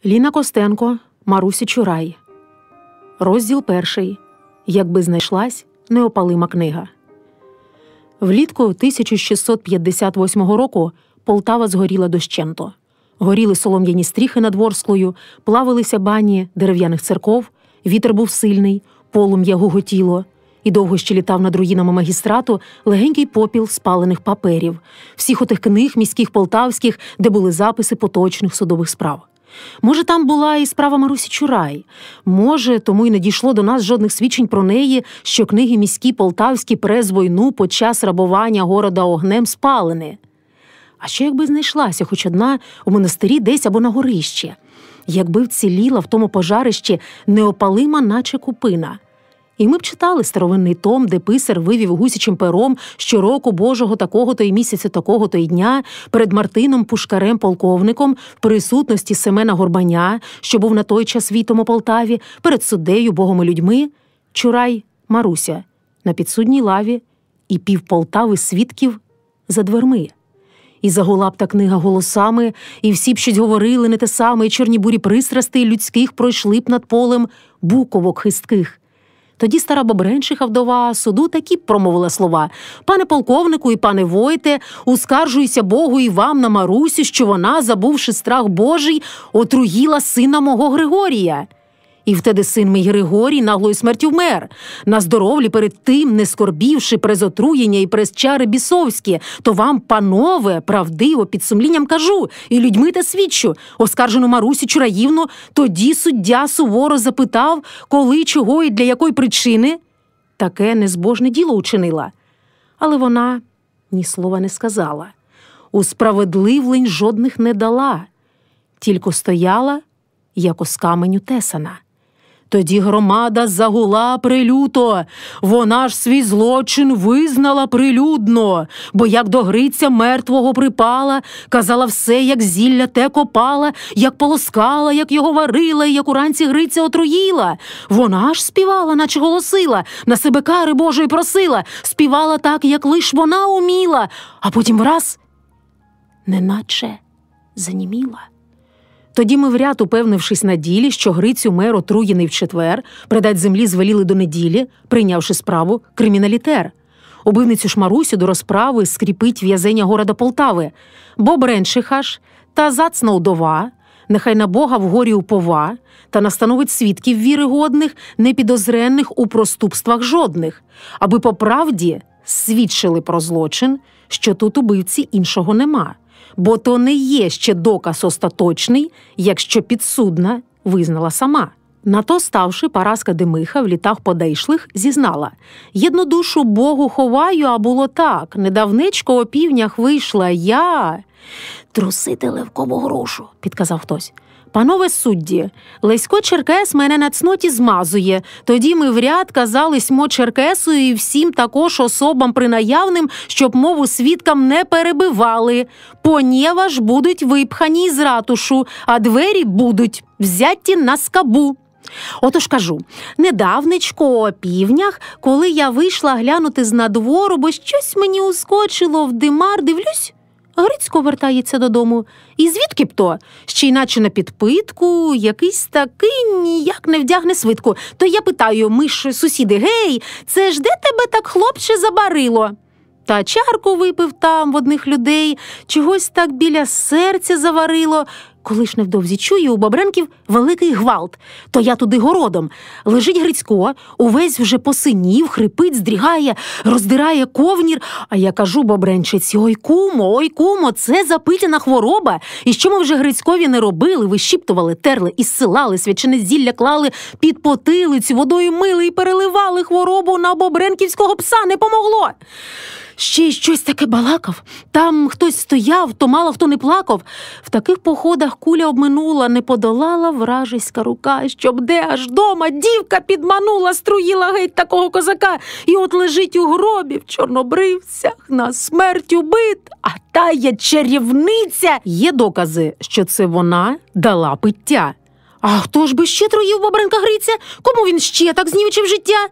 Ліна Костенко, Маруся Чурай. Розділ 1. Якби знайшлась неопалима книга. Влітку 1658 року Полтава згоріла дощенто. Горіли солом'яні стріхи над Ворсклою, плавилися бані дерев'яних церков, вітер був сильний, полум'я гуготіло, і довго ще літав над руїнами магістрату легенький попіл спалених паперів, всіх отих книг міських полтавських, де були записи поточних судових справ. Може, там була і справа Марусі Чурай. Може, тому й не дійшло до нас жодних свідчень про неї, що книги міські полтавські през війну під час рабування города огнем спалені. А що якби знайшлася хоч одна у монастирі десь або на горищі? Якби вціліла в тому пожарищі неопалима, наче купина? І ми б читали старовинний том, де писар вивів гусячим пером щороку Божого такого-то і місяця такого-то і дня перед Мартином Пушкарем-полковником в присутності Семена Горбаня, що був на той час війтом у Полтаві, перед суддею, Богом і людьми, Чурай, Маруся, на підсудній лаві і пів Полтави свідків за дверми. І загула б та книга голосами, і всі б щось говорили не те саме, і чорні бурі пристрастей людських пройшли б над полем буковок хистких. Тоді стара Бобренчиха вдова суду такі промовила слова: «Пане полковнику і пане Войте, ускаржуюся Богу і вам на Марусю, що вона, забувши страх Божий, отруїла сина мого Григорія. І втеди син мій Григорій наглою смертю вмер. На здоровлі перед тим, не скорбівши през отруєння і през чари бісовські, то вам, панове, правдиво під сумлінням кажу, і людьми те свідчу, оскаржену Марусю Чураївну, тоді суддя суворо запитав, коли, чого і для якої причини таке незбожне діло учинила. Але вона ні слова не сказала, усправедливлень жодних не дала, тільки стояла, як з каменю тесана. Тоді громада загула прилюто, вона ж свій злочин визнала прилюдно, бо як до Гриця мертвого припала, казала все, як зілля те копала, як полоскала, як його варила, і як уранці Гриця отруїла. Вона ж співала, наче голосила, на себе кари Божої просила, співала так, як лиш вона уміла, а потім враз неначе заніміла. Тоді ми вряд, упевнившись на ділі, що Грицю мер отруєний в четвер, предать землі звеліли до неділі, прийнявши справу криміналітер. Убивницю ж Марусю до розправи скріпить в'язення города Полтави. Бобренчиха ж та зацна удова, нехай на Бога в горі упова, та настановить свідків віри годних, непідозрених у проступствах жодних, аби по правді свідчили про злочин, що тут убивці іншого нема. Бо то не є ще доказ остаточний, якщо підсудна визнала сама. На то ставши, Параска Демиха в літах подейшлих зізнала: «Єдну душу Богу ховаю, а було так, недавнечко о півнях вийшла я». «Трусити левкову грушу», – підказав хтось. «Панове судді, Лесько Черкес мене на цноті змазує. Тоді ми вряд казали смо Черкесою і всім також особам принаявним, щоб мову свідкам не перебивали. Понєва ж будуть випхані з ратушу, а двері будуть взяті на скабу». Отож кажу, недавнечко о півнях, коли я вийшла глянути з надвору, бо щось мені ускочило в димар, дивлюсь, Грицько вертається додому. І звідки б то? Ще іначе на підпитку, якийсь такий ніяк не вдягне свитку. То я питаю, ми ж сусіди, гей, це ж де тебе так, хлопче, забарило? Та чарку випив там в одних людей, чогось так біля серця заварило. Коли ж невдовзі чую у Бобренків великий гвалт, то я туди городом. Лежить Грицько, увесь вже посинів, хрипить, здрігає, роздирає ковнір. А я кажу Бобренчиці: ой, кумо, це запитяна хвороба. І що ми вже Грицькові не робили, вищіптували, терли і зсилали, свячене зілля клали під потилицю, водою мили і переливали, хворобу на бобренківського пса не помогло. Ще й щось таке балакав. Там хтось стояв, то мало хто не плакав. В таких походах куля обминула, не подолала вражеська рука, щоб де аж дома дівка підманула, струїла геть такого козака. І от лежить у гробі в чорнобривцях, на смерть убит, а та є чарівниця. Є докази, що це вона дала пиття. А хто ж би ще труїв Бобренка Гриця? Кому він ще так знівечив життя?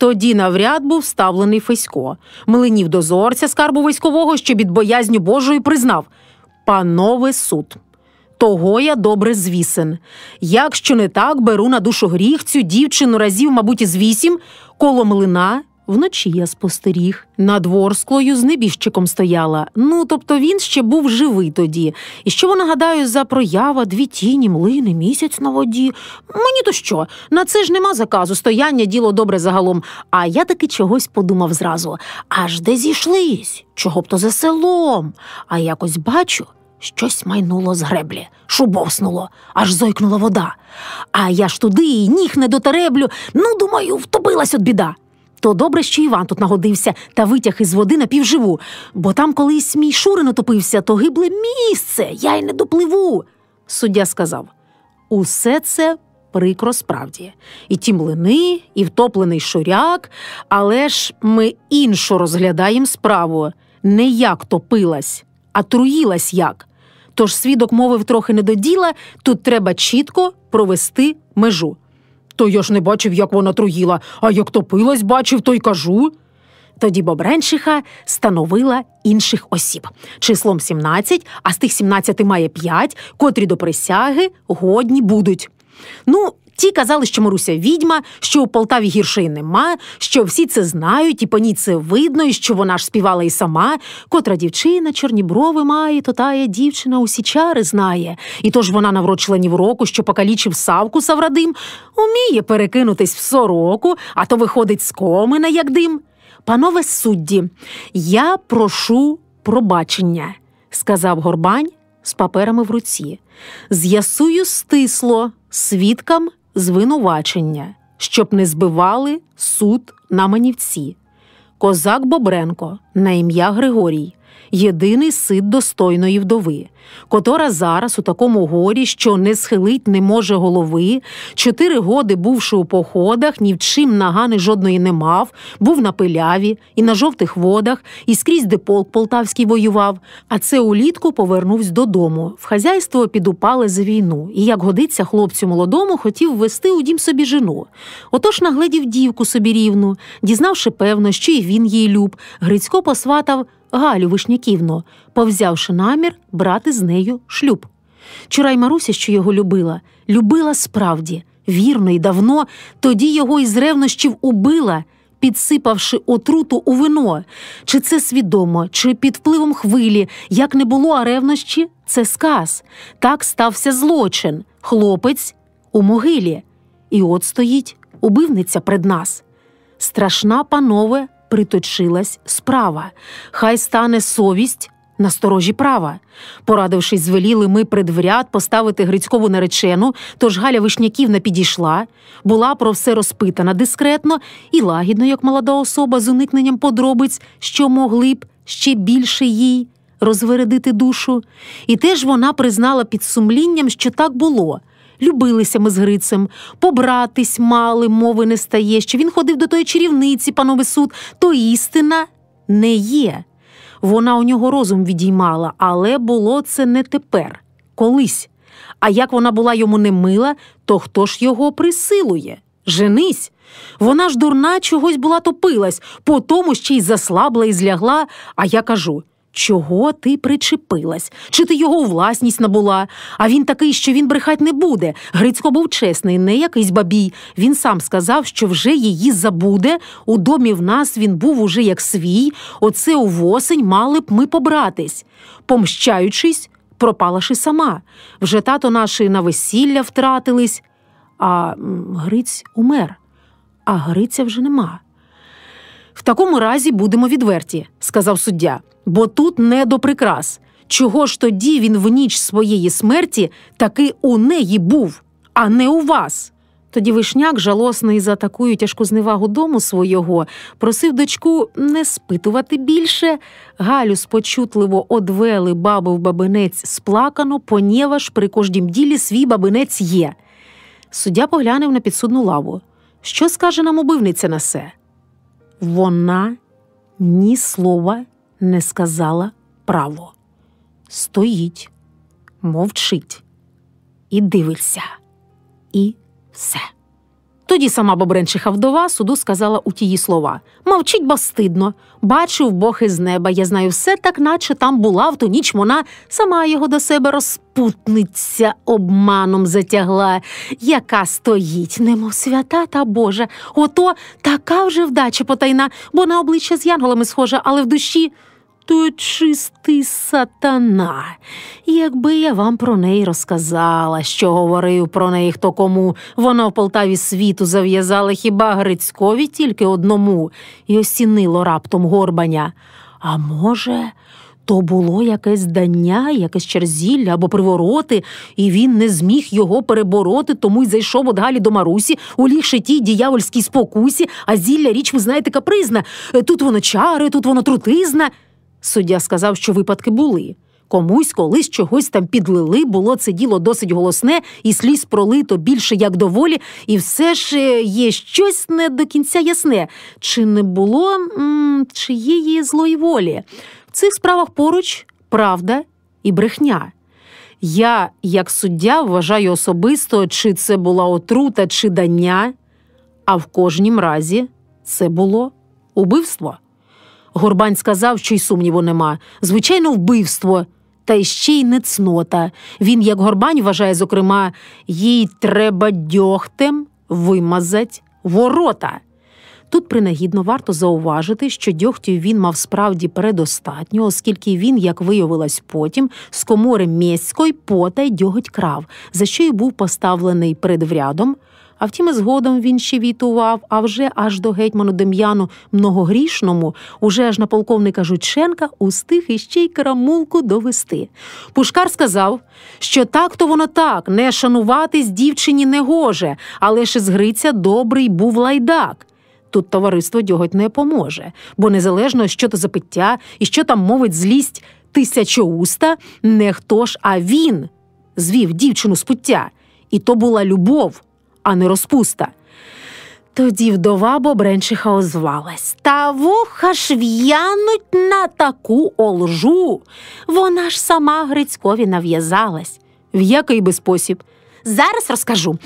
Тоді навряд був ставлений Фесько. Млинів дозорця скарбу військового, що від боязню Божої признав: «Панове суд, Того я добре звісен. Якщо не так, беру на душу гріх цю дівчину разів, мабуть, із 8, коло млина. Вночі я спостеріг. Над Ворсклою з небіжчиком стояла. Тобто він ще був живий тоді. І що вона, гадаю, за проява, 2 тіні, млини, місяць на воді? Мені то що? На це ж нема заказу, стояння – діло добре загалом. А я таки чогось подумав зразу. Аж де зійшлись? Чого б то за селом? А якось бачу, щось майнуло з греблі, шубовснуло, аж зойкнула вода. А я ж туди і ніг не дотереблю. Думаю, втопилась от біда. То добре, що Іван тут нагодився та витяг із води напівживу, бо там колись мій Шурин утопився, то гибле місце, я й не допливу. Суддя сказав: усе це прикро справді. І ті млини, і втоплений Шуряк, але ж ми іншу розглядаємо справу. Не як топилась, а труїлась як. Тож свідок мовив трохи не до діла, тут треба чітко провести межу. То я ж не бачив, як вона труїла, а як топилась бачив, то й кажу. Тоді Бобренчиха становила інших осіб. Числом 17, а з тих 17 має 5, котрі до присяги годні будуть. Ті казали, що Маруся відьма, що у Полтаві гіршої нема, що всі це знають, і по ній це видно, і що вона ж співала і сама. Котра дівчина чорні брови має, то тая дівчина усі чари знає. І то ж вона наврочила ні в року, що покалічив Савку Саврадим, уміє перекинутись в сороку, а то виходить з комина, як дим. Панове судді, я прошу пробачення, сказав Горбань з паперами в руці. З'ясую стисло свідкам звинувачення, щоб не збивали суд на манівці. Козак Бобренко на ім'я Григорій, єдиний син достойної вдови, котра зараз у такому горі, що не схилить не може голови, 4 годи бувши у походах, ні в чим нагани жодної не мав, був на Пиляві і на жовтих водах, і скрізь де полк полтавський воював, а це улітку повернувся додому. В хазяйство підупали за війну, і, як годиться хлопцю молодому, хотів ввести у дім собі жену. Отож нагледів дівку собі рівну, дізнавши певно, що і він їй люб, Грицько посватав Галю Вишняківну, повзявши намір брати з нею шлюб. Чурай Маруся, що його любила справді, вірно і давно, тоді його із ревнощів убила, підсипавши отруту у вино. Чи це свідомо, чи під впливом хвилі, як не було, а ревнощі – це сказ. Так стався злочин, хлопець у могилі. І от стоїть убивниця пред нас. Страшна, панове, приточилась справа. Хай стане совість на сторожі права. Порадившись, звеліли ми пред в ряд поставити Грицькову наречену, тож Галя Вишняківна підійшла, була про все розпитана дискретно і лагідно, як молода особа, з уникненням подробиць, що могли б ще більше їй розвередити душу. І теж вона признала під сумлінням, що так було. Любилися ми з Грицем, побратись мали, мови не стає, що він ходив до тої чарівниці, панове суд, то істина не є. Вона у нього розум відіймала, але було це не тепер, колись. А як вона була йому не мила, то хто ж його присилує? Женись! Вона ж дурна чогось була топилась, по тому ще й заслабла і злягла, а я кажу: чого ти причепилась? Чи ти його у власність набула? А він такий, що він брехать не буде. Грицько був чесний, не якийсь бабій. Він сам сказав, що вже її забуде. У домі в нас він був уже як свій. Оце у восень мали б ми побратись. Помщаючись, пропалаши сама. Вже тато наші на весілля втратились. А Гриць умер. А Гриця вже нема. В такому разі будемо відверті, сказав суддя, бо тут не до прикрас. Чого ж тоді він в ніч своєї смерті таки у неї був, а не у вас? Тоді Вишняк, жалосний за таку тяжку зневагу дому свого, просив дочку не спитувати більше. Галю спочутливо одвели баби в бабинець сплакано, понєваж при кождім ділі свій бабинець є. Суддя поглянув на підсудну лаву. Що скаже нам убивниця на се? Вона ні слова не сказала право. Стоїть, мовчить і дивиться. І все. Тоді сама Бобренчиха вдова суду сказала у тії слова: «Мовчить, бо стидно. Бачив Бог із неба, я знаю все, так наче там була в ту ніч вона, сама його до себе розпутниця обманом затягла, яка стоїть, немов свята та Божа. Ото така вже вдача потайна, бо на обличчя з янголами схожа, але в душі то чистий сатана. Якби я вам про неї розказала, що говорив про неї хто кому, вона в Полтаві світу зав'язала хіба Грицькові тільки одному, і осінило раптом Горбаня. А може, то було якесь дання, якесь черзілля або привороти, і він не зміг його перебороти, тому й зайшов от Галі до Марусі, улігши тій диявольській спокусі, а зілля річ, ви знаєте, капризна. Тут воно чари, тут воно трутизна». Суддя сказав, що випадки були. Комусь колись чогось там підлили, було це діло досить голосне, і сліз пролито більше як доволі, і все ж є щось не до кінця ясне. Чи не було чиєї злої волі? В цих справах поруч правда і брехня. Я, як суддя, вважаю особисто, чи це була отрута, чи дання, а в кожнім разі це було убивство. Горбань сказав, що й сумніву нема. Звичайно, вбивство, та й ще й не цнота. Він, як Горбань, вважає, зокрема, їй треба дьогтем вимазать ворота. Тут принагідно варто зауважити, що дьогтю він мав справді передостатньо, оскільки він, як виявилось потім, з комори Мєської потай дьоготь крав, за що й був поставлений перед врядом. А втім, і згодом він ще вітував, а вже аж до гетьману Дем'яну Многогрішному, уже аж на полковника Жученка, устиг іще й карамулку довести. Пушкар сказав, що так-то воно так, не шануватись дівчині не гоже, але ж із Гриця добрий був лайдак. Тут товариство дьоготь не поможе, бо незалежно, що то за пиття і що там мовить злість тисячоуста, не хто ж, а він звів дівчину з пуття. І то була любов, а не розпуста. Тоді вдова Бобренчиха озвалась. Та вуха ж в'януть на таку олжу. Вона ж сама Грицькові нав'язалась. В який би спосіб? Зараз розкажу.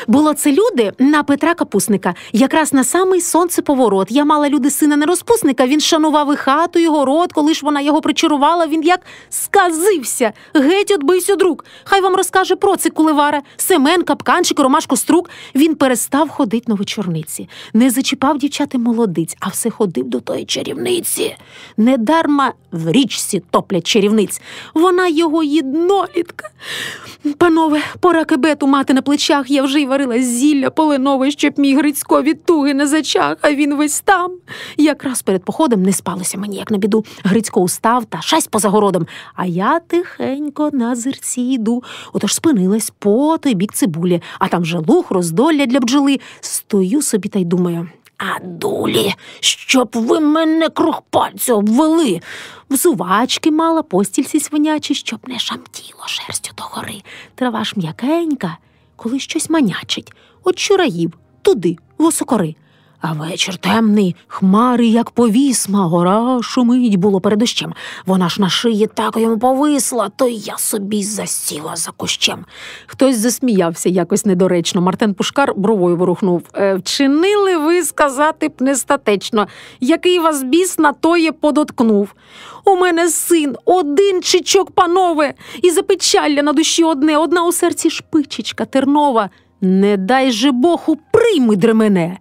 Було це люди на Петра Капусника, якраз на самий сонцеповорот. Я мала люди сина не розпусника, він шанував і хату, і город, коли ж вона його причарувала, він як сказився, геть отбився од рук. Хай вам розкаже Процик Кулевара, Семен, Капканчик, Ромашко Струк. Він перестав ходить на вечорниці, не зачіпав дівчати молодиць, а все ходив до тої чарівниці. Недарма в річці топлять чарівниць. Вона його єднолітка. Панове, пора кебету мати на плечах, я вже й варила зілля полинове, щоб мій Грицько від туги не зачах, а він весь там. Якраз перед походом не спалося мені, як на біду. Грицько устав та шась поза городом, а я тихенько на зерці йду. Отож спинилась по той бік цибулі, а там же луг, роздолля для бджоли. Стою собі та й думаю, а дулі, щоб ви мене круг пальця обвели. Взувачки мала, постільці свинячі, щоб не шамтіло шерстю догори. Трава ж м'якенька, коли щось манячить. От чураїв, туди, в осокори. А вечір темний, хмари, як повісма, гора шумить було перед дощем. Вона ж на шиї так йому повисла, то я собі засіла за кущем. Хтось засміявся якось недоречно. Мартен Пушкар бровою ворухнув. Вчинили ви, сказати б, нестатечно. Який вас біс на тоє подоткнув. У мене син, один чичок, панове, і запечалля на душі одне, одна у серці шпичечка тернова. Не дай же Бог, уприйми дремене.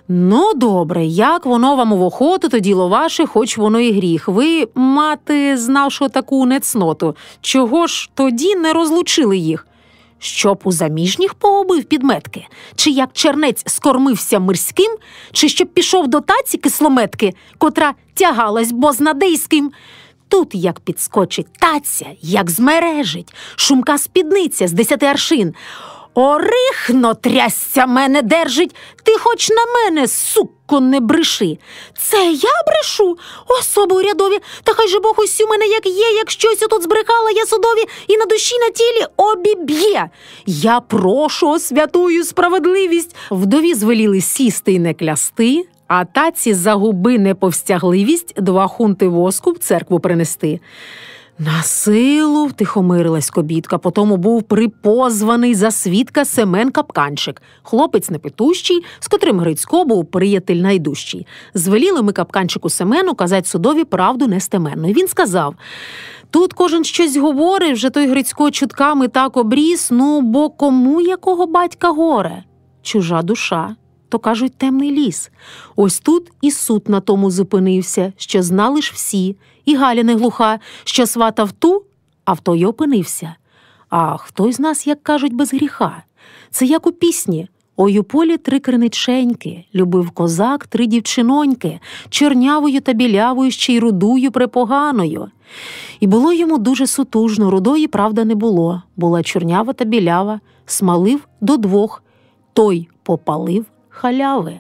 Ну, добре, як воно вам в охоту, то діло ваше, хоч воно і гріх. Ви, мати, знавши таку нецноту, чого ж тоді не розлучили їх? Щоб у заміжніх пообив підметки? Чи як чернець скормився мирським? Чи щоб пішов до таці кислометки, котра тягалась бознадейським? Тут як підскочить таця, як змережить, шумка спідниця з 10 аршин. Орихно трясся мене держить, ти хоч на мене, суко, не бреши. Це я брешу? Особи урядові, та хай же Бог усю мене як є, як щось отут збрехала я судові і на душі на тілі обіб'є. Я прошу о святую справедливість. Вдові звеліли сісти й не клясти, а таці за губи неповстягливість 2 хунти воску в церкву принести. На силу втихомирилась кобітка, потому був припозваний за свідка Семен Капканчик, хлопець непитущий, з котрим Грицько був приятель найдужчий. Звеліли ми Капканчику Семену казать судові правду нестеменну. І він сказав: тут кожен щось говорить, вже той Грицько чутками так обріс, бо кому якого батька горе? Чужа душа, то кажуть, темний ліс. Ось тут і суд на тому зупинився, що знали ж всі, і Галя не глуха, що сватав ту, а в той опинився. А хто з нас, як кажуть, без гріха? Це як у пісні: «Ой у полі 3 криниченьки, любив козак 3 дівчиноньки, чорнявою та білявою, ще й рудую препоганою». І було йому дуже сутужно, рудої, правда, не було. Була чорнява та білява, смалив до 2, той попалив халяви.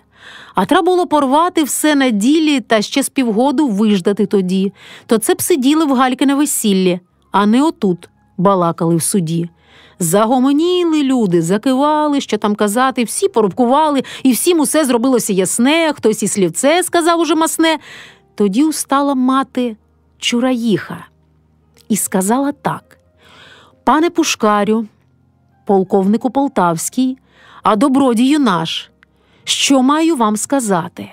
А треба було порвати все на ділі та ще з півгоду виждати тоді. То це б сиділи в Галькине весіллі, а не отут балакали в суді. Загомоніли люди, закивали, що там казати, всі порубкували, і всім усе зробилося ясне, хтось і слівце сказав уже масне. Тоді устала мати Чураїха і сказала так: «Пане Пушкарю, полковнику Полтавський, а добродію наш, що маю вам сказати?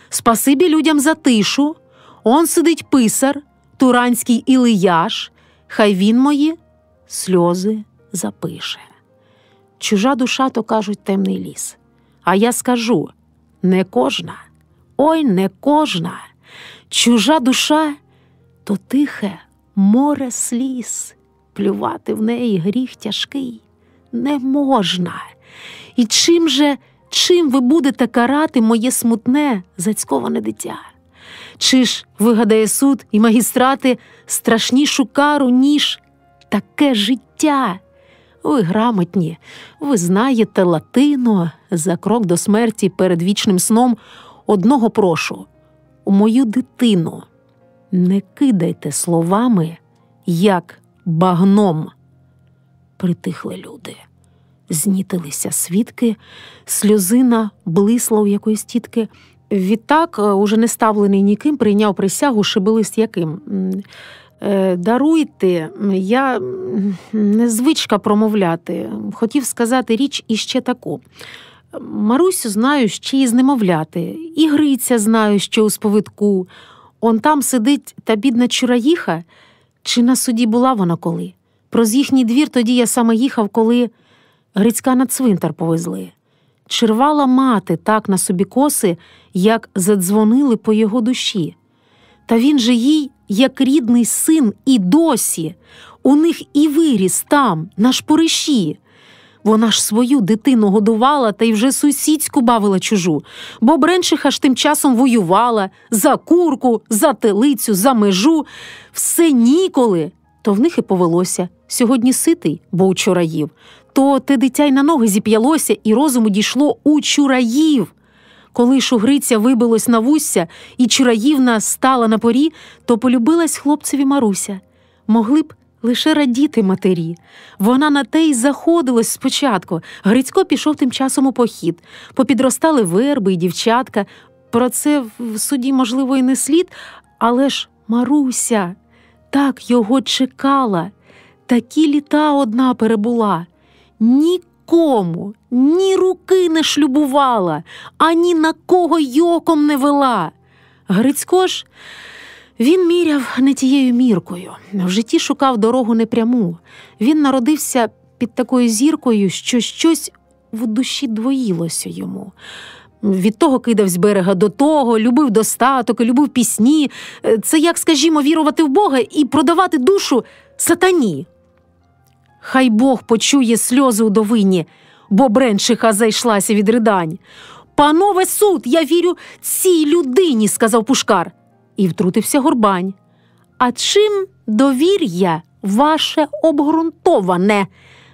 Спасибі людям за тишу, он сидить писар, туранський Ілияш, хай він мої сльози запише». Чужа душа, то кажуть, темний ліс. А я скажу: не кожна, ой, не кожна. Чужа душа – то тихе море сліз, плювати в неї гріх тяжкий не можна. І чим ви будете карати моє смутне, зацьковане дитя? Чи ж вигадає суд і магістрати страшнішу кару, ніж таке життя? Ви грамотні, ви знаєте латину, за крок до смерті перед вічним сном одного прошу: у мою дитину не кидайте словами, як багном. Притихли люди. Знітилися свідки, сльозина блисла у якоїсь тітки. Відтак, уже не ставлений ніким, прийняв присягу шибелист яким: «Даруйте, я не звичка промовляти. Хотів сказати річ іще таку. Марусю знаю, ще й знемовляти, і Гриця знаю, що у сповитку. Он там сидить та бідна Чураїха. Чи на суді була вона коли? Проз їхній двір тоді я саме їхав, коли Грицька на цвинтар повезли. Чи рвала мати так на собі коси, як задзвонили по його душі? Та він же їй, як рідний син, і досі. У них і виріс там, на шпориші. Вона ж свою дитину годувала та й вже сусідську бавила чужу, бо Бренчиха ж тим часом воювала за курку, за телицю, за межу. Все ніколи. То в них і повелося. Сьогодні ситий, бо у Чураїв. То те дитя й на ноги зіп'ялося, і розуму дійшло у Чураїв. Коли ж у Гриця вибилось на вусся, і Чураївна стала на порі, то полюбилась хлопцеві Маруся. Могли б лише радіти матері. Вона на те й заходилась спочатку. Грицько пішов тим часом у похід. Попідростали верби й дівчатка. Про це в суді, можливо, і не слід, але ж Маруся так його чекала. Такі літа одна перебула. Нікому ні руки не шлюбувала, ані на кого й оком не вела. Грицько ж, він міряв не тією міркою. В житті шукав дорогу непряму. Він народився під такою зіркою, що щось в душі двоїлося йому. Від того кидав з берега до того, любив достаток, любив пісні. Це як, скажімо, вірувати в Бога і продавати душу сатані. Хай Бог почує сльози у довині, бо Бренчиха зайшлася від ридань. «Панове суд, я вірю цій людині», – сказав Пушкар. І втрутився Горбань. «А чим довір'я ваше обґрунтоване?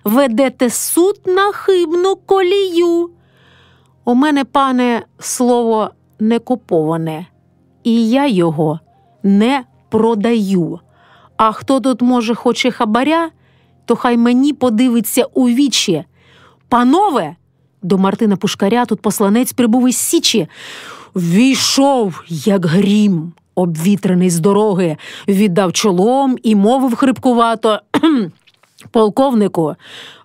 Ведете суд на хибну колію». «У мене, пане, слово не куповане, і я його не продаю. А хто тут, може, хоче хабаря, то хай мені подивиться у вічі. Панове!» До Мартина Пушкаря тут посланець прибув із Січі. Війшов, як грім, обвітрений з дороги, віддав чолом і мовив хрипкувато: «Полковнику,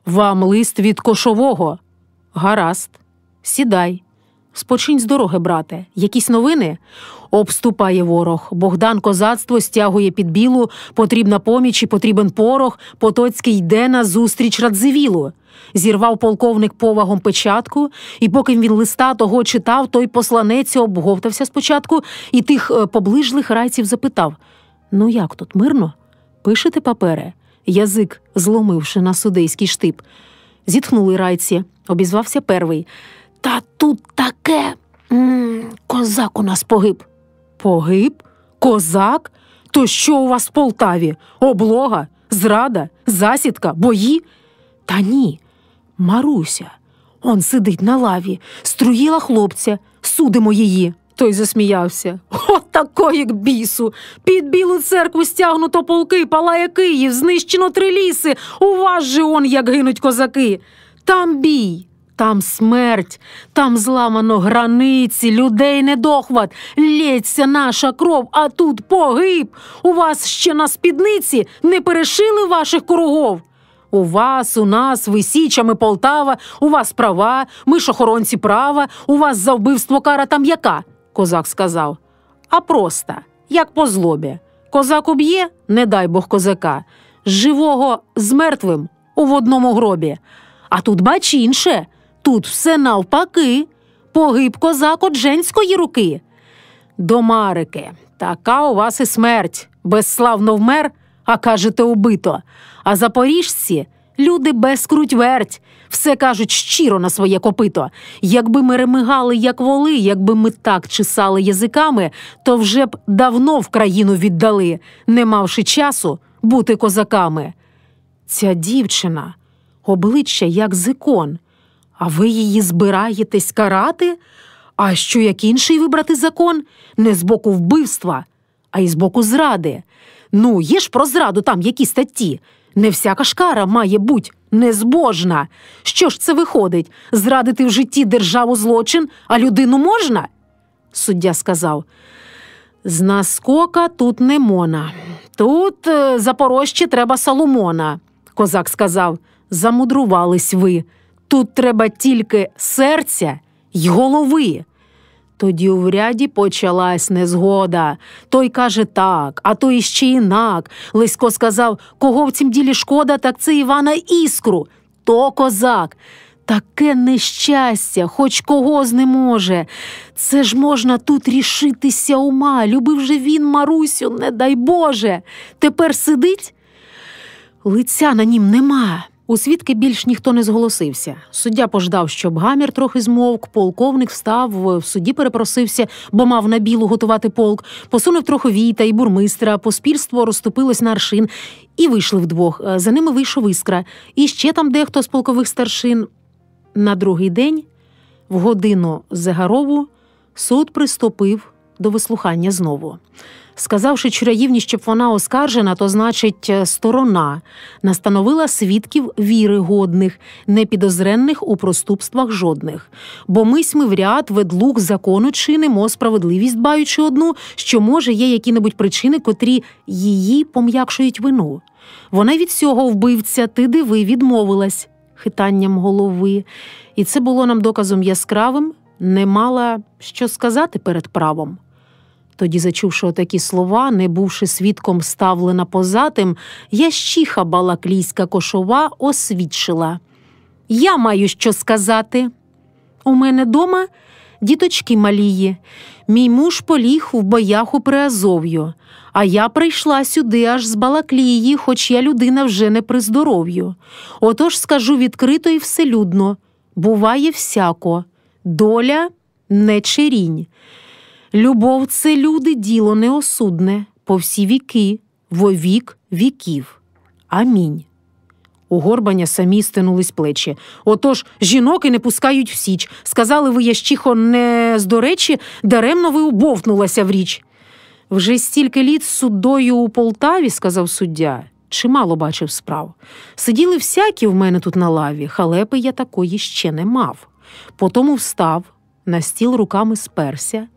вам лист від кошового». «Гаразд, сідай. Спочинь з дороги, брате. Якісь новини?» Обступає ворог. Богдан козацтво стягує під Білу, потрібна поміч і потрібен порох, Потоцький йде на зустріч Радзивілу. Зірвав полковник повагом печатку, і поки він листа того читав, той посланець обговтався спочатку і тих поближлих райців запитав: «Ну як тут, мирно? Пишете папери?» Язик зломивши на судейський штип. Зітхнули райці. Обізвався первий: «Та тут таке! Козак у нас погиб». «Погиб? Козак? То що у вас в Полтаві? Облога? Зрада? Засідка? Бої?» «Та ні, Маруся. Он сидить на лаві, струїла хлопця, судимо її». Той засміявся. «О, такої к бісу! Під Білу церкву стягнуто полки, палає Київ, знищено 3 ліси, у вас же он, як гинуть козаки! Там бій, там смерть, там зламано границі, людей недохват, лється наша кров, а тут погиб! У вас ще на спідниці не перешили ваших кругов? У вас, у нас, ви Січ, а ми Полтава, у вас права, ми ж охоронці права, у вас за вбивство кара там яка?» Козак сказав: «А просто, як по злобі. Козак уб'є, не дай Бог козака, живого з мертвим в одному гробі. А тут, бач, інше, тут все навпаки. Погиб козак од женської руки». «До Марики, така у вас і смерть. Безславно вмер, а кажете убито. А запоріжці – люди без круть-верть, все кажуть щиро на своє копито. Якби ми ремигали, як воли, якби ми так чесали язиками, то вже б давно в країну віддали, не мавши часу бути козаками». Ця дівчина, обличчя як з ікон. А ви її збираєтесь карати? А що, як інший вибрати закон? Не з боку вбивства, а й з боку зради. Ну, є ж про зраду там які статті. Не всяка ж кара має бути незбожна. Що ж це виходить? Зрадити в житті державу злочин, а людину можна? Суддя сказав: «З наскока тут не мона. Тут Запорожче треба Соломона». Козак сказав: «Замудрувались ви. Тут треба тільки серця й голови». Тоді у вряді почалась незгода. Той каже так, а той іще інак. Лесько сказав: «Кого в цім ділі шкода, так це Івана Іскру. То козак. Таке нещастя, хоч кого знеможе. Це ж можна тут рішитися ума. Любив же він Марусю, не дай Боже. Тепер сидить? Лиця на нім нема». У свідки більш ніхто не зголосився. Суддя пождав, щоб гамір трохи змовк, полковник встав, в суді перепросився, бо мав на Білу готувати полк, посунув трохи війта і бурмистра, поспільство розступилось на аршин, і вийшли вдвох. За ними вийшов Іскра, і ще там дехто з полкових старшин. На другий день, в годину Зегарову, суд приступив до вислухання знову. Сказавши Чураївні, щоб вона оскаржена, то значить сторона, настановила свідків віри годних, непідозренних у проступствах жодних. Бо ми в ряд ведлуг закону чинимо, справедливість дбаючи одну, що, може, є які-небудь причини, котрі її пом'якшують вину. Вона від цього, вбивця, ти диви, відмовилась хитанням голови. І це було нам доказом яскравим, не мала що сказати перед правом. Тоді, зачувши отакі слова, не бувши свідком ставлена позатим, ящиха балаклійська кошова освідчила: «Я маю що сказати. У мене дома діточки малії. Мій муж поліг в боях у Приазов'ю, а я прийшла сюди аж з Балаклії, хоч я людина вже не при здоров'ю. Отож скажу відкрито і вселюдно: буває всяко, доля не черінь. Любов – це, люди, діло неосудне, по всі віки, во вік віків. Амінь». У Горбаня самі стинулись плечі. «Отож, жінок і не пускають в Січ. Сказали ви, ящихо, не з до речі, даремно ви убовтнулася в річ». «Вже стільки літ з суддою у Полтаві, – сказав суддя, – чимало бачив справ. Сиділи всякі в мене тут на лаві, халепи я такої ще не мав. Потому встав, на стіл руками сперся.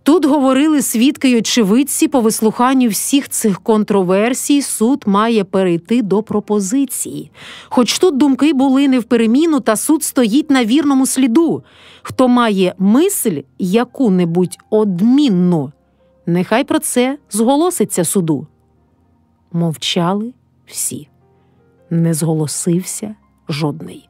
Тут говорили свідки й очевидці, по вислуханню всіх цих контроверсій суд має перейти до пропозиції. Хоч тут думки були не впереміну, та суд стоїть на вірному сліду. Хто має мисль яку-небудь одмінну, нехай про це зголоситься суду. Мовчали всі. Не зголосився жодний.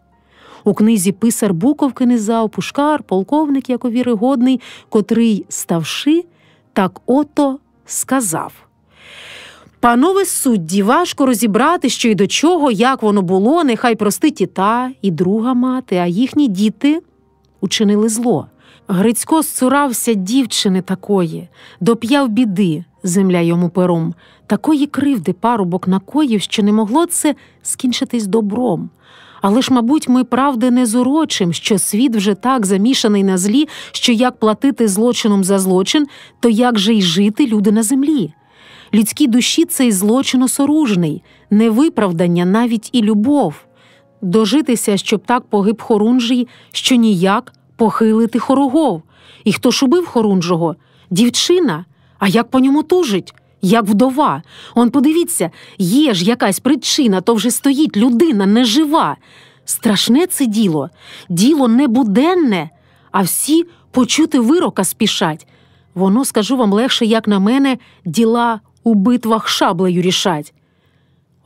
У книзі писар Буковкини зав Пушкар, полковник Якові Ригодний, котрий, ставши, так ото сказав: «Панове судді, важко розібрати, що й до чого, як воно було, нехай простить і та, і друга мати, а їхні діти учинили зло. Грицько зцурався дівчини такої, доп'яв біди, земля йому пером, такої кривди парубок накоїв, що не могло це скінчитись добром. Але ж, мабуть, ми правди не зурочим, що світ вже так замішаний на злі, що як платити злочином за злочин, то як же й жити люди на землі? Людській душі цей злочин осоружний, не виправдання, навіть і любов. Дожитися, щоб так погиб Хорунжий, що ніяк похилити Хорогов. І хто ж убив Хорунжого? Дівчина. А як по ньому тужить? Як вдова. Он подивіться, є ж якась причина, то вже стоїть людина нежива. Страшне це діло. Діло не буденне, а всі почути вирока спішать. Воно, скажу вам, легше, як на мене, діла у битвах шаблею рішать.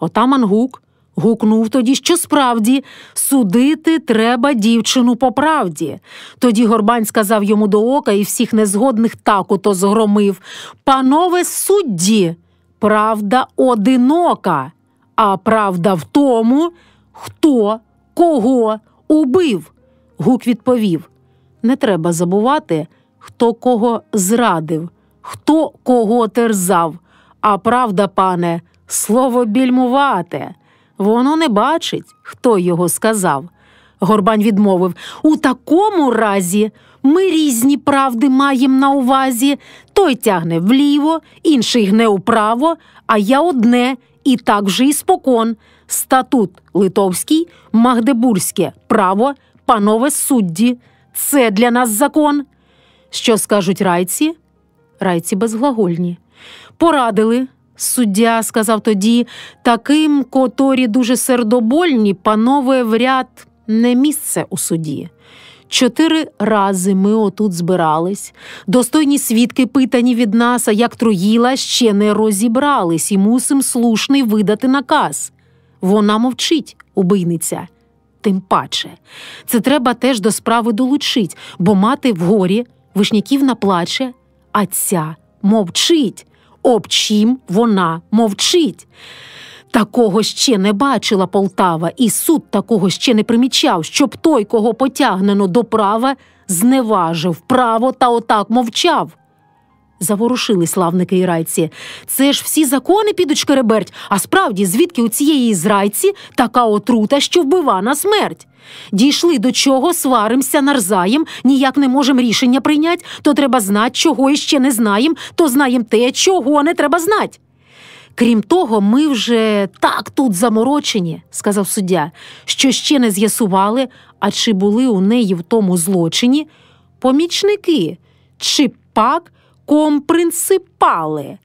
Отаман Гук гукнув тоді, що справді судити треба дівчину по правді. Тоді Горбань сказав йому до ока і всіх незгодних так ото згромив: «Панове судді, правда одинока, а правда в тому, хто кого убив». Гук відповів: «Не треба забувати, хто кого зрадив, хто кого терзав. А правда, пане, слово більмувате. Воно не бачить, хто його сказав». Горбань відмовив: «У такому разі ми різні правди маєм на увазі. Той тягне вліво, інший гне управо, а я одне, і так вже і спокон. Статут литовський, магдебурзьке право, панове судді. Це для нас закон». Що скажуть райці? Райці безглагольні. Порадили. Суддя сказав тоді: «Таким, котрі дуже сердобольні, панове, в ряд не місце у суді. 4 рази ми отут збирались, достойні свідки питані від нас, а як троїла, ще не розібрались, і мусим слушний видати наказ. Вона мовчить, убийниця. Тим паче. Це треба теж до справи долучить, бо мати вгорі, Вишняківна плаче, а ця мовчить. Об чим вона мовчить? Такого ще не бачила Полтава, і суд такого ще не примічав, щоб той, кого потягнено до права, зневажив право та отак мовчав». Заворушили славники і райці. Це ж всі закони підуть шкереберть, а справді, звідки у цієї зрайці така отрута, що вбива на смерть? Дійшли до чого, сваримся нарзаєм, ніяк не можем рішення прийнять, то треба знать, чого іще не знаєм, то знаєм те, чого не треба знать. «Крім того, ми вже так тут заморочені, – сказав суддя, – що ще не з'ясували, а чи були у неї в тому злочині помічники, чи пак компринципали.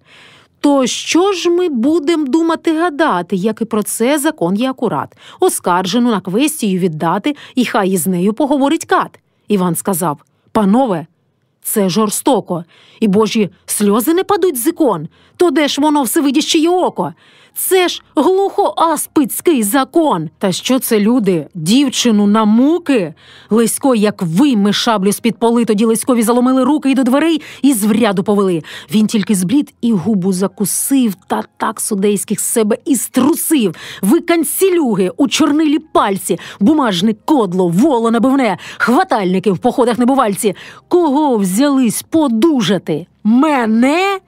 То що ж ми будем думати гадати, як і про це закон є акурат. Оскаржену на квестію віддати, і хай із нею поговорить кат». Іван сказав: «Панове, це жорстоко, і божі сльози не падуть з ікон. То де ж воно всевидящеє око? Це ж глухоаспицький закон. Та що це люди, дівчину на муки?» Лесько, як вийме шаблю з-під поли, тоді Леськові заломили руки і до дверей, і з вряду повели. Він тільки зблід і губу закусив, та так судейських з себе і струсив. Виканцілюги, у чорнилі пальці, бумажник кодло, воло набивне, хватальники в походах небувальці. Кого взялись подужати? Мене?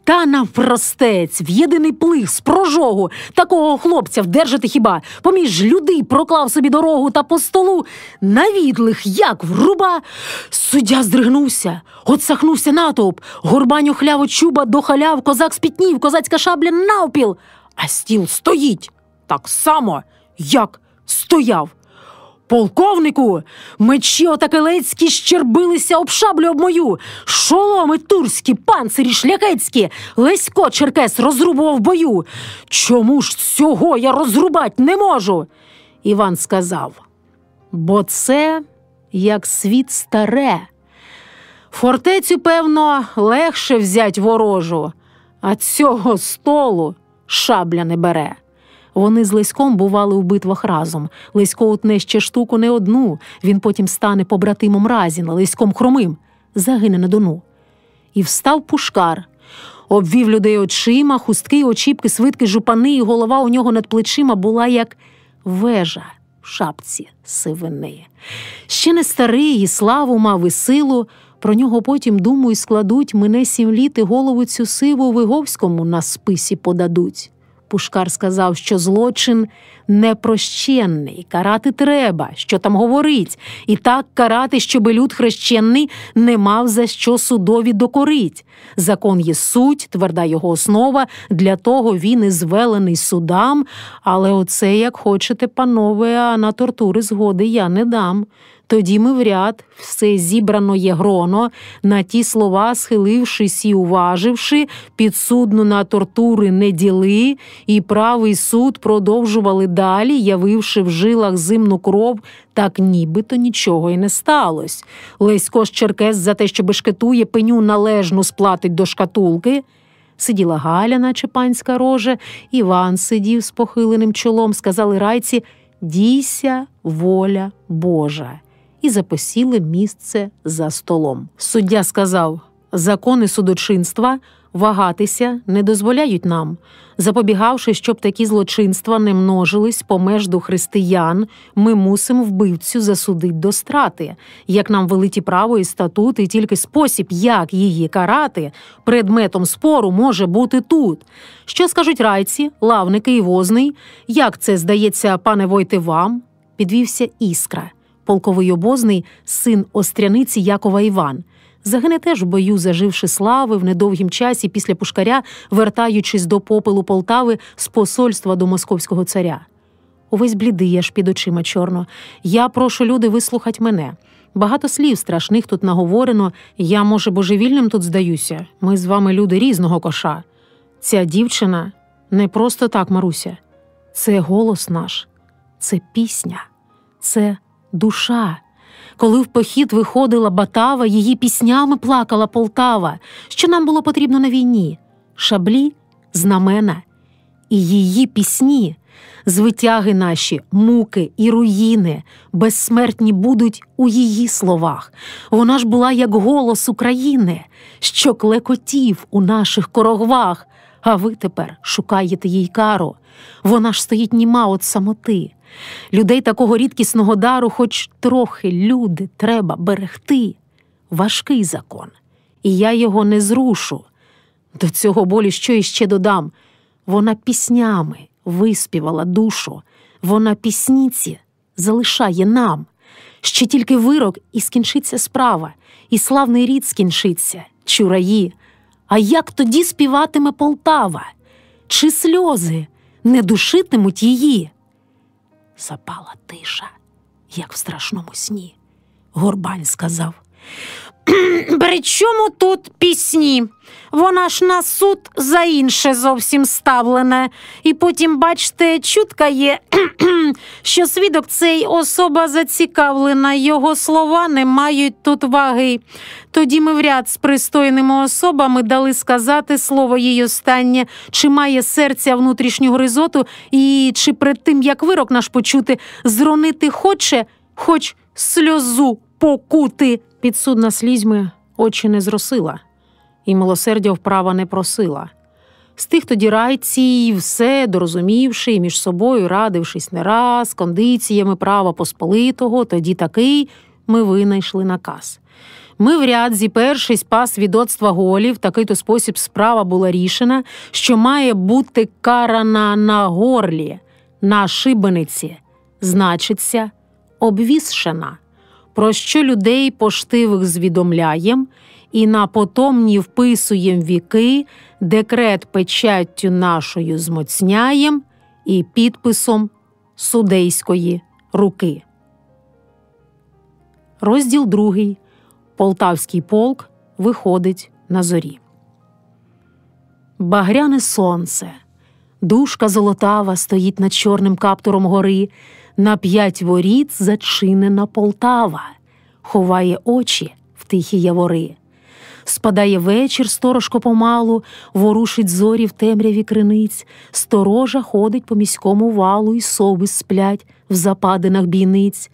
Та навпростець, в єдиний плих з прожогу, такого хлопця вдержати хіба? Поміж людей проклав собі дорогу та по столу навідлих, як вруба. Суддя здригнувся, отсахнувся натовп, Горбань охляво чуба дохаляв, козак спітнів, козацька шабля навпіл, а стіл стоїть так само, як стояв. «Полковнику, мечі отакелецькі щербилися об шаблю об мою, шоломи турські, панцирі шляхетські, Лесько черкес розрубував в бою. Чому ж цього я розрубать не можу?» Іван сказав: «Бо це, як світ старе. Фортецю, певно, легше взять ворожу, а цього столу шабля не бере». Вони з Леськом бували у битвах разом. Лесько утне ще штуку не одну, він потім стане побратимом Разіна, Леськом хромим, загине на Дону. І встав Пушкар, обвів людей очима, хустки, очіпки, свитки, жупани, і голова у нього над плечима була, як вежа в шапці сивини. Ще не старий, і славу мав, і силу. Про нього потім, думаю, складуть, мине 7 літ, і голову цю сиву Виговському на списі подадуть. Пушкар сказав, що злочин непрощенний, карати треба, що там говорить, і так карати, щоби люд хрещенний не мав за що судові докорить. Закон є суть, тверда його основа, для того він і звелений судам, але оце, як хочете, панове, а на тортури згоди я не дам. Тоді ми в ряд, все зібрано є гроно, на ті слова схилившись і уваживши, підсудну на тортури не діли, і правий суд продовжували далі, явивши в жилах зимну кров, так нібито нічого й не сталось. Лесько ж черкес за те, що бешкетує, пеню належну сплатить до шкатулки. Сиділа Галя, наче панська рожа, Іван сидів з похиленим чолом, сказали райці: «Дійся, воля Божа», і запосіли місце за столом. Суддя сказав: «Закони судочинства вагатися не дозволяють нам. Запобігавши, щоб такі злочинства не множились помежду християн, ми мусимо вбивцю засудить до страти. Як нам велиті право і статут, і тільки спосіб, як її карати, предметом спору може бути тут. Що скажуть райці, лавники і возний? Як це, здається, пане Войте, вам?» Підвівся Іскра, полковий обозний, син Остряниці Якова Іван. Загине теж в бою, заживши слави в недовгім часі після Пушкаря, вертаючись до попелу Полтави з посольства до московського царя. Увесь блідий, аж під очима чорно. Я прошу, люди, вислухать мене. Багато слів страшних тут наговорено, я, може, божевільним тут здаюся. Ми з вами люди різного коша. Ця дівчина не просто так, Маруся. Це голос наш, це пісня, це душа. Коли в похід виходила Батава, її піснями плакала Полтава. Що нам було потрібно на війні? Шаблі, знамена. І її пісні, звитяги наші, муки і руїни, безсмертні будуть у її словах. Вона ж була як голос України, що клекотів у наших корогвах. А ви тепер шукаєте їй кару. Вона ж стоїть німа от самоти. Людей такого рідкісного дару хоч трохи, люди, треба берегти. Важкий закон. І я його не зрушу. До цього болю що іще додам? Вона піснями виспівала душу. Вона пісніці залишає нам. Ще тільки вирок і скінчиться справа. І славний рід скінчиться, чураї. А як тоді співатиме Полтава? Чи сльози не душитимуть її? Запала тиша, як в страшному сні. Горбань сказав: «При чому тут пісні? Вона ж на суд за інше зовсім ставлене. І потім, бачте, чутка є, що свідок цей особа зацікавлена, його слова не мають тут ваги. Тоді ми в ряд з пристойними особами дали сказати слово їй останнє, чи має серця внутрішню гризоту, і чи перед тим, як вирок наш почути, зронити хоче, хоч сльозу покути». Підсудна слізьми очі не зросила, і милосердя вправа не просила. З тих тоді райці, все дорозумівши і між собою радившись не раз, кондиціями права посполитого, тоді такий, ми винайшли наказ. Ми в ряд зіпершись пас відоцтва голів, такий-то спосіб справа була рішена, що має бути карана на горлі, на шибениці, значиться обвісшена. Про що людей поштивих звідомляєм, і на потомні вписуєм віки, декрет печаттю нашою змоцняєм і підписом судейської руки. Розділ 2. Полтавський полк виходить на зорі. Багряне сонце, дужка золотава стоїть над чорним каптуром гори, на 5 воріт зачинена Полтава, ховає очі в тихі явори. Спадає вечір сторожко помалу, ворушить зорі в темряві криниць, сторожа ходить по міському валу, і сови сплять в западинах бійниць.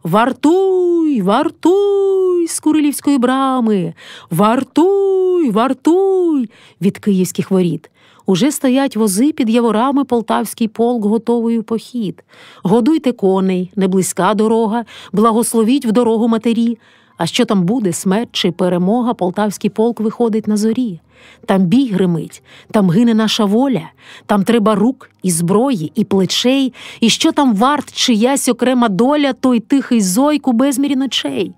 «Вартуй, вартуй!» з Курилівської брами, «Вартуй, вартуй!» від київських воріт. Уже стоять вози під яворами, полтавський полк готовий у похід. Годуйте коней, не близька дорога, благословіть в дорогу матері. А що там буде, смерть чи перемога, полтавський полк виходить на зорі. Там бій гримить, там гине наша воля, там треба рук і зброї, і плечей, і що там варт чиясь окрема доля, той тихий зойк у безмірі ночей.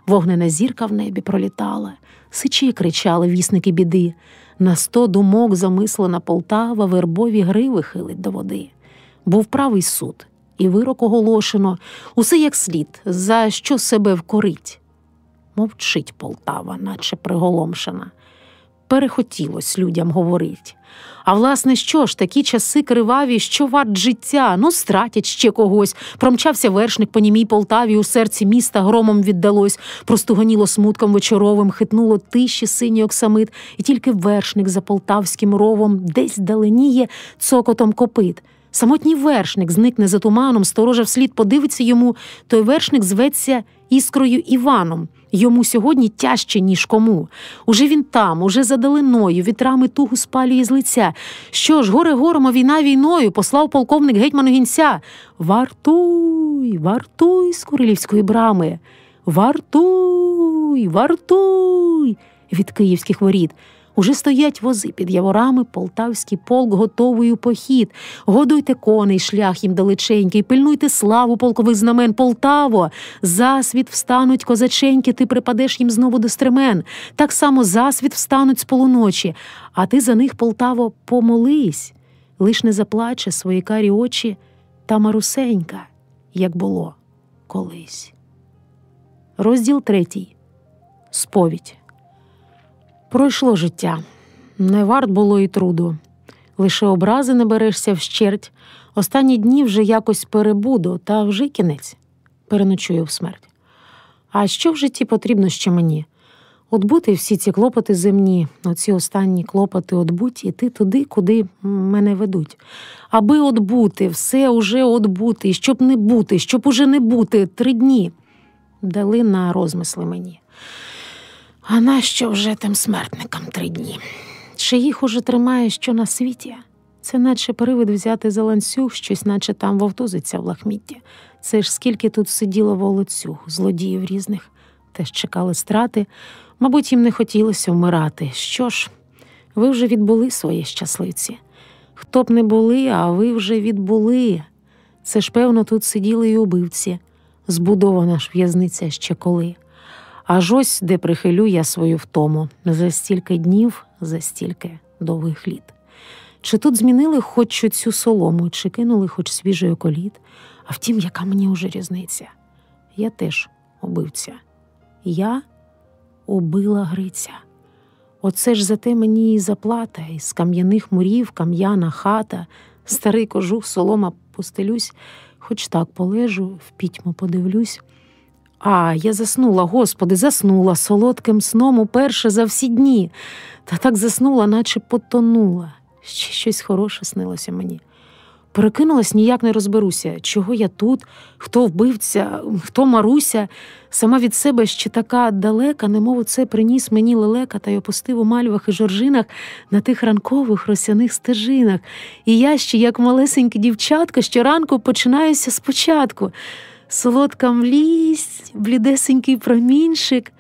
Вогнена зірка в небі пролітала, сичі кричали вісники біди. На 100 думок замислена Полтава вербові гриви хилить до води. Був правий суд, і вирок оголошено, усе як слід, за що себе вкорить. Мовчить Полтава, наче приголомшена. Перехотілось людям говорить. А власне що ж, такі часи криваві, що варт життя, ну стратять ще когось. Промчався вершник по німій Полтаві, у серці міста громом віддалось, простугоніло смутком вечоровим, хитнуло тиші синій оксамит, і тільки вершник за полтавським ровом десь даленіє цокотом копит. Самотній вершник зникне за туманом, сторожа вслід подивиться йому, той вершник зветься Іскрою Іваном. Йому сьогодні тяжче, ніж кому. Уже він там, уже за далиною, вітрами тугу спалює з лиця. Що ж, горе гором, а війна війною, послав полковник гетьману гінця. «Вартуй, вартуй!» з Курилівської брами. «Вартуй, вартуй!» від київських воріт. Уже стоять вози під яворами, полтавський полк готовий у похід. Годуйте коней, шлях їм далеченький, пильнуйте славу полкових знамен. Полтаво, засвіт встануть козаченьки, ти припадеш їм знову до стремен. Так само засвіт встануть з полуночі, а ти за них, Полтаво, помолись. Лиш не заплаче свої карі очі та Марусенька, як було колись. Розділ 3. Сповідь. Пройшло життя. Не варт було і труду. Лише образи не берешся вщерть. Останні дні вже якось перебуду, та вже кінець. Переночую в смерть. А що в житті потрібно ще мені? Отбути всі ці клопоти земні, оці останні клопоти отбуть, іти туди, куди мене ведуть. Аби отбути, все уже отбути, і щоб не бути, щоб уже не бути, 3 дні. Дали на розмисли мені. А нащо вже тим смертникам 3 дні? Чи їх уже тримає що на світі? Це наче привид взяти за ланцюг, щось наче там вовтузиться в лахмітті. Це ж скільки тут сиділо волоцюг, злодіїв різних. Теж чекали страти. Мабуть, їм не хотілося вмирати. Що ж, ви вже відбули свої щасливці. Хто б не були, а ви вже відбули. Це ж, певно, тут сиділи й убивці. Збудована ж в'язниця ще коли. Аж ось де прихилю я свою втому. За стільки днів, за стільки довгих літ. Чи тут змінили хоч цю солому, чи кинули хоч свіжий околіт? А втім, яка мені уже різниця? Я теж убивця. Я убила Гриця. Оце ж за те мені і заплата, із кам'яних мурів кам'яна хата, старий кожух, солома постелюсь, хоч так полежу, в пітьму подивлюсь. А, я заснула, Господи, заснула солодким сном уперше за всі дні. Та так заснула, наче потонула. Ще щось хороше снилося мені. Перекинулась, ніяк не розберуся, чого я тут, хто вбивця, хто Маруся. Сама від себе ще така далека, немов оце приніс мені лелека та й опустив у мальвах і жоржинах на тих ранкових росяних стежинах. І я ще, як малесеньке дівчатко, щоранку починаюся спочатку. Солодка млість, блідесенький промінчик.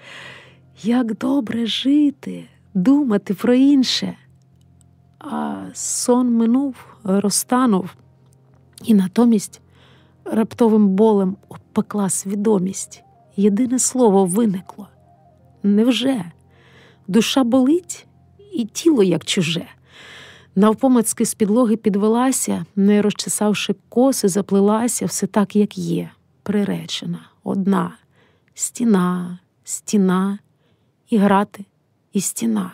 Як добре жити, думати про інше. А сон минув, розтанув, і натомість раптовим болем обпекла свідомість. Єдине слово виникло. Невже? Душа болить, і тіло як чуже. Навпомацьки з підлоги підвелася, не розчесавши коси, заплилася, все так, як є, приречена, одна. Стіна, стіна, і грати, і стіна.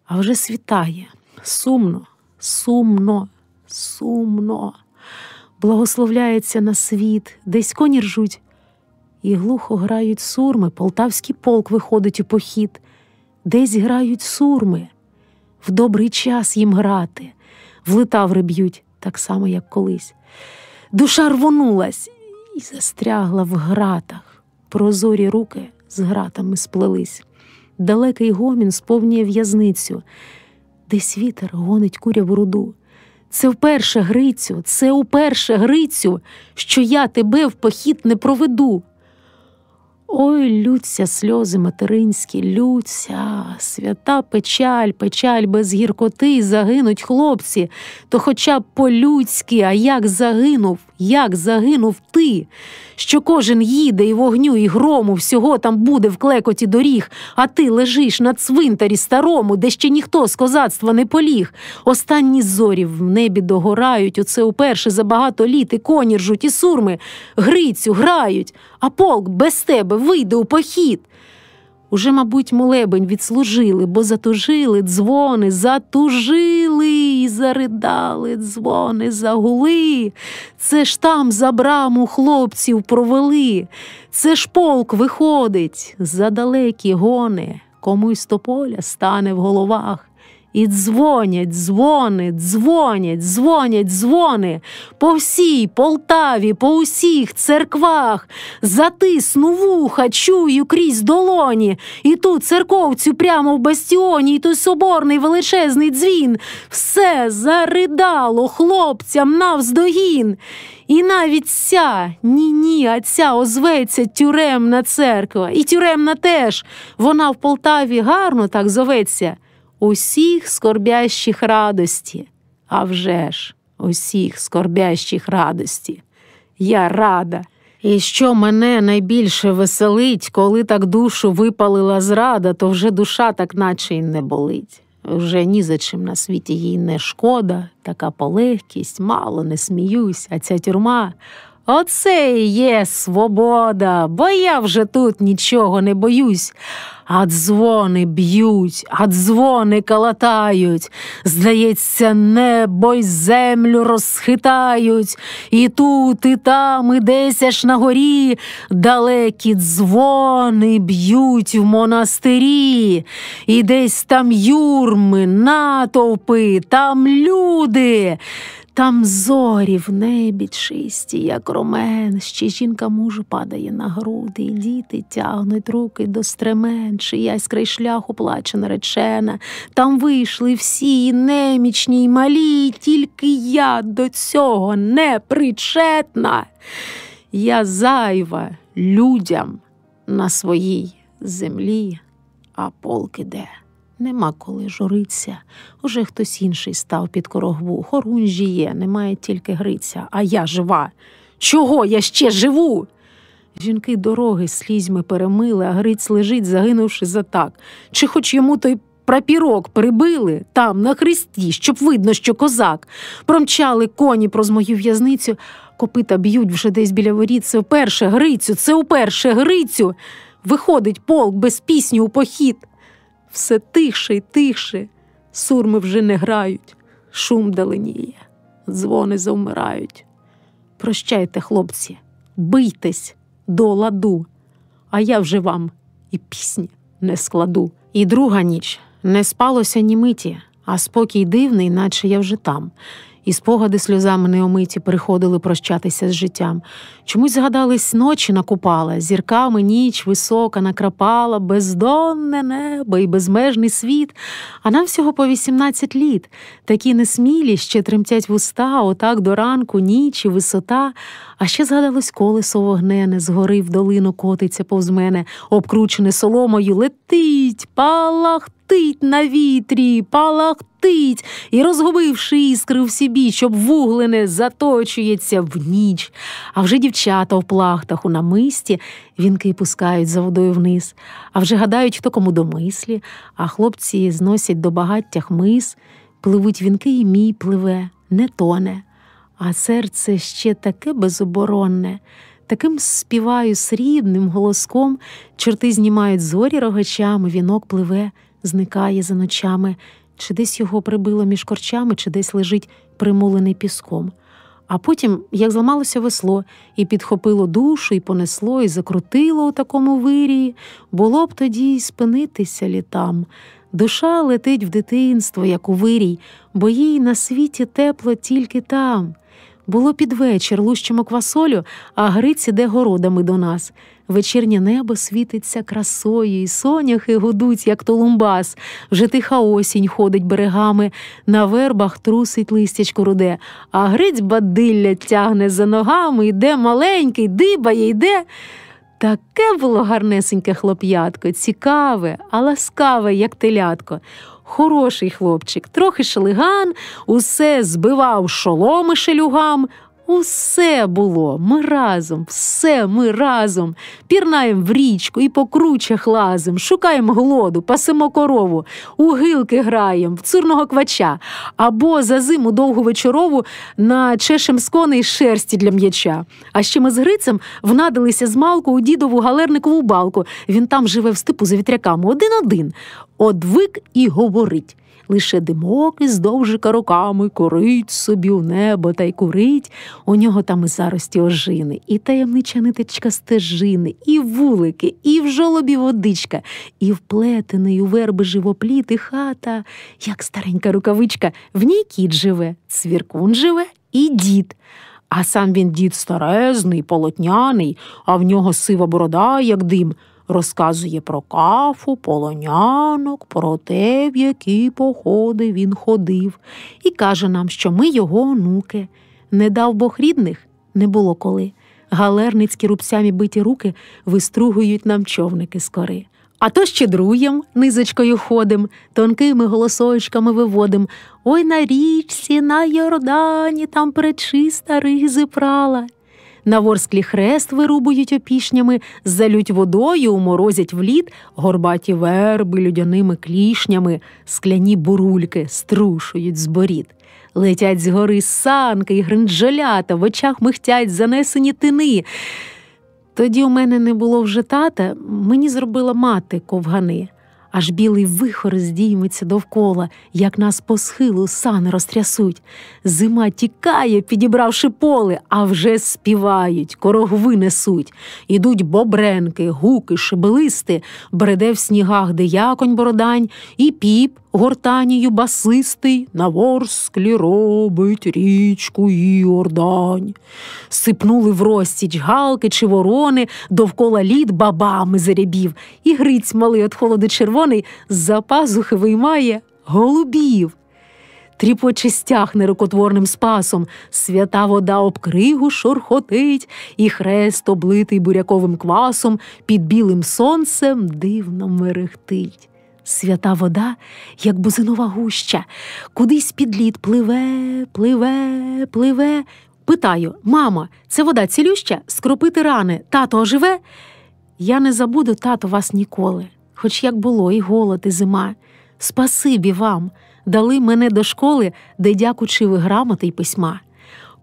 А вже світає. Сумно, сумно, сумно. Благословляється на світ, десь коні ржуть. І глухо грають сурми, полтавський полк виходить у похід. Десь грають сурми, в добрий час їм грати. В литаври б'ють, так само, як колись. Душа рвонулась і застрягла в гратах. Прозорі руки з гратами сплелись. Далекий гомін сповнює в'язницю, десь вітер гонить куряву руду. Це вперше, Грицю, це уперше, Грицю, що я тебе в похід не проведу. Ой, лються сльози материнські, лються, свята печаль, печаль без гіркоти, загинуть хлопці, то хоча б по-людськи, а як загинув ти, що кожен їде і вогню, і грому, всього там буде в клекоті доріг, а ти лежиш на цвинтарі старому, де ще ніхто з козацтва не поліг. Останні зорі в небі догорають, оце уперше за багато літ, і коні ржуть, і сурми, Грицю, грають, а полк без тебе вийде у похід. Уже, мабуть, молебень відслужили, бо затужили дзвони, затужили і заридали дзвони, загули. Це ж там за браму хлопців провели, це ж полк виходить за далекі гони, комусь тополя стане в головах. І дзвонять дзвони, дзвонять, дзвонять дзвони по всій Полтаві, по усіх церквах. Затисну вуха, чую крізь долоні, і ту церковцю прямо в бастіоні, і той соборний величезний дзвін. Все заридало хлопцям навздогін. І навіть ця, а ця озветься тюремна церква. І тюремна теж, вона в Полтаві гарно так зоветься. Усіх скорбящих радості, а вже ж, усіх скорбящих радості. Я рада. І що мене найбільше веселить, коли так душу випалила зрада, то вже душа так наче й не болить. Вже ні за чим на світі їй не шкода, така полегкість, мало не сміюсь, а ця тюрма – оце і є свобода, бо я вже тут нічого не боюсь. А дзвони б'ють, а дзвони калатають, здається, небо й землю розхитають. І тут, і там, і десь аж на горі далекі дзвони б'ють в монастирі. І десь там юрми, натовпи, там люди. Там зорі в небі чисті, як ромен, ще жінка мужу падає на груди, і діти тягнуть руки до стремен, чиясь край шляху плаче наречена. Там вийшли всі, і немічні, і малі, тільки я до цього не причетна. Я зайва людям на своїй землі, а полк іде. Нема коли журиться, уже хтось інший став під корогву. Хорунжі є, немає тільки Гриця, а я жива. Чого я ще живу? Жінки дороги слізьми перемили, а Гриць лежить, загинувши за так. Чи хоч йому той прапірок прибили там, на хресті, щоб видно, що козак? Промчали коні проз мою в'язницю, копита б'ють вже десь біля воріт. Це вперше, Грицю, це вперше, Грицю! Виходить полк без пісні у похід. Все тихше й тихше, сурми вже не грають, шум даленіє, дзвони завмирають. Прощайте, хлопці, бийтесь до ладу, а я вже вам і пісні не складу. І друга ніч, не спалося ні миті, а спокій дивний, наче я вже там. І спогади сльозами неомиті приходили прощатися з життям. Чомусь згадались ночі накупала, зірками ніч висока накрапала, бездонне небо і безмежний світ. А нам всього по 18 літ. Такі несмілі, ще тремтять вуста, отак до ранку, ніч і висота. А ще згадалось колесо вогнене, згори в долину котиться повз мене, обкручене соломою, летить, палахтить на вітрі, палахтить, і, розгубивши іскри в собі, щоб вуглене, заточується в ніч. А вже дівчата в плахтах у намисті вінки пускають за водою вниз, а вже гадають, хто кому до мислі, а хлопці зносять до багаття хмиз, пливуть вінки, і мій пливе, не тоне. А серце ще таке безоборонне, Таким співаю срібним голоском, чорти знімають зорі рогачами, вінок пливе, зникає за ночами. Чи десь його прибило між корчами, чи десь лежить примулений піском. А потім, як зламалося весло, і підхопило душу, і понесло, і закрутило у такому вирії, було б тоді й спинитися літам. Душа летить в дитинство, як у вирій, бо їй на світі тепло тільки там. Було під вечір, лущимо квасолю, а Гриць іде городами до нас. Вечірнє небо світиться красою, і соняхи гудуть, як толумбас. Вже тиха осінь ходить берегами, на вербах трусить листячко руде, а Гриць бадилля тягне за ногами, йде маленький, дибає, йде. Таке було гарнесеньке хлоп'ятко, цікаве, а ласкаве, як телятко. Хороший хлопчик, трохи шалиган, усе збивав шоломи шелюгам. Усе було, ми разом, все ми разом. Пірнаєм в річку і по кручах лазим, шукаєм глоду, пасемо корову, у гилки граєм, в цурного квача, або за зиму довгу вечорову начешем з коней шерсті для м'яча. А ще ми з Грицем внадилися з малку у дідову галерникову балку. Він там живе в степу за вітряками, один-один. Одвик і говорить. Лише димок із довжика роками курить собі у небо та й курить. У нього там і зарості ожини, і таємнича ниточка стежини, і вулики, і в жолобі водичка, і вплетений у верби живопліт, і хата, як старенька рукавичка. В ній кіт живе, цвіркун живе і дід. А сам він дід старезний, полотняний, а в нього сива борода, як дим. Розказує про кафу, полонянок, про те, в які походи він ходив. І каже нам, що ми його онуки. Не дав Бог рідних, не було коли. Галерницькі рубцями биті руки вистругують нам човники з кори. А то щедруєм, низочкою ходим, тонкими голосочками виводим. Ой, на річці, на Йордані, там пречиста ризи прала. На Ворсклі хрест вирубують опішнями, залють водою, уморозять в лід горбаті верби людяними клішнями, скляні бурульки струшують з борід. Летять згори санки й гринджолята, в очах михтять занесені тини. Тоді у мене не було вже тата, мені зробила мати ковгани. Аж білий вихор здійметься довкола, як нас по схилу сани розтрясуть. Зима тікає, підібравши поле, а вже співають, корогви несуть. Ідуть бобренки, гуки, шибелисти, бреде в снігах дияконь бородань, і піп гортанію басистий на Ворсклі робить річку Іордань. Сипнули в розтіч галки чи ворони, довкола лід бабами зарябів, і Гриць малий от холоду червоний з-за пазухи виймає голубів. Тріпоче стяг нерукотворним спасом, свята вода об кригу шурхотить, і хрест, облитий буряковим квасом, під білим сонцем дивно мерехтить. Свята вода, як бузинова гуща, кудись під лід пливе, пливе, пливе. Питаю: мама, це вода цілюща? Скропити рани, тато оживе? Я не забуду, тато, вас ніколи, хоч як було і голод, і зима. Спасибі вам, дали мене до школи, де дяк учив і грамоти й письма.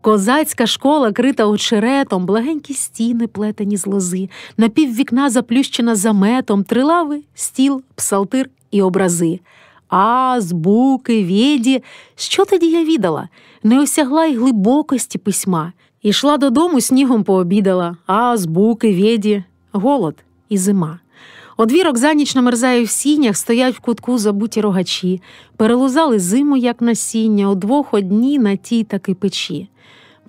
Козацька школа, крита очеретом, благенькі стіни, плетені з лози, напіввікна заплющена заметом, 3 лави, стіл, псалтир і образи. Азбуки, вєді, що тоді я відала? Не осягла й глибокості письма. Ішла додому, снігом пообідала. Азбуки, вєді, голод і зима. Одвірок за ніч намерзає в сінях, стоять в кутку забуті рогачі. Перелузали зиму, як насіння, удвох одні на тій таки печі.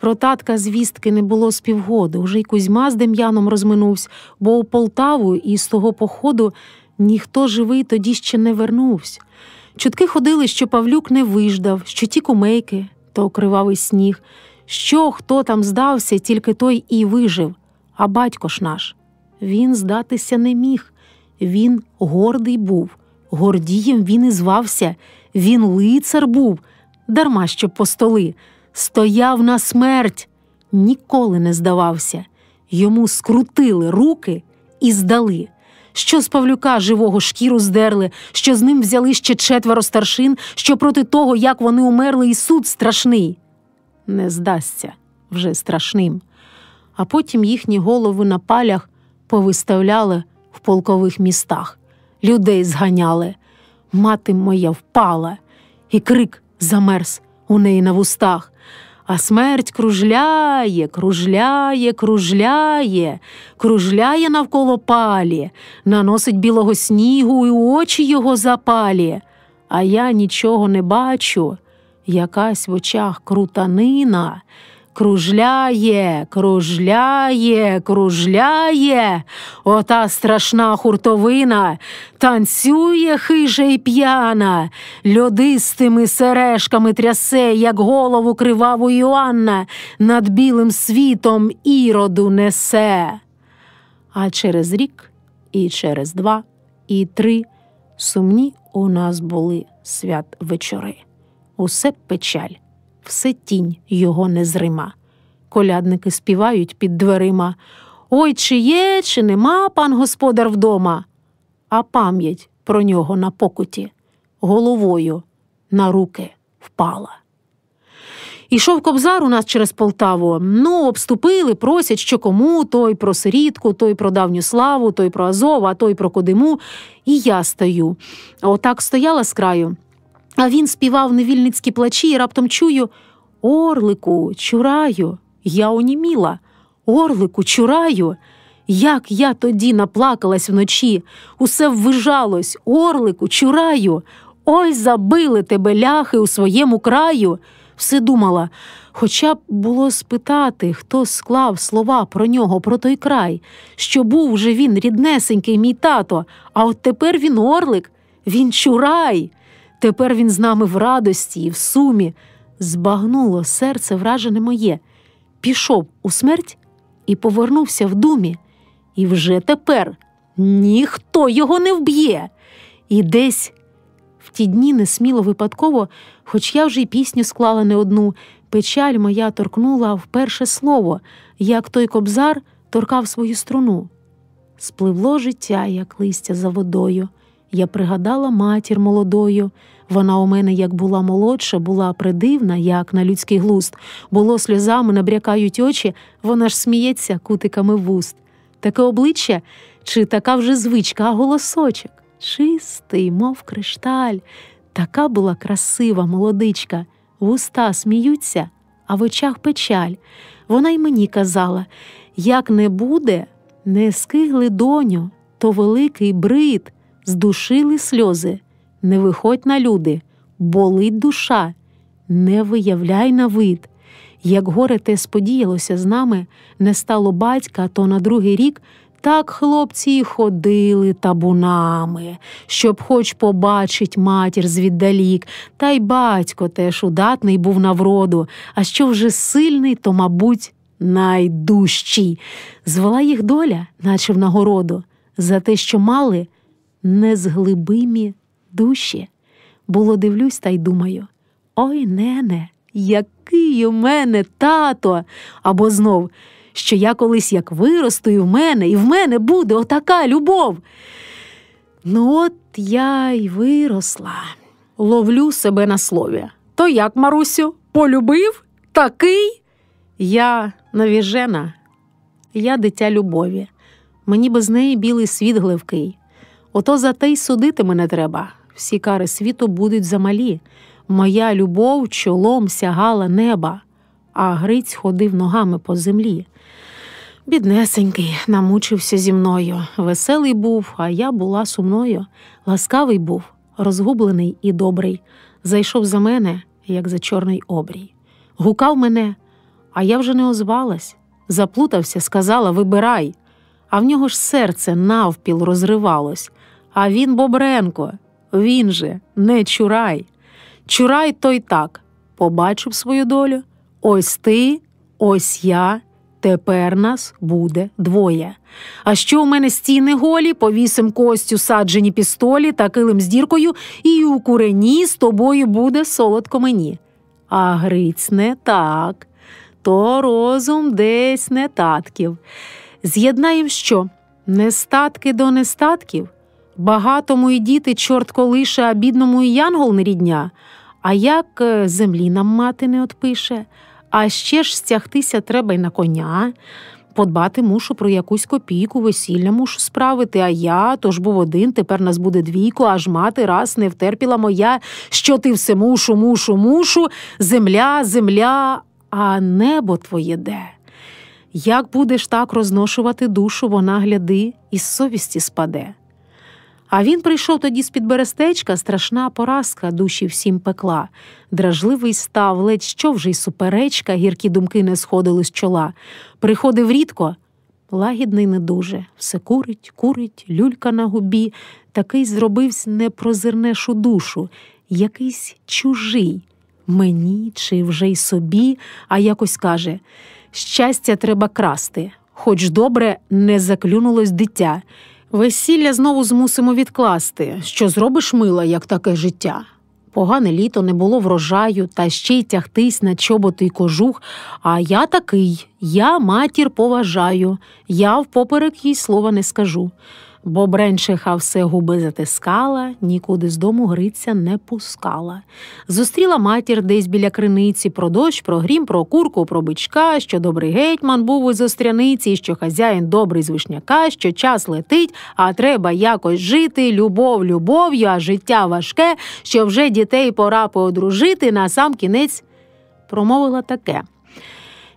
Про татка звістки не було з півгоди, уже й Кузьма з Дем'яном розминувся, бо у Полтаву із того походу ніхто живий тоді ще не вернувся. Чутки ходили, що Павлюк не виждав, що ті кумейки, то кривавий сніг, що хто там здався, тільки той і вижив. А батько ж наш, він здатися не міг, він гордий був, Гордієм він і звався, він лицар був, дарма що по столи, стояв на смерть, ніколи не здавався. Йому скрутили руки і здали. Що з Павлюка живого шкіру здерли, що з ним взяли ще 4 старшин, що проти того, як вони умерли, і суд страшний. Не здасться вже страшним. а потім їхні голови на палях повиставляли в полкових містах. Людей зганяли. Мати моя впала, і крик замерз у неї на вустах. А смерть кружляє, кружляє, кружляє, кружляє навколо палі, наносить білого снігу і очі його запалі. А я нічого не бачу, якась в очах крутанина. Кружляє, кружляє, кружляє, ота страшна хуртовина, танцює хижа й п'яна, льодистими сережками трясе, як голову криваву Іоанна, над білим світом Іроду несе. А через рік, і через 2, і 3 сумні у нас були святвечори. Усе печаль. Все тінь його незрима. Колядники співають під дверима. Ой, чи є, чи нема пан господар вдома? А пам'ять про нього на покуті головою на руки впала. Ішов кобзар у нас через Полтаву. Обступили, просять, що кому, той про сирітку, той про давню славу, той про Азов, а той про Кодиму. І я стою. Отак стояла з краю. А він співав невільницькі плачі, і раптом чую: «Орлику, чураю». Я оніміла. «Орлику, чураю». Як я тоді наплакалась вночі, усе ввижалось: «Орлику, чураю». Ой, забили тебе ляхи у своєму краю. Все думала, хоча б було спитати, хто склав слова про нього, про той край, що був вже він ріднесенький, мій тато, а от тепер він орлик, він чурай. Тепер він з нами в радості і в сумі. Збагнуло серце вражене моє. Пішов у смерть і повернувся в думі. І вже тепер ніхто його не вб'є. І десь в ті дні несміло випадково, хоч я вже й пісню склала не одну, печаль моя торкнула вперше слово, як той кобзар торкав свою струну. Спливло життя, як листя за водою. Я пригадала матір молодою. Вона у мене, як була молодша, була придивна, як на людський глузд. Було сльозами набрякають очі, вона ж сміється кутиками вуст. Таке обличчя, чи така вже звичка, а голосочок чистий, мов кришталь. Така була красива молодичка. Вуста сміються, а в очах печаль. Вона й мені казала: як не буде, не скигли, доню, то великий брид, здушили сльози. Не виходь на люди, болить душа, не виявляй на вид. Як горе те сподіялося з нами, не стало батька, то на другий рік так хлопці й ходили табунами, щоб хоч побачить матір звіддалік. Та й батько теж удатний був на вроду, а що вже сильний, то, мабуть, найдужчий. Звела їх доля, наче в нагороду, за те, що мали незглибимі душі. Було дивлюсь та й думаю: ой, нене, який у мене тато! Або знов, що я колись як виросту, і в мене буде отака любов. От я й виросла. Ловлю себе на слові. То як, Марусю, полюбив? Такий? Я навіжена. Я дитя любові. Мені без неї білий світ гливкий. Ото за те й судити мене треба. Всі кари світу будуть замалі. Моя любов чолом сягала неба, а Гриць ходив ногами по землі. Біднесенький, намучився зі мною. Веселий був, а я була сумною. Ласкавий був, розгублений і добрий. Зайшов за мене, як за чорний обрій. Гукав мене, а я вже не озвалась. Заплутався, сказала: вибирай. А в нього ж серце навпіл розривалось. А він Бобренко, він же не Чурай. Чурай той так: побачив свою долю. Ось ти, ось я, тепер нас буде двоє. А що у мене стіни голі, повісим костю саджені пістолі та килим з діркою, і у курені з тобою буде солодко мені. А Гриць не так, то розум десь не татків. З'єднаєм що? Нестатки до нестатків? Багатому і діти чорт колише, а бідному і янгол не рідня. А як землі нам мати не отпише? А ще ж стягтися треба й на коня. Подбати мушу про якусь копійку, весілля мушу справити, а я, то ж був один, тепер нас буде двійко, аж мати раз не втерпіла моя, що ти все мушу, земля, а небо твоє де? Як будеш так розношувати душу, вона, гляди, із совісті спаде. А він прийшов тоді з-під берестечка, страшна поразка душі всім пекла. Дражливий став, ледь що вже й суперечка, гіркі думки не сходили з чола. Приходив рідко, лагідний не дуже. Все курить, люлька на губі. Такий зробивсь не прозирнеш у душу, якийсь чужий. Мені чи вже й собі, а якось каже: щастя треба красти, хоч добре не заклюнулось дитя. Весілля знову змусимо відкласти. Що зробиш, мила, як таке життя? Погане літо, не було врожаю, та ще й тягтись на чоботи й кожух. А я такий, я матір поважаю, я впоперек їй слова не скажу. Бо бренчиха все губи затискала, нікуди з дому Гриця не пускала. Зустріла матір десь біля криниці, про дощ, про грім, про курку, про бичка, що добрий гетьман був із Остряниці, що хазяїн добрий з Вишняка, що час летить, а треба якось жити, любов любов'ю, а життя важке, що вже дітей пора поодружити, на сам кінець промовила таке: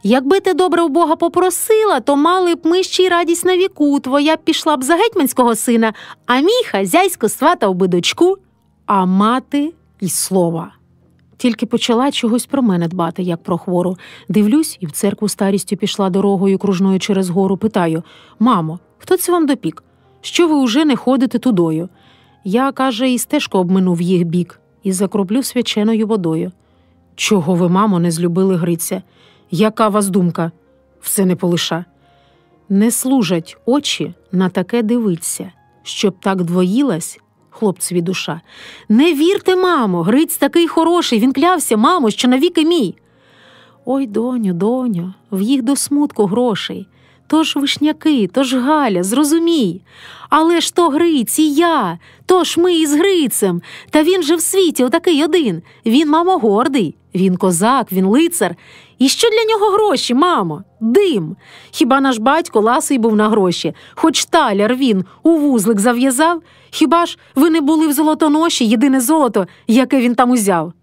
якби ти добре у Бога попросила, то мали б ми ще й радість на віку. Твоя б пішла б за гетьманського сина, а мій хазяйсько сватав би дочку, а мати й слова. Тільки почала чогось про мене дбати, як про хвору. Дивлюсь, і в церкву старістю пішла дорогою кружною через гору. Питаю: мамо, хто це вам допік? Що ви уже не ходите тудою? Я, каже, і стежку обминув їх бік, і закроплю свяченою водою. Чого ви, мамо, не злюбили Гриця? Яка вас думка? Все не полиша. Не служать очі на таке дивиться, щоб так двоїлась хлопцеві душа. Не вірте, мамо, Гриць такий хороший, він клявся, мамо, що навіки мій. Ой, доню, в їх до смутку грошей. То ж Вишняки, то ж Галя, зрозумій. Але ж то Гриць і я, то ж ми із Грицем. Та він же в світі отакий один. Він, мамо, гордий, він козак, він лицар. І що для нього гроші, мамо? Дим. Хіба наш батько ласий був на гроші? Хоч таляр він у вузлик зав'язав? Хіба ж ви не були в Золотоноші, єдине золото, яке він там узяв?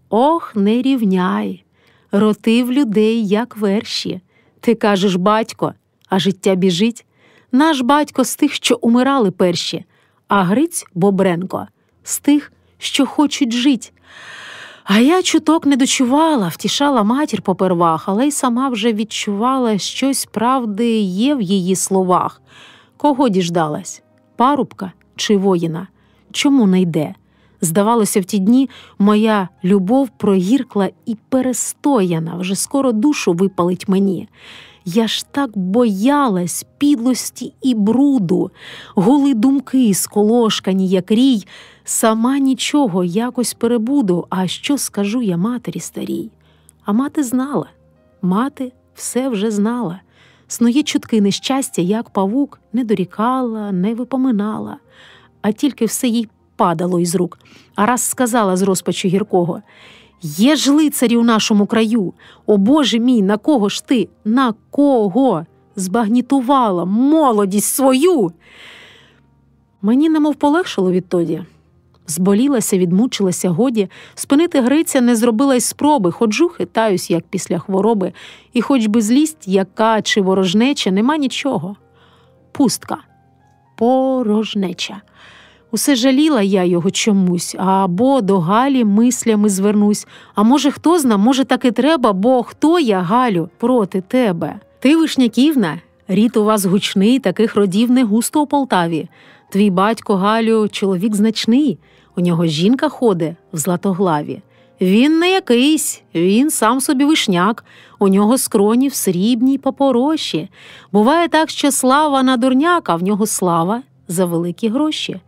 Ох, не рівняй. Роти в людей, як верші. Ти кажеш батько, а життя біжить. Наш батько з тих, що умирали перші, а Гриць Бобренко з тих, що хочуть жить. А я чуток не дочувала, втішала матір попервах, але й сама вже відчувала, щось правди є в її словах. Кого діждалась? Парубка чи воїна? Чому не йде? Здавалося, в ті дні моя любов прогіркла і перестояна, вже скоро душу випалить мені. Я ж так боялась підлості і бруду, голи думки сколошкані, як рій. Сама нічого, якось перебуду, а що скажу я матері старій? А мати знала, мати все вже знала. Снує чутки нещастя, як павук, не дорікала, не випоминала, а тільки все їй падало із рук. А раз сказала з розпачу гіркого: «Є ж лицарі у нашому краю! О, Боже мій, на кого ж ти? На кого? Збагнітувала молодість свою!» Мені немов полегшало відтоді. Зболілася, відмучилася, годі. Спинити Гриця не зробила й спроби. Ходжу, хитаюсь, як після хвороби. І хоч би злість, яка чи ворожнеча, нема нічого. Пустка. Порожнеча. Усе жаліла я його чомусь, або до Галі мислями звернусь. А може, хто зна, може, так і треба, бо хто я, Галю, проти тебе? Ти, Вишняківна, рід у вас гучний, таких родів не густо у Полтаві. Твій батько, Галю, чоловік значний, у нього жінка ходить в Златоглаві. Він не якийсь, він сам собі вишняк, у нього скроні в срібній папороші. Буває так, що слава на дурняка, а в нього слава за великі гроші.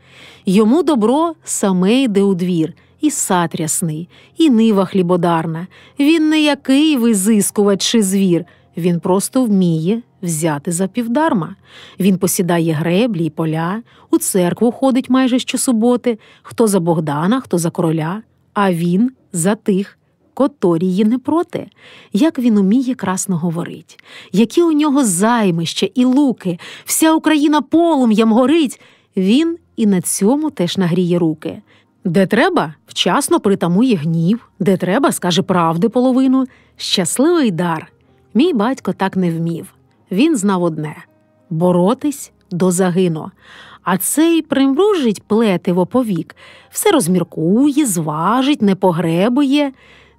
Йому добро саме йде у двір, і сад рясний, і нива хлібодарна. Він не який визискувач чи звір, він просто вміє взяти за півдарма. Він посідає греблі й поля, у церкву ходить майже щосуботи, хто за Богдана, хто за короля, а він за тих, Которії не проти, як він уміє красно говорить, які у нього займища і луки, вся Україна полум'ям горить, він і на цьому теж нагріє руки. Де треба, вчасно притамує гнів, де треба, скаже правди половину. Щасливий дар. Мій батько так не вмів. Він знав одне – боротись до загину. А цей примружить плетиво повік, все розміркує, зважить, не погребує.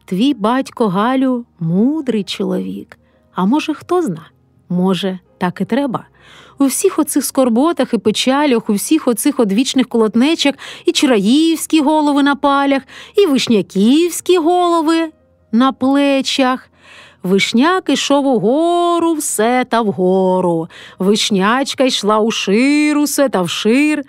Твій батько, Галю, мудрий чоловік. А може, хто зна? Може, так і треба. У всіх оцих скорботах і печалях, у всіх оцих одвічних колотнечах і чараївські голови на палях, і вишняківські голови на плечах. Вишняк ішов угору, все та вгору. Вишнячка йшла у шир, усе та вшир.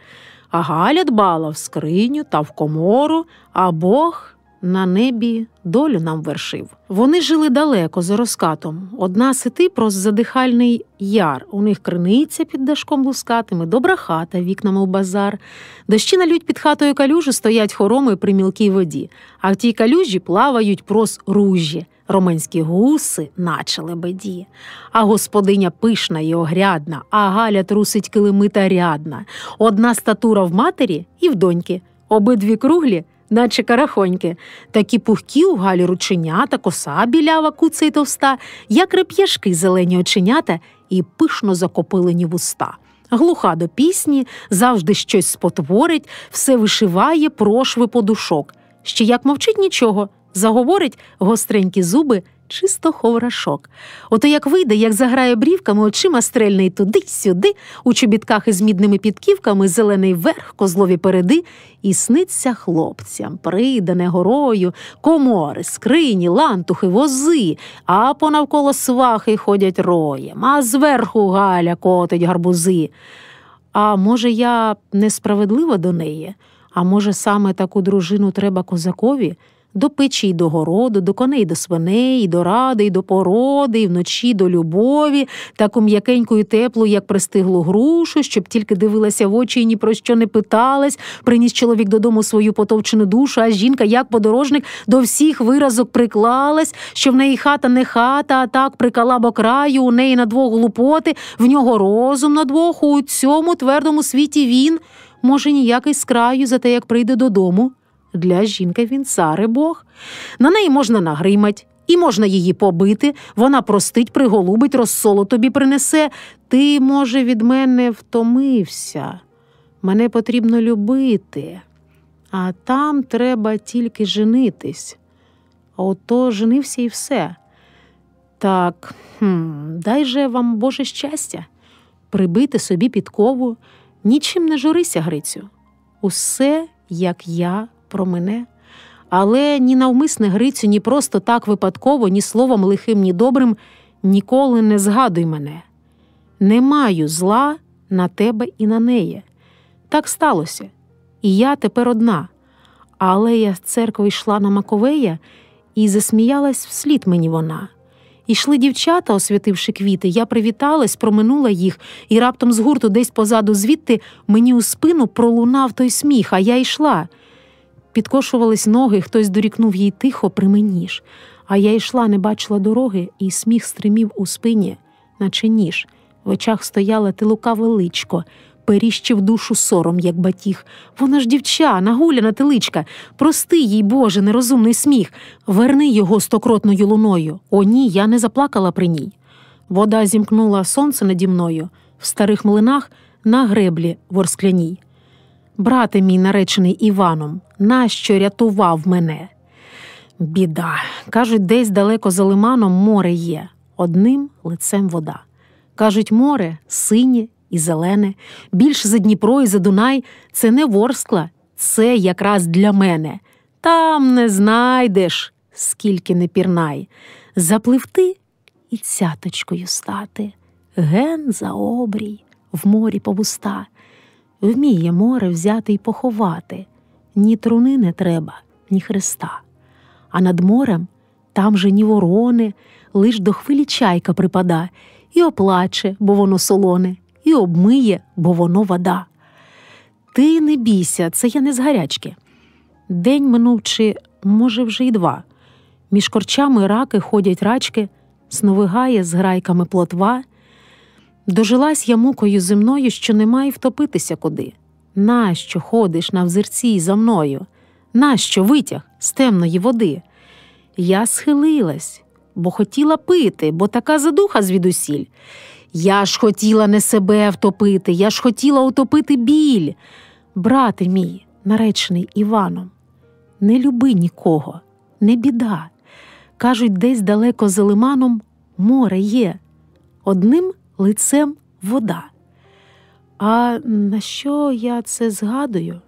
А Галя дбала в скриню та в комору, а Бог на небі долю нам вершив. Вони жили далеко, за розкатом. Одна Ситипрос задихальний яр. У них криниця під дашком лускатиме, добра хата вікнами в базар. Дощі налють під хатою калюжі, стоять хороми при мілкій воді. А в тій калюжі плавають прос ружі. Романські гуси, наче лебеді. А господиня пишна і огрядна, а Галя трусить килими та рядна. Одна статура в матері і в доньки. Обидві круглі, наче карахоньки. Такі пухкі у Галі рученята, коса білява, куца й товста, як реп'яшки зелені оченята і пишно закопилені вуста. Глуха до пісні, завжди щось спотворить, все вишиває прошви подушок. Ще як мовчить нічого, заговорить гостренькі зуби, чисто ховрашок. Ото як вийде, як заграє брівками, очима стрельне й туди-сюди, у чобітках із мідними підківками, зелений верх, козлові переди, і сниться хлопцям, придане горою, комори, скрині, лантухи, вози, а понавколо свахи ходять роєм, а зверху Галя котить гарбузи. А може, я несправедлива до неї? А може, саме таку дружину треба козакові? До печі й до городу, до коней, до свиней, і до ради, і до породи, і вночі до любові, таку м'якеньку і теплу, як пристиглу грушу, щоб тільки дивилася в очі і ні про що не питалась, приніс чоловік додому свою потовчену душу, а жінка, як подорожник, до всіх виразок приклалась, що в неї хата не хата, а так прикалабо краю, у неї на двох глупоти, в нього розум на двох, у цьому твердому світі він, може, ніякий з краю, за те, як прийде додому. Для жінки він цар і Бог. На неї можна нагримать, і можна її побити, вона простить, приголубить, розсолу тобі принесе. Ти, може, від мене втомився, мене потрібно любити, а там треба тільки женитись. А ото женився і все. Так, дай же вам Боже щастя, прибити собі підкову, нічим не журися, Грицю. Усе, як я, про мене. Але ні навмисне, Грицю, ні просто так випадково, ні словом лихим, ні добрим ніколи не згадуй мене. Не маю зла на тебе і на неї. Так сталося. І я тепер одна. Але я з церкви йшла на Маковея, і засміялась вслід мені вона. Ішли дівчата, освятивши квіти, я привіталась, проминула їх, і раптом з гурту десь позаду звідти мені у спину пролунав той сміх, а я йшла. Підкошувались ноги, хтось дорікнув їй тихо при мені ж. А я йшла, не бачила дороги, і сміх стримів у спині, наче ніж. В очах стояла ти лукаве личко, періщив душу сором, як батіг. Вона ж дівча, нагуляна теличка. Прости їй, Боже, нерозумний сміх. Верни його стокротною луною. О ні, я не заплакала при ній. Вода зімкнула сонце наді мною, в старих млинах на греблі ворскляній. Брате мій наречений Іваном, нащо рятував мене? Біда. Кажуть, десь далеко за лиманом море є, одним лицем вода. Кажуть, море синє і зелене, більш за Дніпро і за Дунай, це не Ворскла, це якраз для мене. Там не знайдеш, скільки не пірнай. Запливти і цяточкою стати, ген за обрій, в морі по вуста. Вміє море взяти й поховати, ні труни не треба, ні хреста. А над морем там же ні ворони, лиш до хвилі чайка припада, і оплаче, бо воно солоне, і обмиє, бо воно вода. Ти не бійся, це я не з гарячки. День минув чи, може, вже й два. Між корчами раки ходять рачки, сновигає з грайками плотва. Дожилась я мукою земною, що нема й втопитися куди. Нащо ходиш на взирці за мною? Нащо витяг з темної води? Я схилилась, бо хотіла пити, бо така задуха звідусіль. Я ж хотіла не себе втопити, я ж хотіла утопити біль. Брате мій, наречений Іваном, не люби нікого, не біда. Кажуть, десь далеко за лиманом море є, одним лицем вода. А на що я це згадую?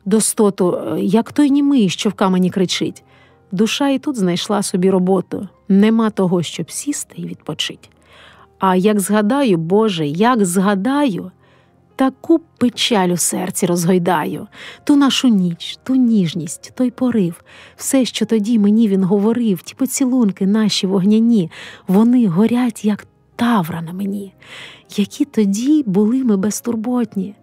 Достоту, як той німий, що в камені кричить. Душа і тут знайшла собі роботу. Нема того, щоб сісти і відпочить. А як згадаю, Боже, як згадаю, таку печаль у серці розгойдаю. Ту нашу ніч, ту ніжність, той порив. Все, що тоді мені він говорив, ті поцілунки наші вогняні, вони горять, як тавра на мені. Які тоді були ми безтурботні.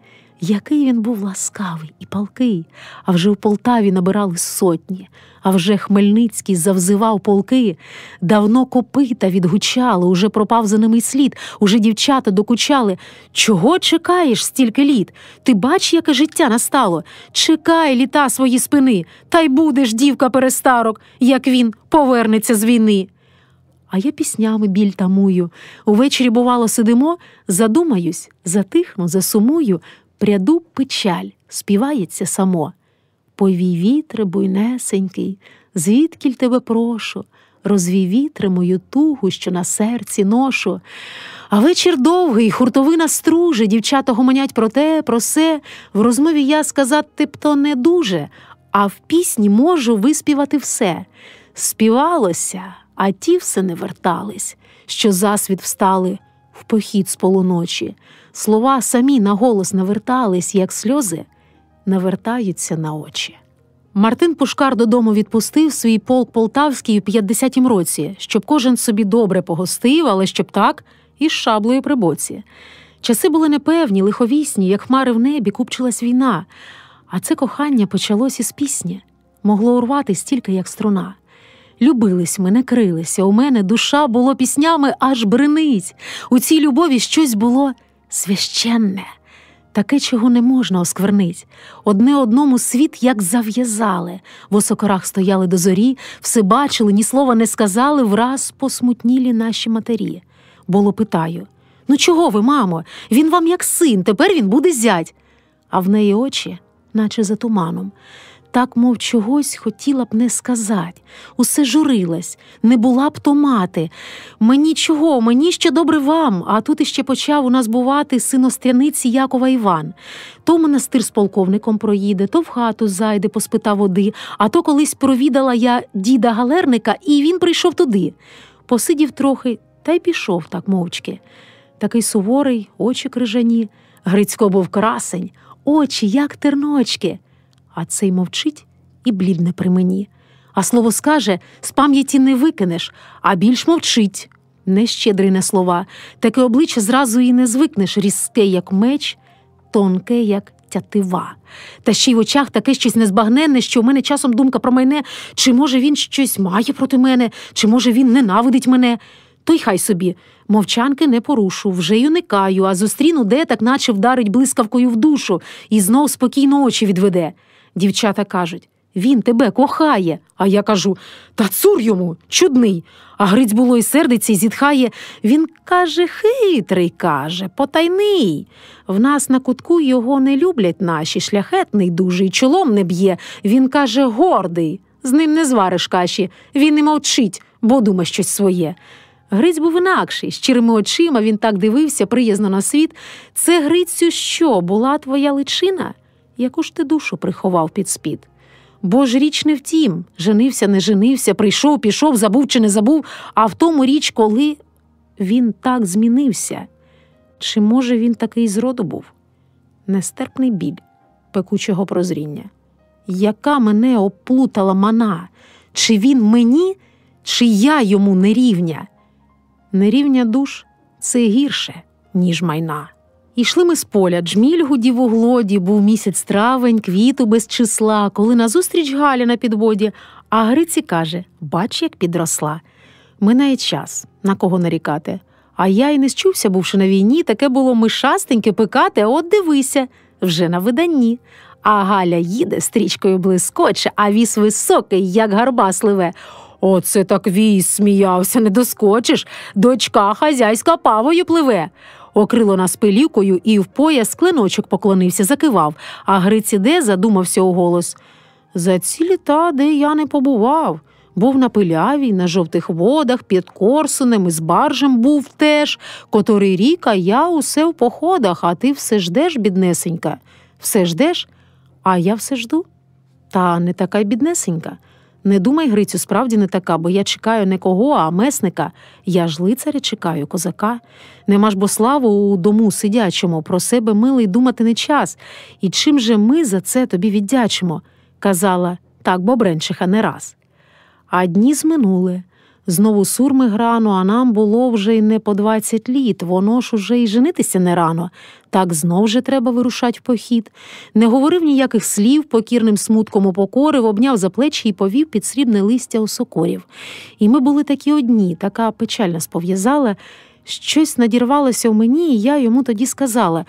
Який він був ласкавий і палкий, а вже в Полтаві набирали сотні, а вже Хмельницький завзивав полки. Давно копита відгучали, уже пропав за ними й слід, уже дівчата докучали. Чого чекаєш стільки літ? Ти бач, яке життя настало? Чекай літа свої спини, та й будеш, дівка, перестарок, як він повернеться з війни. А я піснями біль тамую. Увечері, бувало, сидимо, задумаюсь, затихну, засумую, пряду печаль, співається само. Повій вітре буйнесенький, звідкіль тебе прошу, розвій вітре мою тугу, що на серці ношу. А вечір довгий, хуртовина струже, дівчата гомонять про те, про се. В розмові я сказати б то не дуже, а в пісні можу виспівати все. Співалося, а ті все не вертались, що засвіт встали в похід з полуночі. Слова самі на голос навертались, як сльози навертаються на очі. Мартин Пушкар додому відпустив свій полк полтавський у 50-м році, щоб кожен собі добре погостив, але щоб так, і з шаблею при боці. Часи були непевні, лиховісні, як хмари в небі, купчилась війна. А це кохання почалось із пісні. Могло урватись тільки як струна. Любились ми, не крилися, у мене душа було піснями аж бринить. У цій любові щось було священне, таке, чого не можна осквернить. Одне одному світ як зав'язали. В осокорах стояли до зорі, все бачили, ні слова не сказали, враз посмутнілі наші матері. Боло питаю: «Ну чого ви, мамо? Він вам як син, тепер він буде зять». А в неї очі, наче за туманом. Так, мов чогось хотіла б не сказать. Усе журилась, не була б то мати. Мені чого, мені ще добре вам, а тут іще почав у нас бувати син Остряниці Якова Іван. То в монастир з полковником проїде, то в хату зайде поспита води, а то колись провідала я діда Галерника, і він прийшов туди. Посидів трохи, та й пішов так мовчки. Такий суворий, очі крижані, Грицько був красень, очі, як терночки. А цей мовчить і блідне при мені. А слово скаже, з пам'яті не викинеш, а більш мовчить. Не щедрий на слова, таке обличчя зразу і не звикнеш, різке, як меч, тонке, як тятива. Та ще й в очах таке щось незбагненне, що в мене часом думка промайне, чи може він щось має проти мене, чи може він ненавидить мене. То й хай собі, мовчанки не порушу, вже й уникаю, а зустріну де, так наче вдарить блискавкою в душу і знов спокійно очі відведе. Дівчата кажуть: «Він тебе кохає». А я кажу: «Та цур йому, чудний». А Гриць було й сердиться, і зітхає: «Він, каже, хитрий, каже, потайний. В нас на кутку його не люблять наші, шляхетний дуже, і чолом не б'є. Він, каже, гордий, з ним не звариш каші, він і мовчить, бо дума щось своє». Гриць був інакший, щирими очима він так дивився приязно на світ. «Це, Грицю, що, була твоя личина? Яку ж ти душу приховав під спід? Бо ж річ не в тім, женився, не женився, прийшов, пішов, забув чи не забув, а в тому річ, коли він так змінився. Чи, може, він такий з роду був?» Нестерпний біль пекучого прозріння. Яка мене оплутала мана? Чи він мені, чи я йому нерівня? Нерівня душ – це гірше, ніж майна. Ішли ми з поля, джміль гудів у глоді, був місяць травень, квіту без числа, коли назустріч Галя на підводі, а Гриці каже: «Бач, як підросла». Минає час, на кого нарікати. А я й не счувся, бувши на війні, таке було мишастеньке, пикате, от дивися, вже на виданні. А Галя їде, стрічкою блискоче, а віз високий, як гарба сливе. Оце так віз, сміявся, не доскочиш, дочка хазяйська павою пливе. Окрило нас пилівкою і в пояс клиночок поклонився, закивав, а Гриць іде, задумався уголос. За ці літа, де я не побував. Був на Пиляві, на жовтих водах, під Корсунем, і з баржем був теж. Котрий рік, а я усе в походах, а ти все ждеш, біднесенька. Все ждеш, а я все жду. Та не така й біднесенька. Не думай, Грицю, справді не така, бо я чекаю не кого, а месника. Я ж лицаря чекаю, козака. Нема ж бо славу у дому сидячому, про себе, милий, думати не час. І чим же ми за це тобі віддячимо? Казала так Бобренчиха не раз. А дні зминули. Знову сурми грано, а нам було вже й не по 20 літ, воно ж уже й женитися не рано. Так знов же треба вирушать в похід. Не говорив ніяких слів, покірним смутком упокорив, обняв за плечі і повів під срібне листя осокорів. І ми були такі одні, така печаль нас пов'язала. Щось надірвалося в мені, і я йому тоді сказала: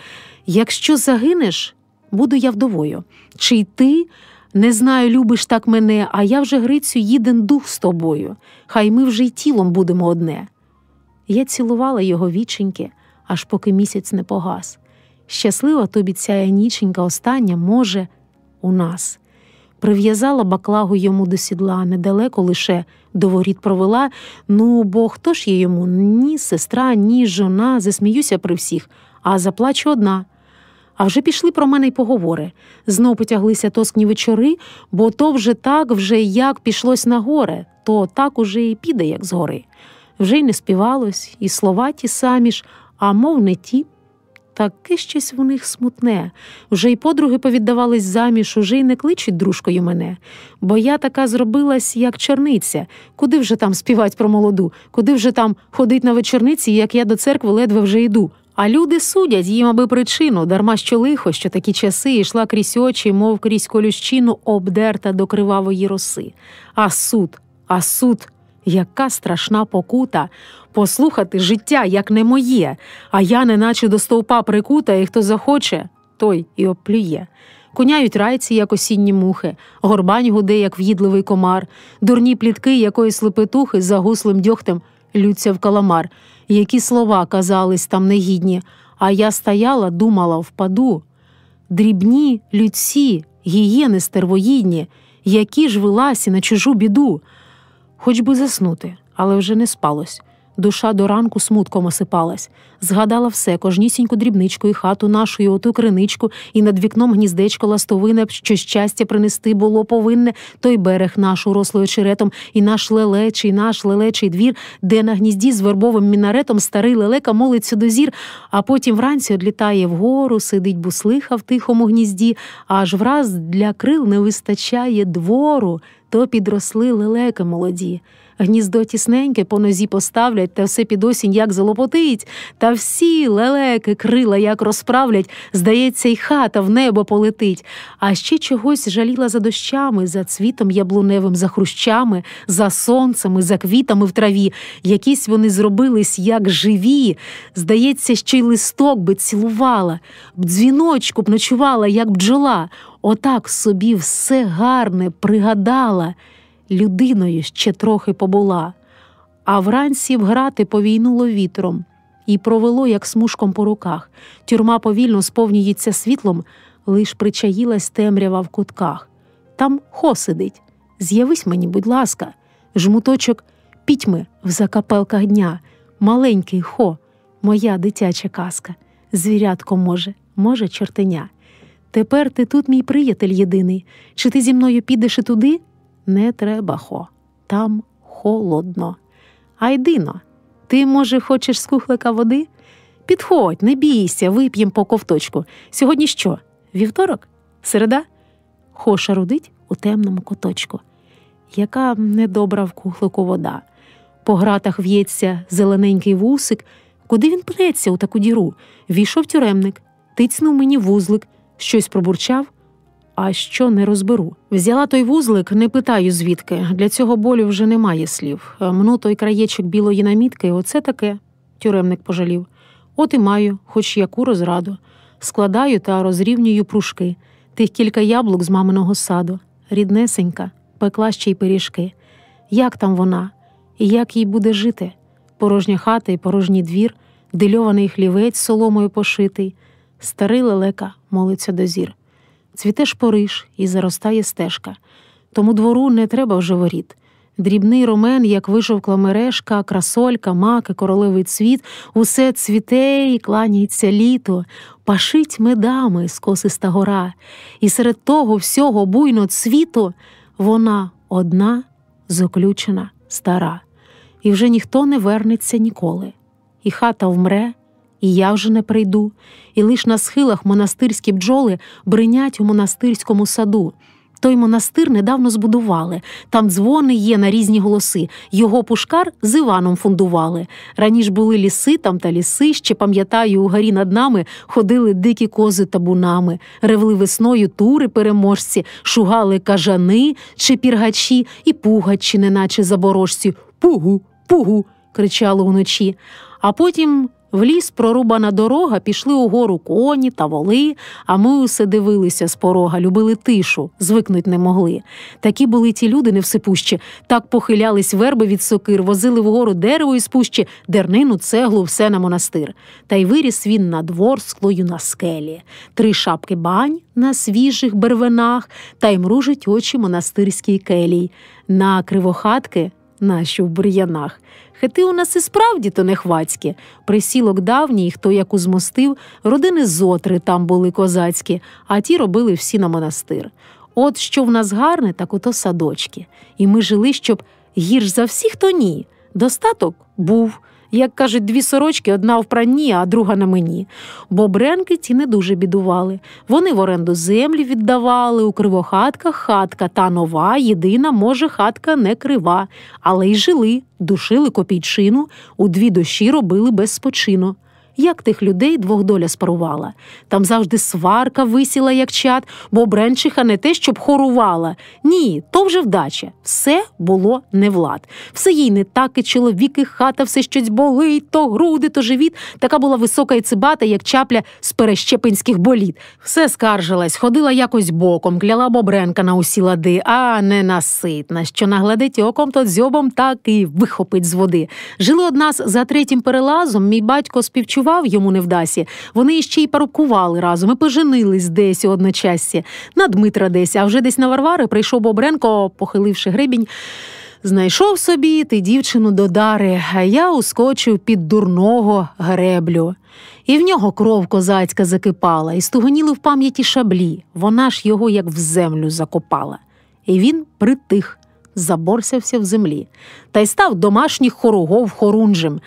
якщо загинеш, буду я вдовою. Чи й ти... Не знаю, любиш так мене, а я вже, Грицю, їден дух з тобою. Хай ми вже й тілом будемо одне. Я цілувала його віченьки, аж поки місяць не погас. Щаслива тобі ця ніченька остання, може, у нас. Прив'язала баклагу йому до сідла, недалеко лише до воріт провела. Ну, бо хто ж є йому? Ні сестра, ні жона, засміюся при всіх, а заплачу одна. А вже пішли про мене й поговори. Знов потяглися тоскні вечори, бо то вже так, вже як пішлось на горе, то так уже і піде, як згори. Вже й не співалось, і слова ті самі ж, а мов не ті. Таке щось в них смутне. Вже й подруги повіддавались заміж, уже й не кличуть дружкою мене. Бо я така зробилась, як черниця. Куди вже там співать про молоду? Куди вже там ходить на вечорниці, як я до церкви ледве вже йду? А люди судять їм аби причину, дарма що лихо, що такі часи йшла крізь очі, мов крізь колющину, обдерта до кривавої роси. А суд, яка страшна покута! Послухати життя, як не моє, а я неначе до стовпа прикута, і хто захоче, той і оплює. Коняють райці, як осінні мухи, горбань гуде, як в'їдливий комар, дурні плітки якоїсь лепетухи за гуслим дьогтем лються в каламар. Які слова казались там негідні, а я стояла, думала, впаду. Дрібні, людці, гієни стервоїдні, які ж виласі на чужу біду. Хоч би заснути, але вже не спалось. Душа до ранку смутком осипалась. Згадала все, кожнісіньку дрібничку і хату нашу, і оту криничку, і над вікном гніздечко ластовине, що щастя принести було повинне, той берег наш урослий очеретом, і наш лелечий двір, де на гнізді з вербовим мінаретом старий лелека молиться до зір, а потім вранці одлітає вгору, сидить буслиха в тихому гнізді, аж враз для крил не вистачає двору, то підросли лелеки молоді. Гніздо тісненьке по нозі поставлять, та все під осінь як залопотить, та всі лелеки крила як розправлять, здається, й хата в небо полетить. А ще чогось жаліла за дощами, за цвітом яблуневим, за хрущами, за сонцем, за квітами в траві. Якісь вони зробились як живі. Здається, що й листок би цілувала, б дзвіночку б ночувала, як бджола. Отак собі все гарне пригадала. Людиною ще трохи побула, а вранці вграти повійнуло вітром і провело, як смужком по руках. Тюрма повільно сповнюється світлом, лиш причаїлась темрява в кутках. Там Хо сидить. З'явись мені, будь ласка, жмуточок пітьми в закапелках дня. Маленький Хо, моя дитяча казка. Звірятко може чортеня. Тепер ти тут, мій приятель єдиний. Чи ти зі мною підеш і туди? Не треба, Хо, там холодно. Айдино, ти, може, хочеш з кухлика води? Підходь, не бійся, вип'єм по ковточку. Сьогодні що, вівторок? Середа? Хо шарудить у темному куточку. Яка недобра в кухлику вода. По гратах в'ється зелененький вусик, Куди він пнеться у таку діру? Війшов тюремник, тицнув мені вузлик, щось пробурчав, а що не розберу. Взяла той вузлик, не питаю звідки, для цього болю вже немає слів. Мну той краєчок білої намітки, оце таке, тюремник пожалів. От і маю, хоч яку розраду. Складаю та розрівнюю пружки, тих кілька яблук з маминого саду. Ріднесенька, пекла ще й пиріжки. Як там вона? І як їй буде жити? Порожня хата і порожній двір, дильований хлівець соломою пошитий. Старий лелека молиться до зір. Цвіте шпориш і заростає стежка. Тому двору не треба вже воріт. Дрібний ромен, як вижовкла мережка, красолька, маки, королевий цвіт, усе цвіте і кланяється літо, пашить медами скосиста гора. І серед того всього буйно цвіту вона одна, заключена, стара. І вже ніхто не вернеться ніколи. І хата вмре, і я вже не прийду, і лиш на схилах монастирські бджоли бринять у монастирському саду. Той монастир недавно збудували, там дзвони є на різні голоси, його Пушкар з Іваном фундували. Раніше були ліси там та ліси, ще пам'ятаю, у горі над нами ходили дикі кози табунами, ревли весною тури переможці, шугали кажани чи піргачі і пугачі, неначе заборожці. «Пугу, пугу!» – кричали уночі. А потім в ліс прорубана дорога, пішли угору коні та воли, а ми усе дивилися з порога, любили тишу, звикнуть не могли. Такі були ті люди невсипущі, так похилялись верби від сокир, возили вгору дерево із пущі, дернину, цеглу, все на монастир. Та й виріс він над ворсклою на скелі. 3 шапки бань на свіжих бервенах, та й мружить очі монастирській келій. На кривохатки наші в бур'янах. Хати у нас і справді-то не хвацькі. Присілок давній, хто яку змостив, родини зотри там були козацькі, а ті робили всі на монастир. От що в нас гарне, так ото садочки. І ми жили, щоб гірш за всіх, то ні. Достаток був. Як кажуть, 2 сорочки, одна в пранні, а друга на мені. Бо бренки ті не дуже бідували. Вони в оренду землі віддавали, у кривохатках хатка та нова, єдина, може, хатка не крива. Але й жили, душили копійчину, у 2 дощі робили без спочину. Як тих людей 2 доля спарувала. Там завжди сварка висіла, як чад, бо бренчиха не те, щоб хорувала. Ні, то вже вдача. Все було не влад. Все їй не так, і чоловік, і хата, все щось болить, то груди, то живіт. Така була висока і цибата, як чапля з перещепинських боліт. Все скаржилась, ходила якось боком, кляла бобренка на усі лади, а ненаситна, що наглядить оком, то дзьобом так і вихопить з води. Жили од нас за 3-м перелазом, мій батько співчував йому невдасі. Вони ще й парубкували разом і поженились десь у одночасці. На Дмитра десь, а вже десь на Варвари прийшов Бобренко, похиливши гребінь. Знайшов собі ти дівчину до Дари, а я ускочив під дурного греблю. І в нього кров козацька закипала, і стугоніли в пам'яті шаблі. Вона ж його як в землю закопала. І він притих, заборсявся в землі. Та й став домашніх хоругов хорунжем.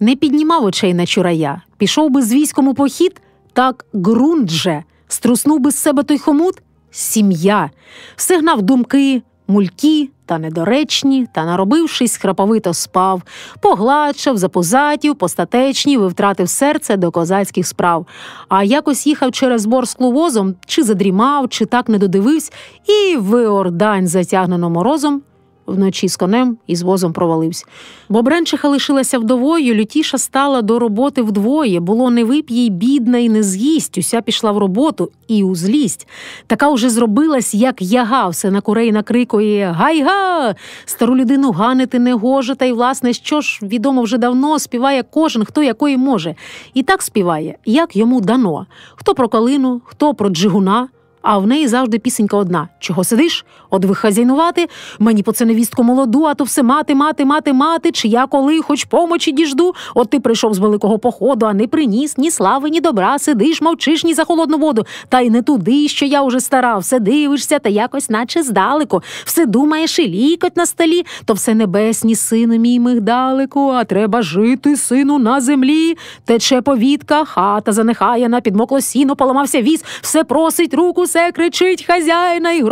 Не піднімав очей на Чурая. Пішов би з військом у похід, так ґрунт же. Струснув би з себе той хомут – сім'я. Все гнав думки, мулькі та недоречні, та, наробившись, храповито спав. Погладшав, запозатів, постатечнів і втратив серце до козацьких справ. А якось їхав через Борсклу возом, чи задрімав, чи так не додивився, і виордань, затягнено морозом, вночі з конем і з возом провалився. Бобренчиха лишилася вдовою, лютіша стала до роботи вдвоє. Було не вип'є й бідна, і не з'їсть. Уся пішла в роботу і у злість. Така уже зробилась, як яга, все на курей накрикує «Гай-га!» Стару людину ганити не гоже, та й, власне, що ж, відомо вже давно, співає кожен, хто якої може. І так співає, як йому дано. Хто про калину, хто про джигуна, а в неї завжди пісенька одна. Чого сидиш? От ви хазяйнувати? Мені по це невістку молоду, а то все мати, чи я коли хоч помочі діжду? От ти прийшов з великого походу, а не приніс ні слави, ні добра, сидиш, мовчиш, ні за холодну воду. Та й не туди, що я уже стара, все дивишся, та якось наче здалеку. Все думаєш і лікоть на столі, то все небесні, сину мій мигдалику, а треба жити, сину, на землі. Тече повітка, хата занехаяна, підмокло сіно, поламався віз, все просить руку, все кричить хазяїна, і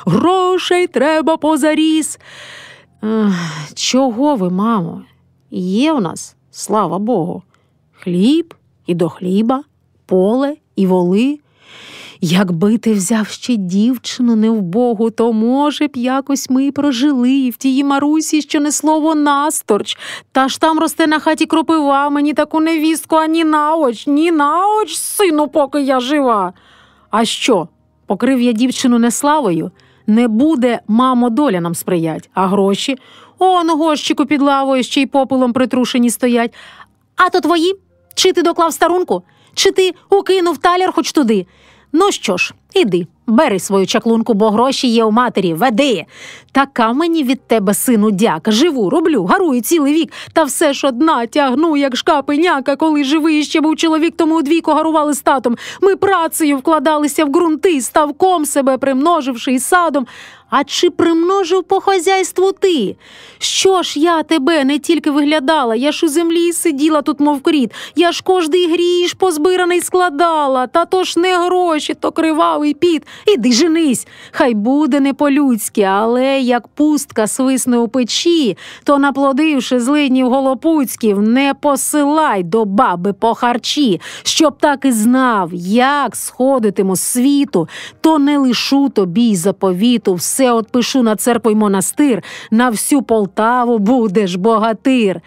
грошей треба позаріз. Чого ви, мамо? Є в нас слава Богу. Хліб і до хліба, поле і воли. Якби ти взяв ще дівчину невбогу, то, може б, якось ми й прожили в тії Марусі, що не слово насторч. Та ж там росте на хаті кропива, мені таку невістку ані на оч, сину, поки я жива. А що, покрив я дівчину не славою? Не буде, мамо, доля нам сприять. А гроші? Он горщику під лавою ще й попелом притрушені стоять. А то твої? Чи ти доклав старунку? Чи ти укинув таляр хоч туди? Ну що ж, іди, бери свою чаклунку, бо гроші є у матері, веди. Така мені від тебе, сину, дяка, живу, роблю, гарую цілий вік, та все ж одна тягну, як шкапеняка, коли живий ще був чоловік, тому удвійко гарували з татом. Ми працею вкладалися в ґрунти, ставком себе примноживши і садом. А чи примножив по хазяйству ти? Що ж я тебе не тільки виглядала, я ж у землі сиділа тут, мов кріт, я ж кожний гріш позбираний складала, та то ж не гроші, то кривавий піт. Іди женись, хай буде не по-людськи, але як пустка свисне у печі, то, наплодивши злиднів голопуцьків, не посилай до баби по харчі, щоб так і знав, як сходитиму з світу, то не лишу тобі й заповіту, все отпишу на церкву й монастир, на всю Полтаву будеш богатир.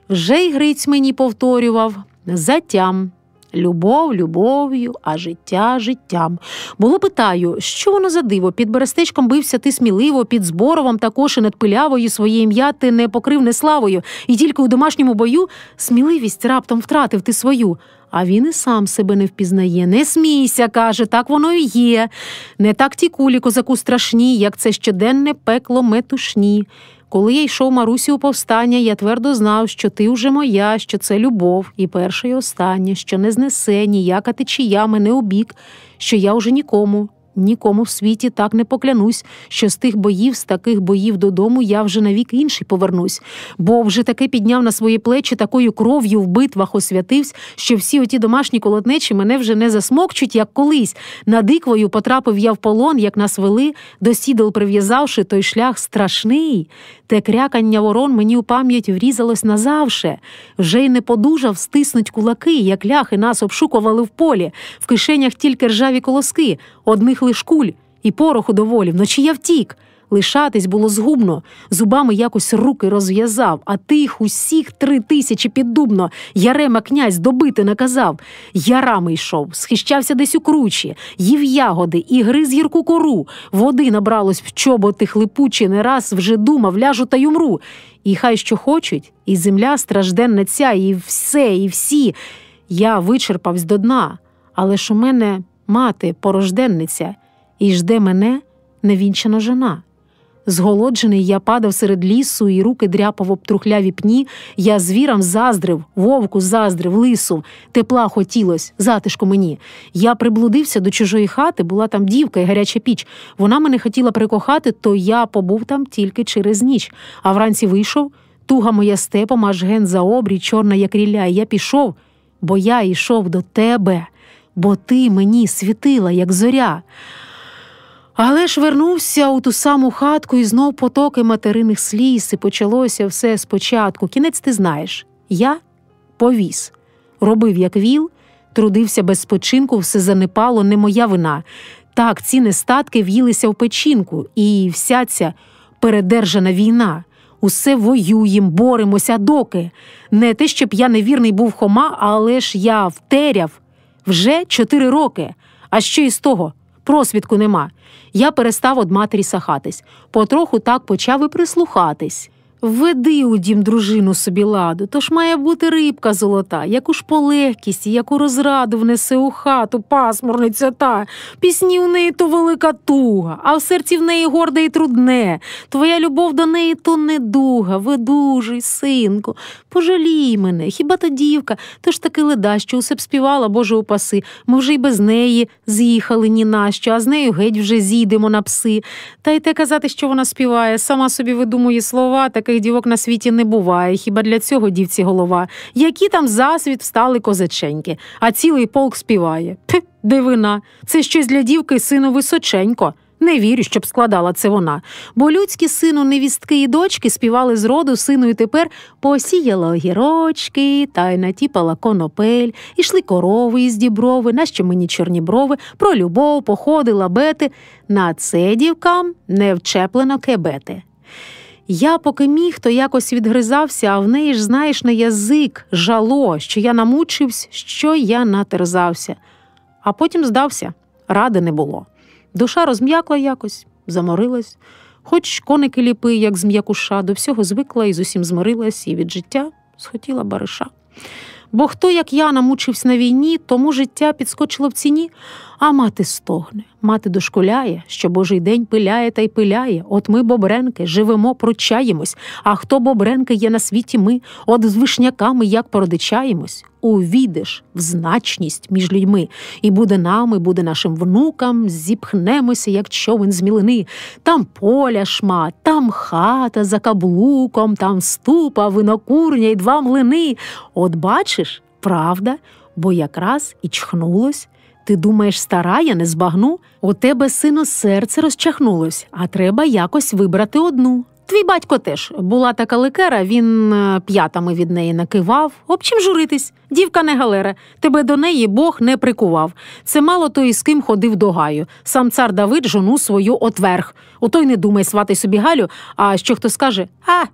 Вже й Гриць мені повторював: затям. Любов любов'ю, а життя життям. Було питаю, що воно за диво? Під Берестечком бився ти сміливо, під Зборовом також і над Пилявою своє ім'я ти не покрив неславою, і тільки у домашньому бою сміливість раптом втратив ти свою. А він і сам себе не впізнає. Не смійся, каже, так воно і є. Не так ті кулі, козаку, страшні, як це щоденне пекло метушні. Коли я йшов, Марусі, у повстання, я твердо знав, що ти уже моя, що це любов, і перше, і останнє, що не знесе ніяка течія мене у бік, що я уже нікому в світі так не поклянусь, що з тих боїв, з таких боїв додому я вже навік інший повернусь. Бо вже таки підняв на свої плечі, такою кров'ю в битвах освятивсь, що всі оті домашні колотнечі мене вже не засмокчуть, як колись. Над Іквою потрапив я в полон, як нас вели, до сідел прив'язавши, той шлях страшний. Те крякання ворон мені у пам'ять врізалось назавше. Вже й не подужав стиснуть кулаки, як ляхи нас обшукували в полі. В кишенях тільки ржаві колоски, одних лиш куль і пороху доволі. Вночі я втік. Лишатись було згубно. Зубами якось руки розв'язав, а тих усіх 3000 піддубно. Ярема князь добити наказав. Ярами йшов, схищався десь у кручі, їв ягоди і гриз гірку кору. Води набралось в чоботи хлипучі, не раз вже думав, ляжу та й умру. І хай що хочуть, і земля стражденна ця, і все, і всі. Я вичерпавсь до дна, але ж у мене мати порожденниця, і жде мене невінчана жена. Зголоджений я падав серед лісу, і руки дряпав об трухляві пні. Я звірам заздрив, вовку заздрив, лису. Тепла хотілось, затишку мені. Я приблудився до чужої хати, була там дівка і гаряча піч. Вона мене хотіла прикохати, то я побув там тільки через ніч. А вранці вийшов, туга моя степом, аж ген за обрій, чорна як рілля. І я пішов, бо я йшов до тебе, бо ти мені світила, як зоря. Але ж вернувся у ту саму хатку, і знов потоки материних сліз, і почалося все спочатку. Кінець ти знаєш. Я повіз. Робив, як віл, трудився без спочинку, все занепало, не моя вина. Так, ці нестатки в'їлися в печінку, і вся ця передержана війна. Усе воюєм, боремося, доки. Не те, щоб я невірний був Хома, але ж я втеряв вже 4 роки. А що із того? Просвідку нема. Я перестав од матері сахатись. Потроху так почав і прислухатись. Введи у дім дружину собі ладу, то ж має бути рибка золота, яку ж по легкісті, яку розраду внесе у хату пасмурниця та. Пісні в неї то велика туга, а в серці в неї горде і трудне. Твоя любов до неї то недуга, видужуй, синку, пожалій мене, хіба та дівка, то ж таки леда, що усе б співала, Боже упаси, ми вже й без неї з'їхали ні на що, а з нею геть вже зійдемо на пси. Та й те казати, що вона співає, сама собі видумує слова, таких дівок на світі не буває, хіба для цього дівці голова. Які там засвіт встали козаченьки, а цілий полк співає. Дивина, це щось для дівки, сину, височенько. Не вірю, щоб складала це вона, бо людські сину, невістки і дочки співали з роду сину, і тепер посіяла огірочки, та й натіпала конопель, ішли корови із діброви, нащо мені чорні брови, про любов, походи, лабети, на це дівкам не вчеплено кебети. Я поки міг, то якось відгризався, а в неї ж, знаєш, на язик жало, що я намучився, що я натерзався. А потім здався, ради не було. Душа розм'якла якось, заморилась, хоч коники ліпи, як з м'якуша, до всього звикла і з усім змирилась, і від життя схотіла бариша. Бо хто, як я, намучився на війні, тому життя підскочило в ціні, а мати стогне, мати дошкуляє, що Божий день пиляє та й пиляє. От ми, бобренки, живемо, пручаємось, а хто бобренки є на світі ми, от з вишняками як породичаємось, увійдеш в значність між людьми, і буде нам, і буде нашим внукам, зіпхнемося, як човен з мілини. Там поля шмат, там хата за каблуком, там ступа, винокурня і 2 млини. От бачиш, правда, бо якраз і чхнулось. Ти думаєш, стара, я не збагну? У тебе, сину, серце розчахнулось, а треба якось вибрати одну. Твій батько теж. Була така ликера, він п'ятами від неї накивав. Об чим журитись? Дівка не галера. Тебе до неї Бог не прикував. Це мало то і з ким ходив до гаю. Сам цар Давид жону свою отверг. У той не думай свати собі Галю, а що хто скаже?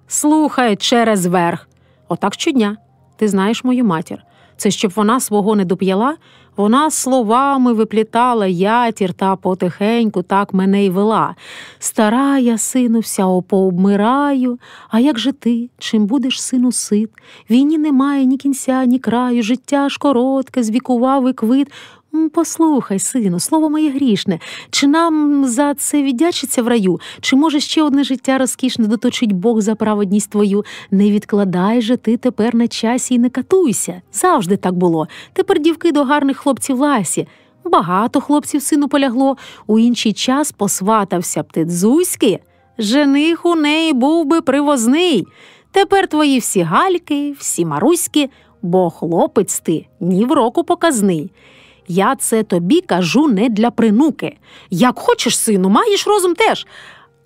Слухай, через верх. Отак щодня. Ти знаєш мою матір. Це щоб вона свого не доп'яла, вона словами виплітала ятір та потихеньку так мене й вела. Стара я, сину, вся пообмираю, а як же ти, чим будеш, сину, сит? Війні немає ні кінця, ні краю, життя ж коротке, звікував і квит. Послухай, сину, слово моє грішне, чи нам за це віддячиться в раю? Чи, може, ще одне життя розкішне доточить Бог за праведність твою? Не відкладай же ти тепер на часі і не катуйся. Завжди так було. Тепер дівки до гарних хлопців ласі. Багато хлопців, сину, полягло. У інший час посватався б ти дзузьки. Жених у неї був би привозний. Тепер твої всі Гальки, всі Маруськи, бо хлопець ти ні в року показний. Я це тобі кажу не для принуки. Як хочеш, сину, маєш розум теж.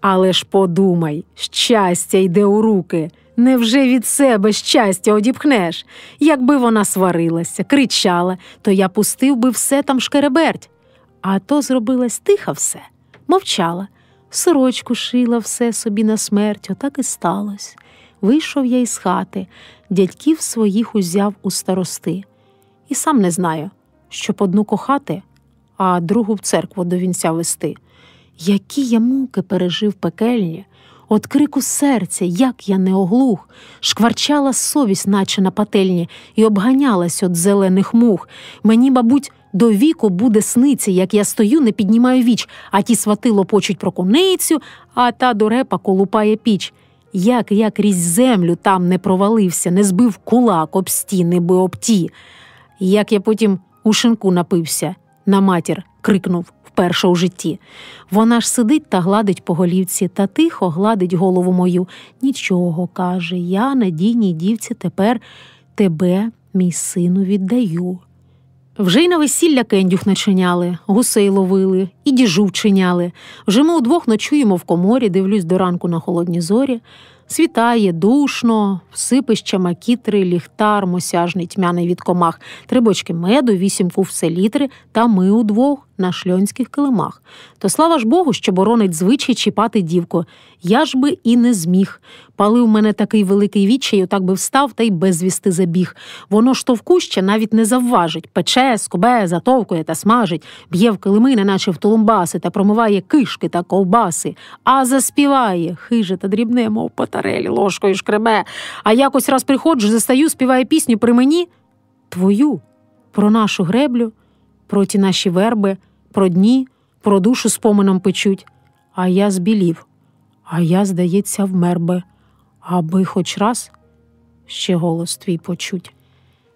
Але ж подумай, щастя йде у руки. Невже від себе щастя одіпхнеш? Якби вона сварилася, кричала, то я пустив би все там шкереберть. А то зробилась тиха все, мовчала. Сорочку шила все собі на смерть, отак і сталось. Вийшов я із хати, дядьків своїх узяв у старости. І сам не знаю, щоб одну кохати, а другу в церкву до вінця вести. Які я муки пережив пекельні, от крику серця, як я не оглух, шкварчала совість, наче на пательні, і обганялась от зелених мух. Мені, мабуть, до віку буде сниться, як я стою, не піднімаю віч, а ті свати лопочуть про куницю, а та дурепа колупає піч. Як я крізь землю там не провалився, не збив кулак об стіни би об ті. Як я потім у шинку напився, на матір крикнув вперше у житті. Вона ж сидить та гладить по голівці, та тихо гладить голову мою. Нічого, каже, я надійній дівці тепер тебе, мій сину, віддаю. Вже й на весілля кендюх начиняли, гусей ловили, і діжу вчиняли. Вже ми удвох ночуємо в коморі, дивлюсь до ранку на холодні зорі. Світає, душно, сипища, макітри, ліхтар, мосяжний, тьмяний від комах, 3 бочки меду, 8 кув селітри, та ми удвох на шльонських килимах. То слава ж Богу, що боронить звичай чіпати дівку. Я ж би і не зміг. Палив мене такий великий відчай, отак би встав та й безвісти забіг. Воно ж товкуще навіть не завважить. Пече, скубе, затовкує та смажить, б'є в килими, неначе в тулумбаси, та промиває кишки та ковбаси. А заспіває, хиже та дрібне, мов по тарелі, ложкою шкребе. А якось раз приходжу, застаю, співає пісню при мені. Твою, про нашу греблю, про ті наші верби, про дні, про душу спомином печуть. А я збілів, а я, здається, вмер би, аби хоч раз ще голос твій почуть.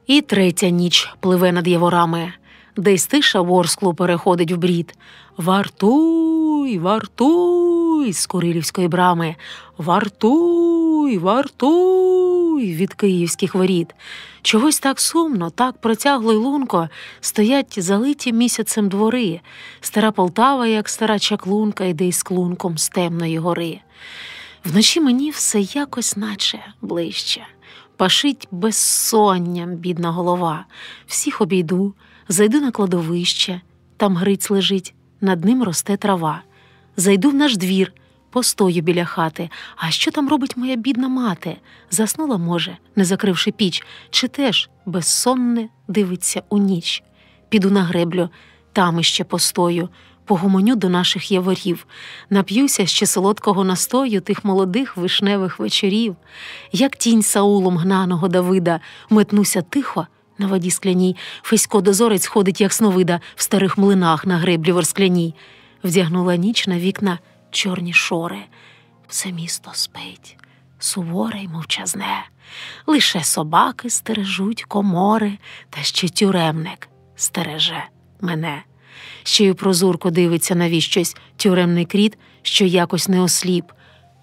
І 3-я ніч пливе над яворами, десь тиша ворсклу переходить в брід. Вартуй, вартуй з Курилівської брами, вартуй, вартуй буй від київських воріт. Чогось так сумно, так протягло й лунко стоять залиті місяцем двори. Стара Полтава, як стара чаклунка, йде із клунком з темної гори. Вночі мені все якось наче ближче. Пашить безсонням бідна голова. Всіх обійду, зайду на кладовище, там Гриць лежить, над ним росте трава. Зайду в наш двір, постою біля хати. А що там робить моя бідна мати? Заснула, може, не закривши піч, чи теж безсонне дивиться у ніч? Піду на греблю, там іще постою, погомоню до наших яворів, нап'юся ще солодкого настою тих молодих вишневих вечорів. Як тінь Саулом гнаного Давида, метнуся тихо на воді скляній, Фесько-дозорець ходить, як сновида, в старих млинах на греблі ворскляній. Вдягнула ніч на вікна чорні шори. Все місто спить, суворе й мовчазне. Лише собаки стережуть комори, та ще тюремник стереже мене. Ще й у прозурку дивиться навіщось тюремний кріт, що якось не осліп.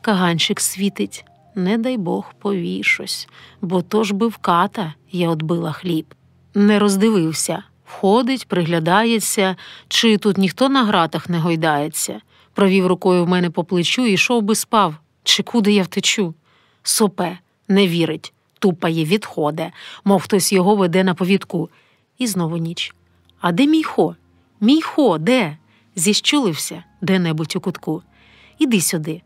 Каганчик світить, не дай Бог повішусь, бо то ж би в ката я отбила хліб. Не роздивився, входить, приглядається, чи тут ніхто на гратах не гойдається. Провів рукою в мене по плечу і йшов би спав, чи куди я втечу. Сопе, не вірить, тупає, відходе, мов хтось його веде на повідку. І знову ніч. А де мій хо? Мій хо, де? Зіщулився де-небудь у кутку. Іди сюди,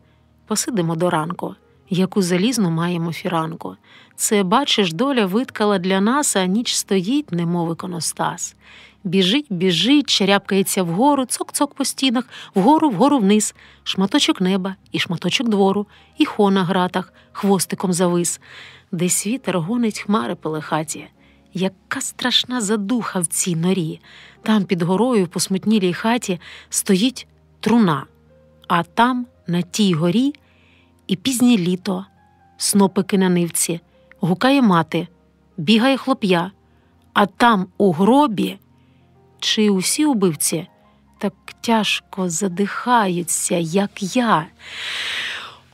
посидимо до ранку, яку залізну маємо фіранку. Це, бачиш, доля виткала для нас, а ніч стоїть, немов іконостас. Біжить, біжить, черяпкається вгору, цок-цок по стінах, вгору вниз. Шматочок неба і шматочок двору, і хо на гратах хвостиком завис. Десь вітер гонить хмари пелехаті. Яка страшна задуха в цій норі. Там під горою в посмутнілій хаті стоїть труна. А там, на тій горі, і пізнє літо, снопики на нивці, гукає мати, бігає хлоп'я. А там у гробі, чи усі убивці, так тяжко задихаються, як я.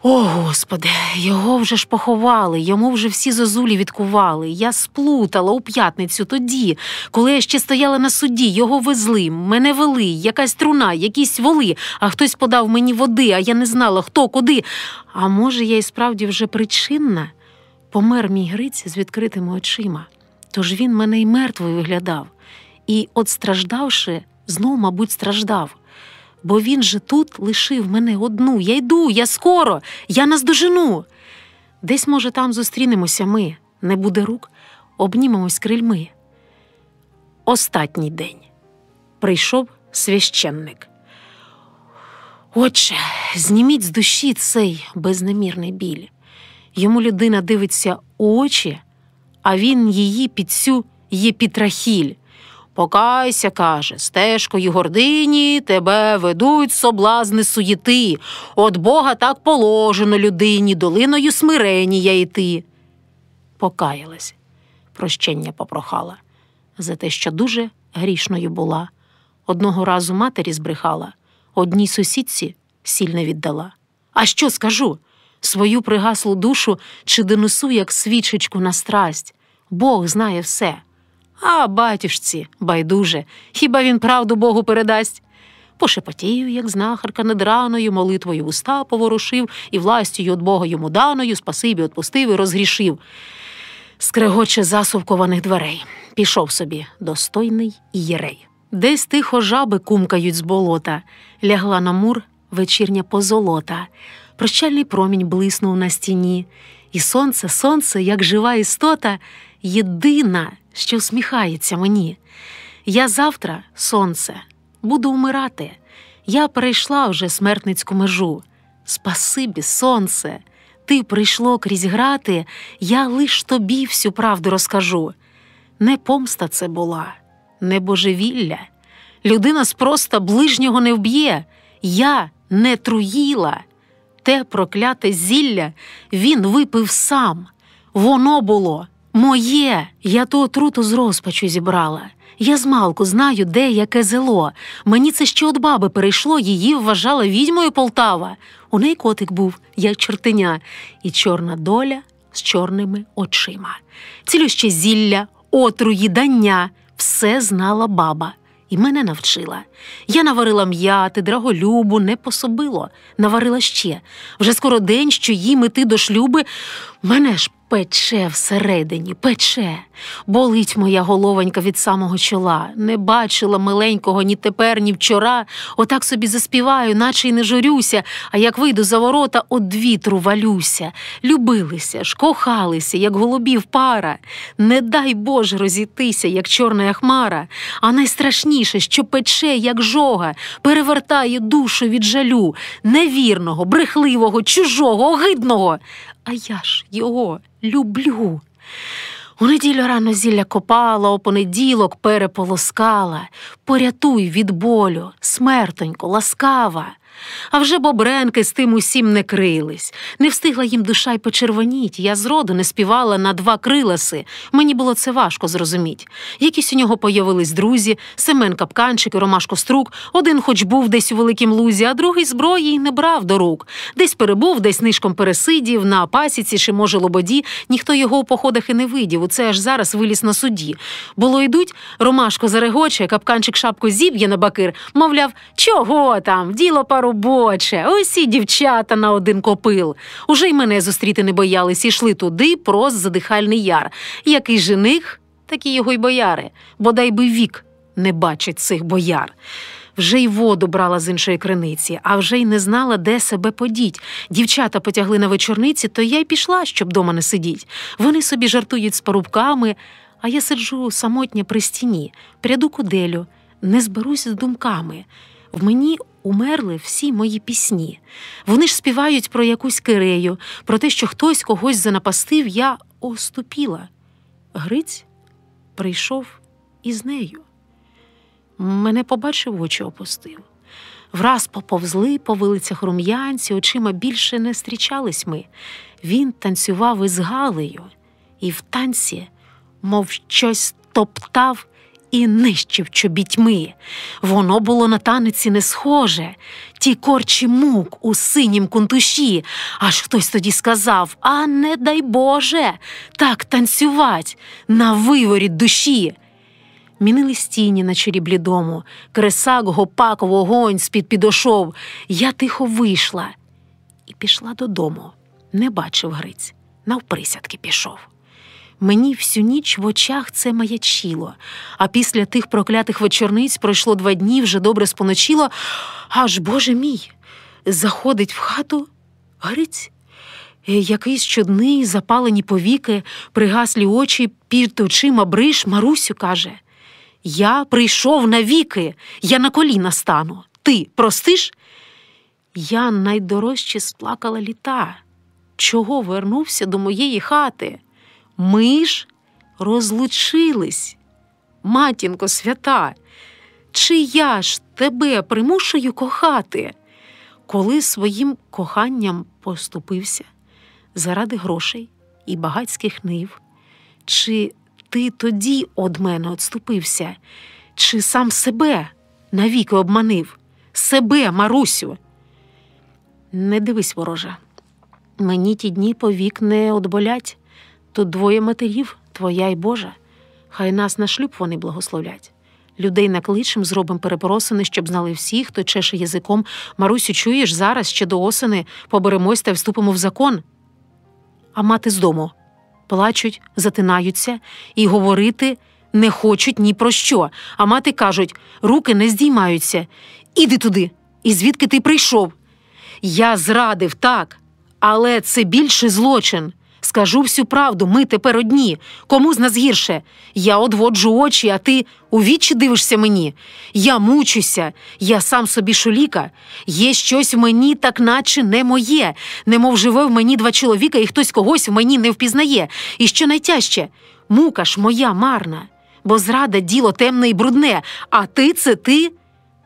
О, Господи, його вже ж поховали, йому вже всі зозулі відкували. Я сплутала у п'ятницю тоді, коли я ще стояла на суді, його везли, мене вели, якась труна, якісь воли, а хтось подав мені води, а я не знала, хто, куди. А може, я і справді вже причинна? Помер мій Гриць з відкритими очима, тож він мене й мертвою виглядав. І, от страждавши, знов, мабуть, страждав. Бо він же тут лишив мене одну. Я йду, я скоро, я наздожену. Десь, може, там зустрінемося ми, не буде рук, обнімемось крильми. Остатній день. Прийшов священник. Отче, зніміть з душі цей безнемірний біль. Йому людина дивиться у очі, а він її під цю єпітрахіль. Покайся, каже, стежкою гордині тебе ведуть соблазни суєти. От Бога так положено людині, долиною смиренія йти. Покаялась, прощення попрохала за те, що дуже грішною була. Одного разу матері збрехала, одній сусідці сіль не віддала. А що скажу? Свою пригаслу душу чи донесу, як свічечку на страсть? Бог знає все. А батюшці, байдуже, хіба він правду Богу передасть? Пошепотів, як знахарка над раною, молитвою уста поворушив, і властю від Бога йому даною, спасибі отпустив і розгрішив. Скрегоче засувкованих дверей. Пішов собі достойний ієрей. Десь тихо жаби кумкають з болота, лягла на мур вечірня позолота. Прощальний промінь блиснув на стіні, і сонце, як жива істота, єдина, що всміхається мені. Я завтра, сонце, буду умирати. Я перейшла вже смертницьку межу. Спасибі, сонце, ти прийшло крізь грати, я лиш тобі всю правду розкажу. Не помста це була, не божевілля. Людина спроста ближнього не вб'є. Я не труїла. Те прокляте зілля він випив сам. Воно було моє. Я ту отруту з розпачу зібрала. Я змалку знаю, де яке зело. Мені це ще от баби перейшло, її вважала відьмою Полтава. У неї котик був, як чортеня, і чорна доля з чорними очима. Цілюще зілля, отруї, дання – все знала баба. І мене навчила. Я наварила м'яти, драголюбу, не пособило. Наварила ще. Вже скоро день, що їм іти до шлюби. Мене ж пече всередині, пече. Болить моя головонька від самого чола. Не бачила миленького ні тепер, ні вчора. Отак собі заспіваю, наче й не журюся. А як вийду за ворота, од вітру валюся. Любилися ж, кохалися, як голубів пара. Не дай Боже розійтися, як чорна хмара. А найстрашніше, що пече, як жога, перевертає душу від жалю. Невірного, брехливого, чужого, огидного. А я ж його люблю. У неділю рано зілля копала, у понеділок переполоскала. Порятуй від болю, смертонько, ласкава. А вже бобренки з тим усім не крились. Не встигла їм душа й почервоніть. Я зроду не співала на два криласи. Мені було це важко зрозуміть. Якісь у нього появились друзі, Семен Капканчик і Ромашко Струк. Один хоч був десь у великім лузі, а другий зброї й не брав до рук. Десь перебув, десь нишком пересидів, на пасіці чи, може, лободі. Ніхто його у походах і не видів. Оце аж зараз виліз на суді. Було йдуть, Ромашко зарегоче, Капканчик шапку зіб'є на бакир. Мовляв, чого там, діло робоче, усі дівчата на один копил. Уже й мене зустріти не боялись, ішли туди прост задихальний яр. Який жених, такі його й бояри. Бодай би вік не бачить цих бояр. Вже й воду брала з іншої криниці, а вже й не знала, де себе подіть. Дівчата потягли на вечорниці, то я й пішла, щоб дома не сидіть. Вони собі жартують з парубками, а я сиджу самотня при стіні, пряду куделю, не зберусь з думками. В мені умерли всі мої пісні. Вони ж співають про якусь Кирею, про те, що хтось когось занапастив, я оступіла. Гриць прийшов із нею. Мене побачив, очі опустив. Враз поповзли по вилицях рум'янці, очима більше не зустрічались ми. Він танцював із Галею, і в танці, мов щось топтав і нищив чобітьми. Воно було на танеці не схоже. Ті корчі мук у синім кунтуші. Аж хтось тоді сказав: а не дай Боже, так танцювать на виворіт душі. Мінились тіні на чолі блідому, кресак, гопак, вогонь з-під підошов. Я тихо вийшла і пішла додому. Не бачив Гриць, навприсядки пішов. Мені всю ніч в очах це маячило, а після тих проклятих вечорниць пройшло 2 дні, вже добре споночило, аж, Боже мій, заходить в хату Гриць. Якийсь чудний, запалені повіки, пригаслі очі, під очима бриш, Марусю, каже: я прийшов навіки, я на коліна стану. Ти простиш? Я найдорожче сплакала літа. Чого вернувся до моєї хати? Ми ж розлучились. Матінко свята, чи я ж тебе примушую кохати? Коли своїм коханням поступився заради грошей і багатських нив, чи ти тоді од мене отступився, чи сам себе навіки обманив? Себе, Марусю! Не дивись, ворожа, мені ті дні повік не одболять. Тут 2 матерів, твоя й Божа. Хай нас на шлюб вони благословлять. Людей накличем, зробим перепросини, щоб знали всі, хто чеше язиком. Марусю, чуєш, зараз ще до осени поберемось та вступимо в закон. А мати з дому плачуть, затинаються і говорити не хочуть ні про що. А мати кажуть: руки не здіймаються. Іди туди, і звідки ти прийшов? Я зрадив, так, але це більший злочин. Скажу всю правду, ми тепер одні. Кому з нас гірше? Я одводжу очі, а ти у вічі дивишся мені. Я мучуся, я сам собі шуліка. Є щось в мені, так наче не моє. Немов живе в мені 2 чоловіка, і хтось когось в мені не впізнає. І що найтяжче, мука ж моя марна. Бо зрада – діло темне і брудне, а ти – це ти.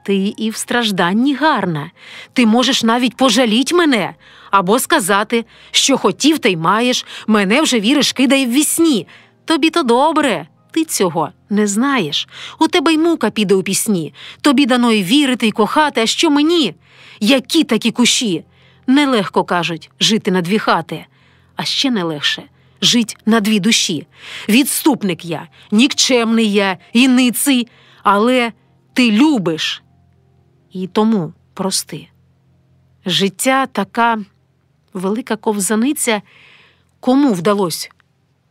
Ти і в стражданні гарна. Ти можеш навіть пожаліть мене. Або сказати, що хотів, та й маєш, мене вже, віриш, кидає ввісні. Тобі-то добре, ти цього не знаєш. У тебе й мука піде у пісні. Тобі дано й вірити, й кохати, а що мені? Які такі кущі? Нелегко, кажуть, жити на 2 хати. А ще не легше жить на дві душі. Відступник я, нікчемний я і ниций, але ти любиш. І тому прости. Життя така велика ковзаниця, кому вдалося,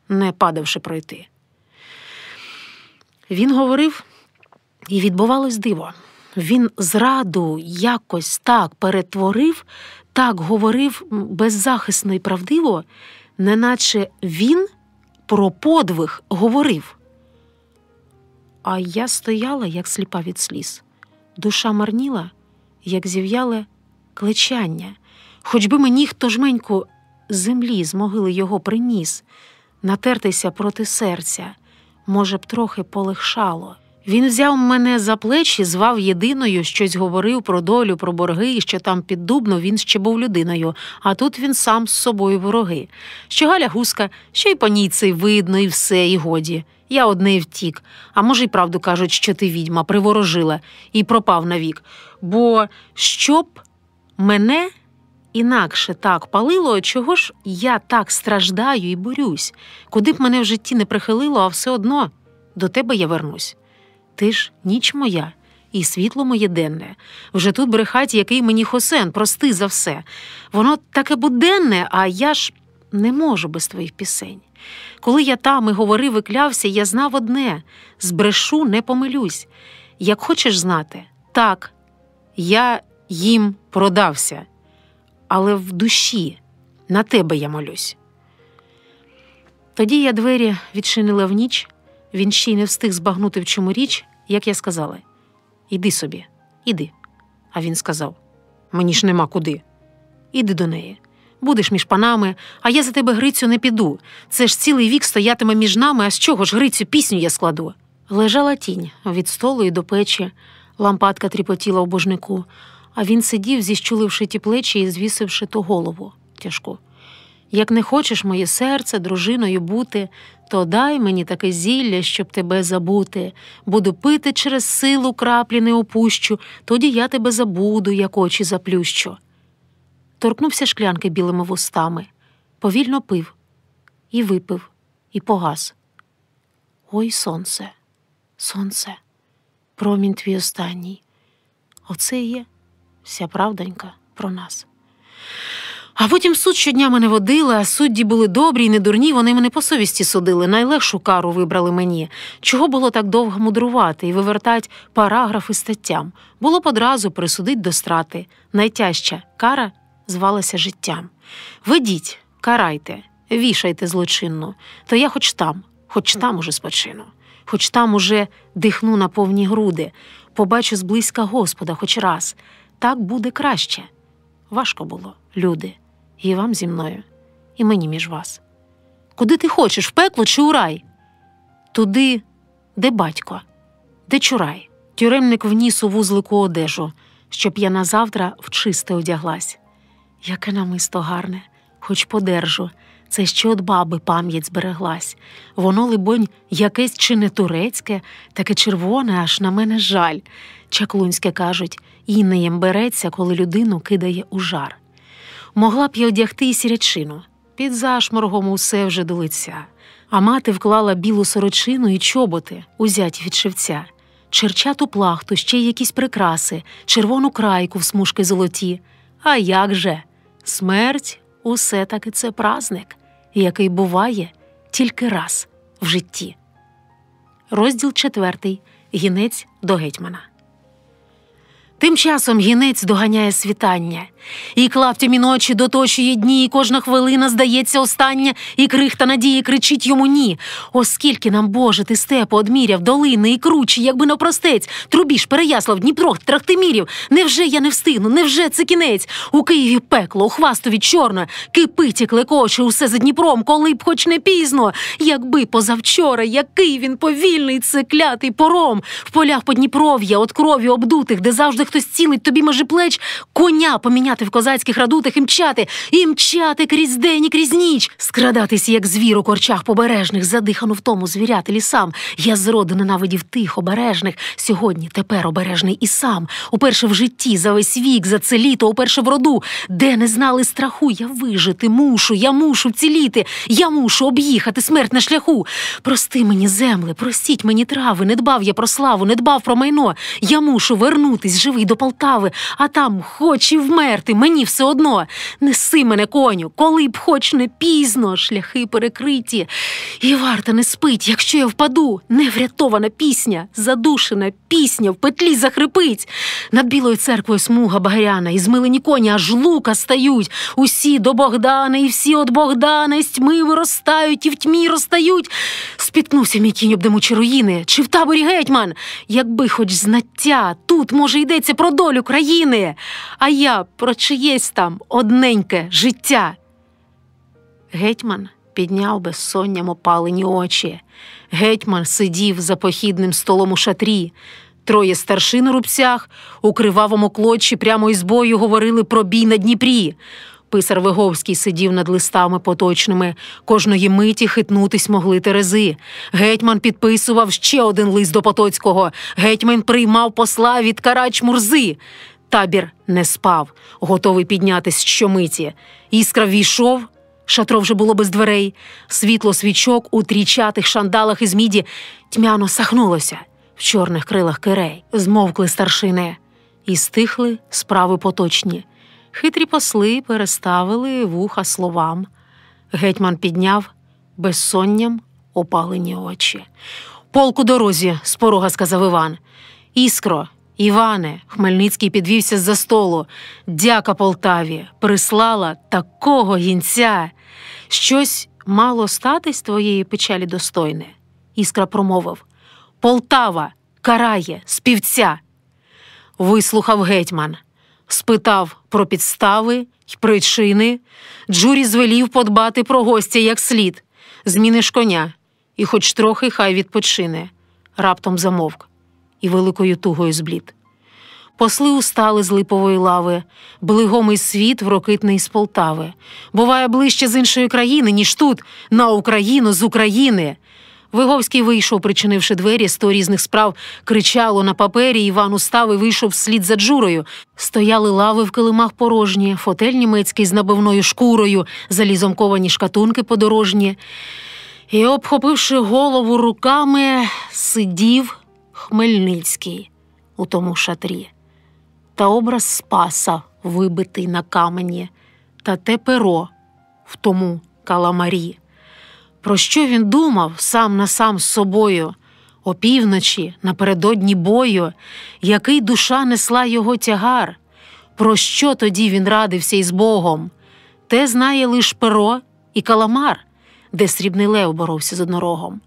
не падавши, пройти. Він говорив, і відбувалось диво. Він зраду якось так перетворив, так говорив беззахисно і правдиво, неначе він про подвиг говорив. А я стояла, як сліпа від сліз. Душа марніла, як зів'яле кличання. Хоч би мені хто жменьку землі з могили його приніс, натертися проти серця, може б трохи полегшало. Він взяв мене за плечі, звав єдиною, щось говорив про долю, про борги, і що там під Дубно він ще був людиною, а тут він сам з собою вороги. Що Галя Гуска, що й по ній це видно, і все, і годі. Я одне втік, а може й правду кажуть, що ти відьма, приворожила і пропав навік. Бо щоб мене інакше так палило, чого ж я так страждаю і борюсь? Куди б мене в житті не прихилило, а все одно до тебе я вернусь. Ти ж ніч моя і світло моє денне. Вже тут брехать, який мені Хосен, прости за все. Воно таке буденне, а я ж не можу без твоїх пісень. Коли я там і говорив і клявся, я знав одне – збрешу, не помилюсь. Як хочеш знати, так, я їм продався, але в душі на тебе я молюсь. Тоді я двері відчинила в ніч, він ще й не встиг збагнути, в чому річ, як я сказала: «Іди собі, іди». А він сказав: «Мені ж нема куди. Іди до неї. Будеш між панами, а я за тебе, Грицю, не піду. Це ж цілий вік стоятиме між нами, а з чого ж, Грицю, пісню я складу?» Лежала тінь від столу і до печі, лампадка тріпотіла в божнику, а він сидів, зіщуливши ті плечі і звісивши ту голову тяжку. «Як не хочеш, моє серце, дружиною бути, то дай мені таке зілля, щоб тебе забути. Буду пити через силу, краплі не опущу, тоді я тебе забуду, як очі заплющу». Торкнувся шклянки білими вустами, повільно пив, і випив, і погас. Ой, сонце, сонце, промінь твій останній. Оце і є вся правдонька про нас. А потім суд щодня мене водили, а судді були добрі й не дурні, вони мене по совісті судили, найлегшу кару вибрали мені. Чого було так довго мудрувати і вивертать параграфи статтям? Було б одразу присудить до страти. Найтяжча кара звалася життям. Ведіть, карайте, вішайте злочинно, то я хоч там уже спочину. Хоч там уже дихну на повні груди, побачу зблизька Господа хоч раз. Так буде краще. Важко було, люди, і вам зі мною, і мені між вас. Куди ти хочеш, в пекло чи у рай? Туди, де батько, де чурай. Тюремник вніс у вузлику одежу, щоб я назавтра в чисте одяглась. Яке намисто гарне, хоч подержу, це ще от баби пам'ять збереглась. Воно, либонь, якесь чи не турецьке, таке червоне, аж на мене жаль. Чаклунське, кажуть, інеєм береться, коли людину кидає у жар. Могла б я одягти і сірячину, під зашморгом усе вже до лиця. А мати вклала білу сорочину і чоботи, узяті від шевця, черчату плахту, ще й якісь прикраси, червону крайку в смужки золоті. А як же? Смерть – усе-таки це праздник, який буває тільки раз в житті. Розділ 4. Гінець до гетьмана. Тим часом гінець доганяє світання, і клаптямі ночі доточує дні, і кожна хвилина здається остання, і крихта надії кричить йому ні. Оскільки нам, Боже, ти степу одміряв, долини і кручі, якби навпростець, Трубіж, Переяслав, Дніпро, Трахтимірів. Невже я не встигну, невже це кінець? У Києві пекло, у Хвастові чорно, кипить і клекоче усе за Дніпром, коли б хоч не пізно. Якби позавчора, який він повільний, це клятий пором. В полях Подніпров'я, от крові обдутих, де завжди хтось цілить тобі межі плеч, коня поміняти в козацьких радутах і мчати крізь день і крізь ніч, скрадатись, як звір у корчах побережних, задихану втому звіряти лісам. Я зроду ненавидів тих обережних, сьогодні, тепер обережний і сам. Уперше в житті, за весь вік, за це літо, уперше в роду, де не знали страху, я вижити мушу, я мушу вціліти, я мушу об'їхати смерть на шляху. Прости мені, земле, простіть мені трави, не дбав я про славу, не дбав про майно. Я мушу вернутись живий до Полтави, а там хоч і вмерти, мені все одно. Неси мене, коню, коли б хоч не пізно, шляхи перекриті. І варта не спить, якщо я впаду, неврятована пісня, задушена пісня в петлі захрипить. Над білою церквою смуга багряна, і змилені коні аж лука стають. Усі до Богдана, і всі от Богдана, із тьми виростають, і в тьмі розстають. Спіткнувся мій кінь об димучі руїни, чи в таборі гетьман? Якби хоч знаття, тут, може, йдеться про долю країни, а я про чиєсь там одненьке життя. Гетьман підняв безсонням опалені очі. Гетьман сидів за похідним столом у шатрі. Троє старшин у рубцях у кривавому клочі прямо із бою говорили про бій на Дніпрі. Писар Виговський сидів над листами поточними. Кожної миті хитнутись могли терези. Гетьман підписував ще один лист до Потоцького. Гетьман приймав посла від Карач-Мурзи. Табір не спав, готовий піднятись щомиті. Іскра війшов, шатро вже було без дверей. Світло свічок у трійчатих шандалах із міді тьмяно сахнулося в чорних крилах кирей. Змовкли старшини і стихли справи поточні. Хитрі посли переставили вуха словам. Гетьман підняв безсонням опалені очі. «Полк у дорозі», – з порога сказав Іван. «Іскро, Іване», – Хмельницький підвівся з-за столу. «Дяка Полтаві, прислала такого гінця. Щось мало статись твоєї печалі достойне?» Іскра промовив. «Полтава карає співця». Вислухав гетьман. Спитав про підстави й причини. Джурі звелів подбати про гостя як слід. Зміниш коня, і хоч трохи хай відпочине. Раптом замовк і великою тугою зблід. Посли устали з липової лави. Блигомий світ врокитний з Полтави. Буває ближче з іншої країни, ніж тут, на Україну з України. Виговський вийшов, причинивши двері, 100 різних справ кричало на папері, Іван устав і вийшов вслід за Джурою. Стояли лави в килимах порожні, фотель німецький з набивною шкурою, залізом ковані шкатунки подорожні. І, обхопивши голову руками, сидів Хмельницький у тому шатрі. Та образ Спаса, вибитий на камені, та те перо в тому каламарі. Про що він думав сам на сам з собою, опівночі, напередодні бою, який душа несла його тягар? Про що тоді він радився із Богом? Те знає лиш перо і каламар, де срібний лев боровся з однорогом.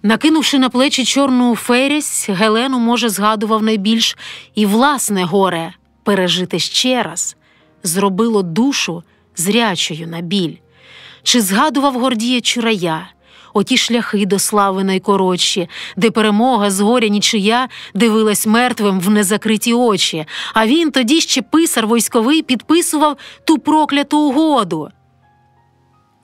Накинувши на плечі чорну ферязь, Гелену, може, згадував найбільш і власне горе пережити ще раз, зробило душу зрячою на біль. Чи згадував Гордія Чурая, оті шляхи до слави найкоротші, де перемога з горя нічия дивилась мертвим в незакриті очі, а він тоді ще писар військовий підписував ту прокляту угоду?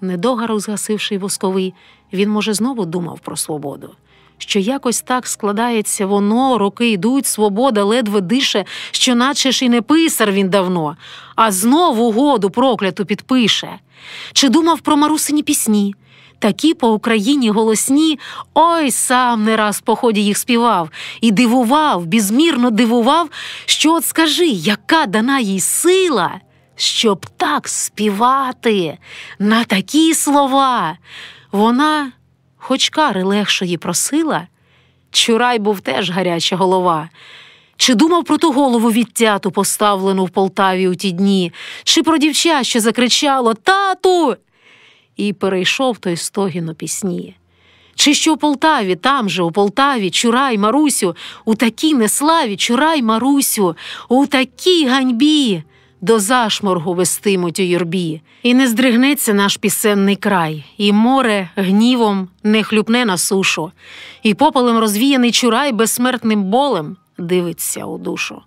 Недогару згасивши восковий, він, може, знову думав про свободу. Що якось так складається воно, роки йдуть, свобода ледве дише, що наче ж і не писар він давно, а знов угоду прокляту підпише. Чи думав про Марусині пісні? Такі по Україні голосні, ой, сам не раз в поході їх співав. І дивував, безмірно дивував, що от скажи, яка дана їй сила, щоб так співати на такі слова. Вона, хоч кари легшої просила, Чурай був теж гаряча голова. Чи думав про ту голову відтяту, поставлену в Полтаві у ті дні? Чи про дівча, що закричало «Тату!» і перейшов той стогін у пісні? Чи що в Полтаві, там же, у Полтаві, Чурай, Марусю, у такій неславі, Чурай, Марусю, у такій ганьбі до зашморгу вестимуть у юрбі? І не здригнеться наш пісенний край, і море гнівом не хлюпне на сушу, і попелем розвіяний Чурай безсмертним болем дивиться у душу.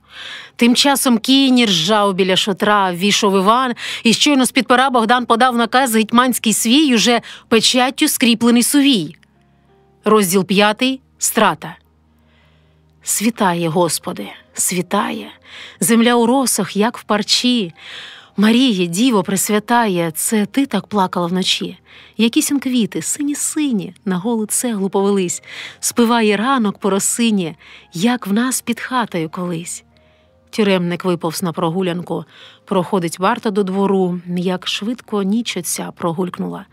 Тим часом кінь ржав біля шатра, ввійшов Іван, і щойно з-під пера Богдан подав наказ гетьманський свій, уже печаттю скріплений сувій. Розділ 5. Страта. Світає, Господи, світає, земля у росах, як в парчі. Маріє, Діво Пресвятає, це ти так плакала вночі. Якісін квіти, сині-сині, на голу цеглу повелись. Спиває ранок по росині, як в нас під хатою колись. Тюремник виповз на прогулянку, проходить варта до двору, як швидко ніч оця прогулькнула.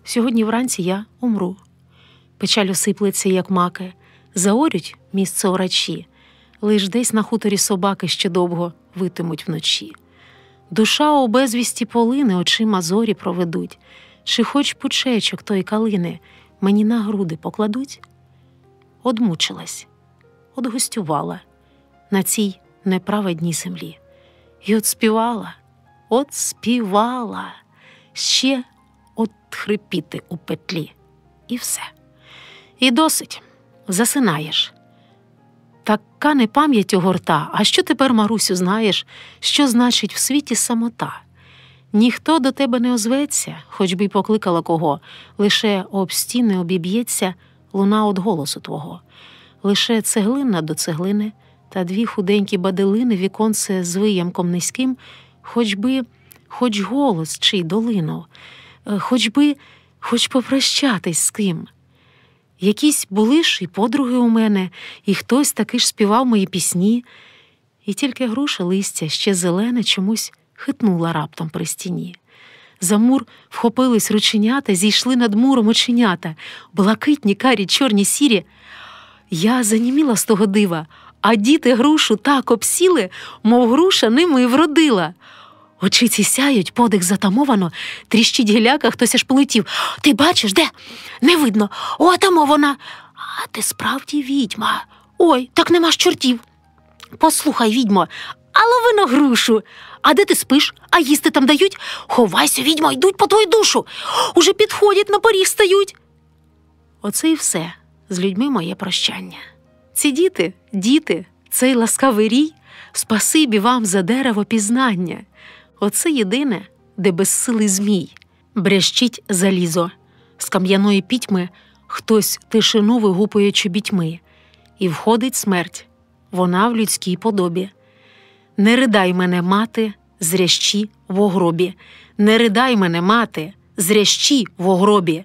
Сьогодні вранці я умру. Печаль осиплеться, як маки, заорють місце орачі, лиш десь на хуторі собаки ще довго витимуть вночі. Душа у безвісті полине, очима зорі проведуть, чи хоч пучечок той калини мені на груди покладуть? Одмучилась, одгостювала на цій неправедній землі. І от співала, ще от хрипіти у петлі. І все. І досить, засинаєш. Така непам'ять огорта, а що тепер, Марусю, знаєш, що значить в світі самота? Ніхто до тебе не озветься, хоч би й покликала кого, лише об стіни обіб'ється луна од голосу твого. Лише цеглина до цеглини та дві худенькі баделини віконце з виямком низьким, хоч голос чий долинув, хоч попрощатись з ким. Якісь були ж і подруги у мене, і хтось таки ж співав мої пісні, і тільки груша листя, ще зелене, чомусь хитнула раптом при стіні. За мур вхопились рученята, зійшли над муром оченята, блакитні, карі, чорні, сірі. Я заніміла з того дива, а діти грушу так обсіли, мов груша ними і вродила. Очиці сяють, подих затамовано, тріщить гіляка, хтось аж полетів. Ти бачиш, де? Не видно. О, тамо вона. А ти справді відьма. Ой, так нема ж чортів. Послухай, відьмо, а лови на грушу. А де ти спиш? А їсти там дають? Ховайся, відьмо, йдуть по твою душу. Уже підходять, на поріг стають. Оце і все. З людьми моє прощання. Ці діти, цей ласкавий рій, спасибі вам за дерево пізнання. Оце єдине, де безсилий змій. Брящить залізо. З кам'яної пітьми хтось тишину вигупує чобітьми. І входить смерть, вона в людській подобі. Не ридай мене, мати, зрящі в огробі. Не ридай мене, мати, зрящі в огробі.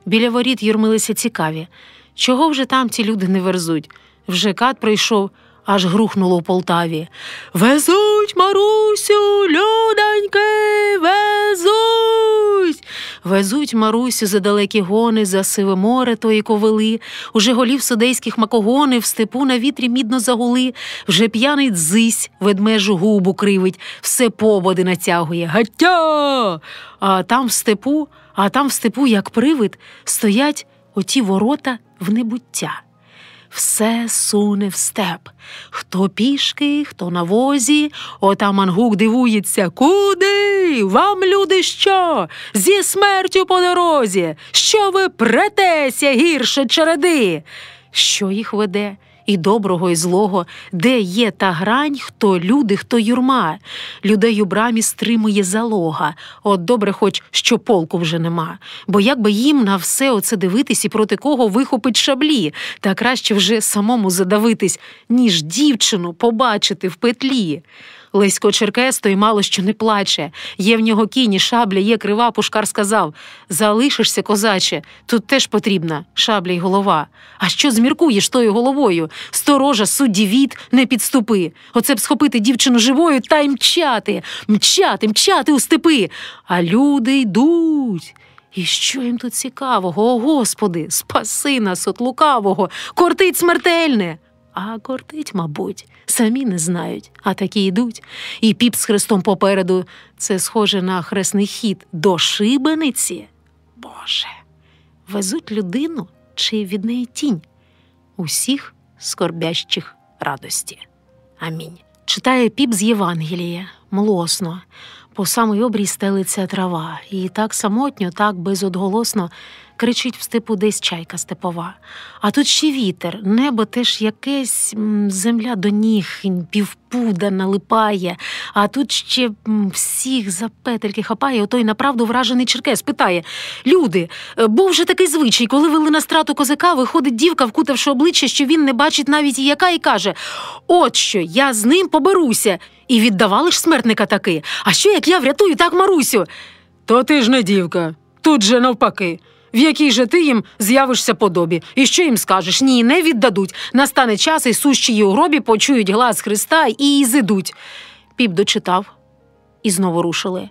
Біля воріт юрмилися цікаві. Чого вже там ті люди не верзуть? Вже кат прийшов, аж грухнуло в Полтаві. Везуть, Марусю, людоньки, везуть! Везуть Марусю за далекі гони, за сиве море тої ковили, уже голів судейських макогони в степу на вітрі мідно загули, вже п'яний дзись ведмежу губу кривить, все поводи натягує. Гаття! А там в степу, як привид, стоять оті ворота в небуття. Все суне в степ. Хто пішки, хто на возі, отаман Гук дивується. Куди? Вам, люди, що? Зі смертю по дорозі? Що ви претеся гірше череди? Що їх веде? І доброго, і злого, де є та грань, хто люди, хто юрма. Людей у брамі стримує залога, от добре хоч, що полку вже нема. Бо як би їм на все оце дивитись і проти кого вихопить шаблі, та краще вже самому задавитись, ніж дівчину побачити в петлі. Лесько Черкес той мало що не плаче. Є в нього кінь і шабля, є крива, Пушкар сказав. Залишишся, козаче, тут теж потрібна шабля й голова. А що зміркуєш тою головою? Сторожа, судді від, не підступи. Оце б схопити дівчину живою та й мчати у степи. А люди йдуть. І що їм тут цікавого? О, Господи, спаси нас от лукавого, кортить смертельне. А кортить, мабуть, самі не знають, а такі йдуть. І піп з хрестом попереду – це схоже на хресний хід до шибениці. Боже, везуть людину чи від неї тінь? Усіх скорбящих радості. Амінь. Читає піп з Євангелія, млосно. По самий обрій стелиться трава, і так самотньо, так безодголосно кричить в степу десь чайка степова. А тут ще вітер, небо теж якесь, земля до ніг, півпуда налипає, а тут ще всіх за петельки хапає отой направду вражений черкес. Питає: люди, був же такий звичай, коли вели на страту козака, виходить дівка, вкутавши обличчя, що він не бачить навіть і яка, і каже: от що, я з ним поберуся. І віддавали ж смертника таки. А що, як я врятую так Марусю? То ти ж не дівка, тут же навпаки. В якій же ти їм з'явишся подобі? І що їм скажеш? Ні, не віддадуть. Настане час, і сущі у гробі почують глас Христа і зійдуть. Піп дочитав. І знову рушили.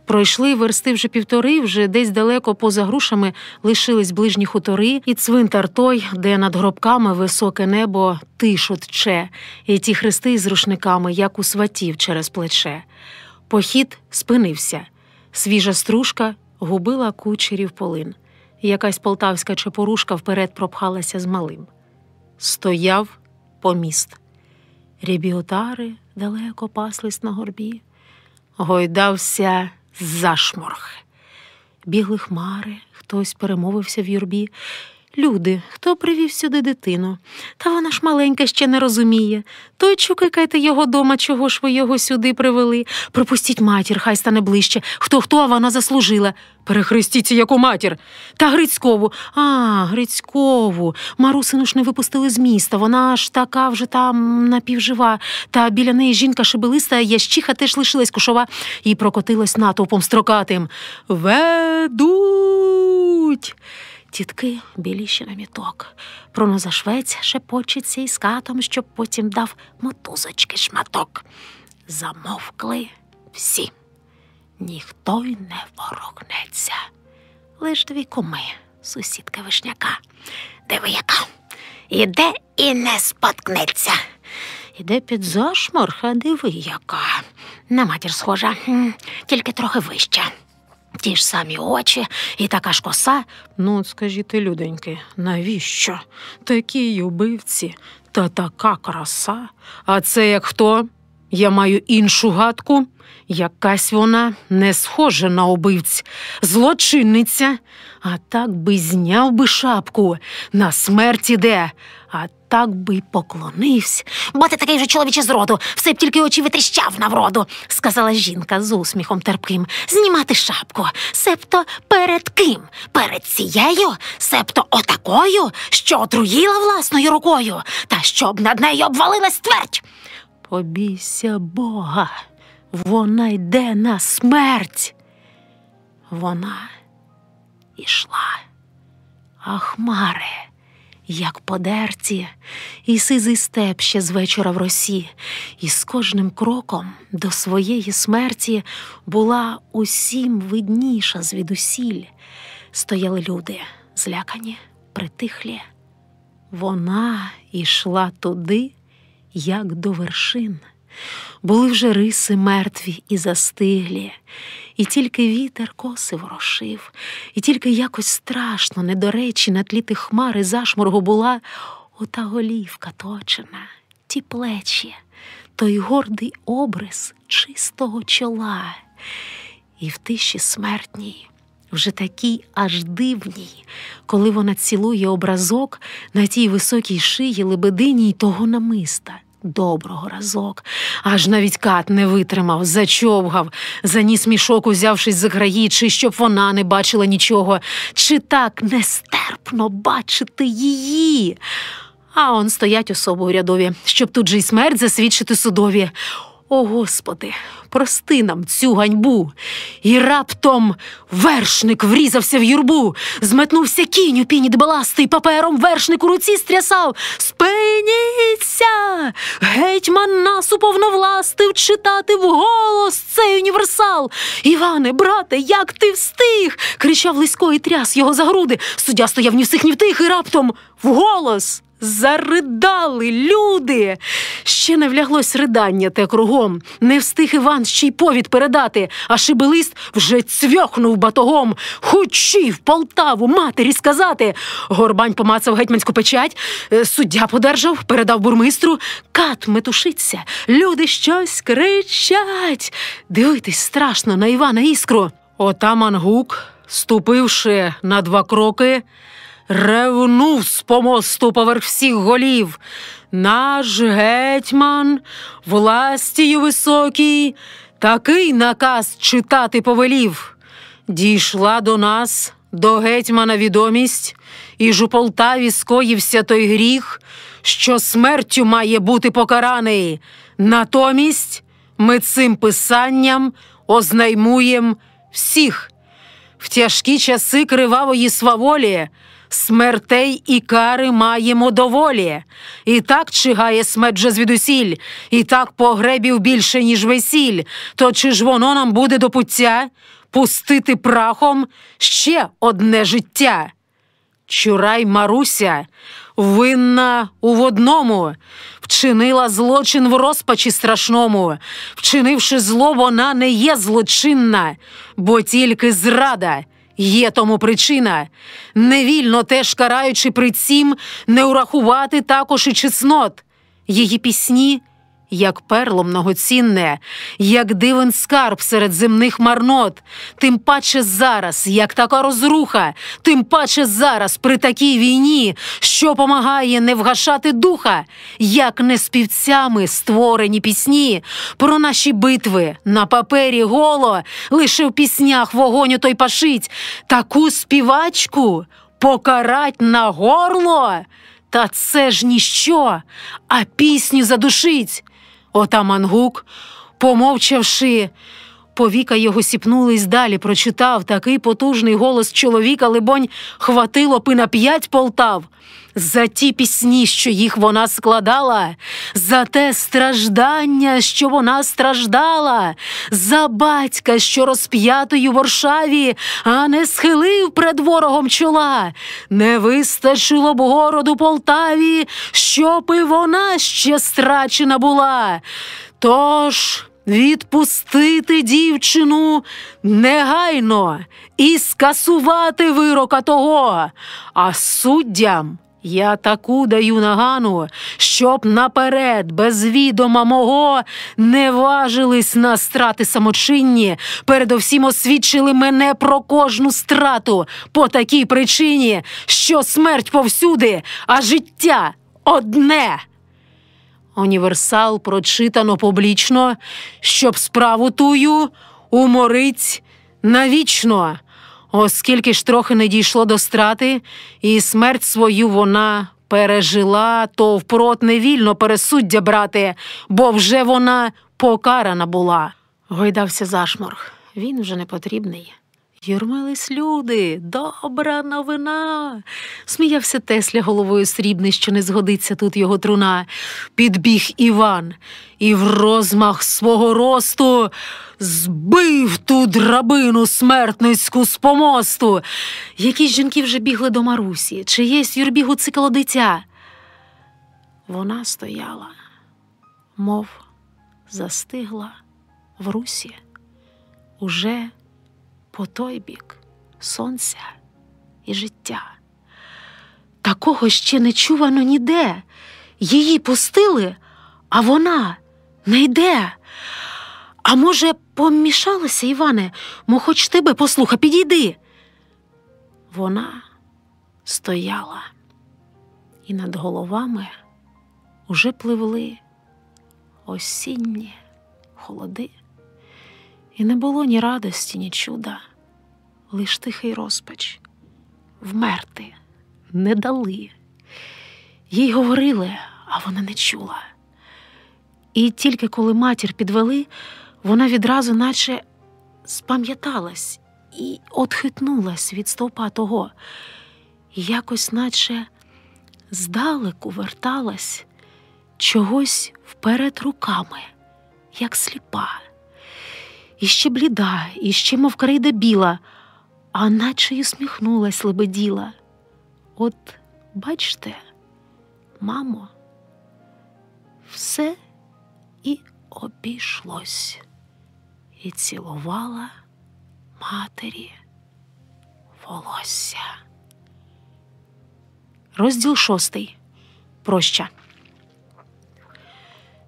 Пройшли версти вже 1,5, вже десь далеко поза грушами лишились ближні хутори і цвинтар той, де над гробками високе небо тишу тче, і ті хрести з рушниками, як у сватів через плече. Похід спинився. Свіжа стружка губила кучерів полин. Якась полтавська чепорушка вперед пропхалася з малим. Стояв поміст. Рябі далеко паслись на горбі. Гойдався зашморг. Бігли хмари, хтось перемовився в юрбі. Люди, хто привів сюди дитину? Та вона ж маленька, ще не розуміє. То й чукикайте його дома, чого ж ви його сюди привели. Пропустіть матір, хай стане ближче. Хто, а вона заслужила. Перехрестіться, яку матір. Та Грицькову. Грицькову. Марусину ж не випустили з міста. Вона ж така вже там напівжива. Та біля неї жінка шибелиста, а ящиха теж лишилась кушова. І прокотилась натовпом строкатим. Ведуть! Тітки біліші на міток. Пронозашвець шепочеться із катом, щоб потім дав мотузочки шматок. Замовкли всі. Ніхто й не ворухнеться. Лиш 2 куми, сусідка Вишняка. Диви яка, іде і не споткнеться. Іде під зашморг, а диви яка. На матір схожа, тільки трохи вища. Ті ж самі очі і така ж коса. Ну, скажіть, людоньки, навіщо? Такій убивці та така краса. А це як хто? Я маю іншу гадку. Якась вона не схожа на убивць. Злочинниця. А так би зняв би шапку. На смерть іде. А так би й поклонився. Бо ти такий же чоловічий зроду, все б тільки очі витріщав навроду, сказала жінка з усміхом терпким. Знімати шапку, себто перед ким? Перед цією, себто отакою, що отруїла власною рукою, та щоб над нею обвалилась твердь. Побійся Бога, вона йде на смерть. Вона ішла, а хмари, як подерті, і сизий степ ще з вечора в росі, і з кожним кроком до своєї смерті була усім видніша звідусіль. Стояли люди, злякані, притихлі. Вона ішла туди, як до вершин. Були вже риси мертві і застиглі, і тільки вітер коси ворошив, і тільки якось страшно, не до речі, на тлі тих хмар і зашморгу була ота голівка точена, ті плечі, той гордий обрис чистого чола. І в тиші смертній, вже такій аж дивній, коли вона цілує образок на тій високій шиї лебединій того намиста. Доброго разок. Аж навіть кат не витримав, зачовгав, заніс мішок, узявшись за краї, чи щоб вона не бачила нічого, чи так нестерпно бачити її. А он стоять особи у рядові, щоб тут же й смерть засвідчити судові. О, Господи, прости нам цю ганьбу. І раптом вершник врізався в юрбу. Зметнувся кінь у піні дбеластий, папером вершник у руці стрясав. Спиніться! Гетьман нас уповновластив читати вголос цей універсал. Іване, брате, як ти встиг? Кричав Лисько і тряс його за груди. Суддя стояв ні всіх, ні втих, і раптом вголос заридали люди. Ще не вляглось ридання те кругом, не встиг Іван ще й повід передати, а шибелист вже цвьохнув батогом. Хучі в Полтаву матері сказати. Горбань помацав гетьманську печать, суддя подержав, передав бурмистру. Кат метушиться, люди щось кричать. Дивитись страшно на Івана Іскру. Отаман Гук, ступивши на 2 кроки, ревнув з помосту поверх всіх голів. Наш гетьман, властію високій, такий наказ читати повелів. Дійшла до нас, до гетьмана відомість, і ж у Полтаві скоївся той гріх, що смертю має бути покараний. Натомість ми цим писанням ознаймуєм всіх. В тяжкі часи кривавої сваволі смертей і кари маємо доволі. І так чигає смерть же звідусіль, і так погребів більше, ніж весіль. То чи ж воно нам буде до пуття пустити прахом ще одне життя? Чурай Маруся, винна в одному, вчинила злочин в розпачі страшному. Вчинивши зло, вона не є злочинна, бо тільки зрада є тому причина. Невільно теж караючи при цім, не урахувати також і чеснот. Її пісні, як перло многоцінне, як дивен скарб серед земних марнот. Тим паче зараз, як така розруха, тим паче зараз при такій війні, що помагає не вгашати духа, як не співцями створені пісні. Про наші битви на папері голо, лише в піснях вогонь той пашить. Таку співачку покарать на горло? Та це ж ніщо, а пісню задушить. Отаман Гук, помовчавши, повіка його сіпнулись, далі прочитав. Такий потужний голос чоловіка, либонь, хватило б і на 5 Полтав. За ті пісні, що їх вона складала, за те страждання, що вона страждала, за батька, що розп'ятою в Варшаві, а не схилив пред ворогом чола. Не вистачило б городу Полтаві, щоб і вона ще страчена була. Тож відпустити дівчину негайно і скасувати вирока того, а суддям я таку даю нагану, щоб наперед, без відома мого, не важились на страти самочинні, передовсім освідчили мене про кожну страту по такій причині, що смерть повсюди, а життя одне. Універсал прочитано публічно, щоб справу тую уморить навічно. Оскільки ж трохи не дійшло до страти, і смерть свою вона пережила, то впрот не вільно пересуддя брати, бо вже вона покарана була. Гойдався зашморг, він вже не потрібний. Юрмились люди, добра новина. Сміявся Тесля головою срібний, що не згодиться тут його труна. Підбіг Іван і в розмах свого росту збив ту драбину смертницьку з помосту. Якісь жінки вже бігли до Марусі, чиєсь юрбігу цикало дитя. Вона стояла, мов застигла в русі, уже по той бік сонця і життя. Такого ще не чувано ніде. Її пустили, а вона не йде. А може, помішалася, Іване? Хоч тебе послуха, підійди. Вона стояла, і над головами уже пливли осінні холоди. І не було ні радості, ні чуда, лиш тихий розпач. Вмерти не дали. Їй говорили, а вона не чула. І тільки коли матір підвели, вона відразу наче спам'яталась і отхитнулась від стовпа того. І якось наче здалеку верталась чогось вперед руками, як сліпа. І ще бліда, і ще мов крейда біла, а наче й усміхнулась лебеділа. От, бачте, мамо, все все і обійшлось. І цілувала матері волосся. Розділ 6. Проща.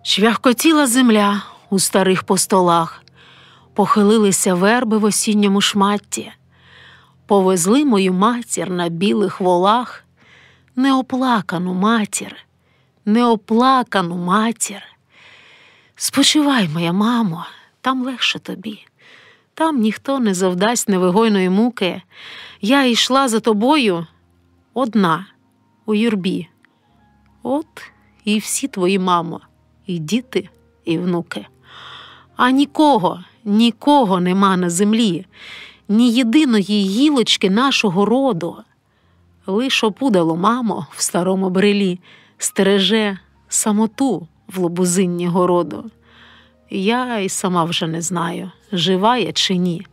Чвяхкотіла земля у старих постолах, похилилися верби в осінньому шматті, повезли мою матір на білих волах, неоплакану матір, неоплакану матір. Спочивай, моя мамо, там легше тобі, там ніхто не завдасть невигойної муки. Я йшла за тобою одна, у юрбі. От і всі твої, мамо, і діти, і внуки. А нікого нема на землі, ні єдиної гілочки нашого роду. Лиш опудало, мамо, в старому брилі стереже самоту в лобузинні городу. Я й сама вже не знаю, жива я чи ні.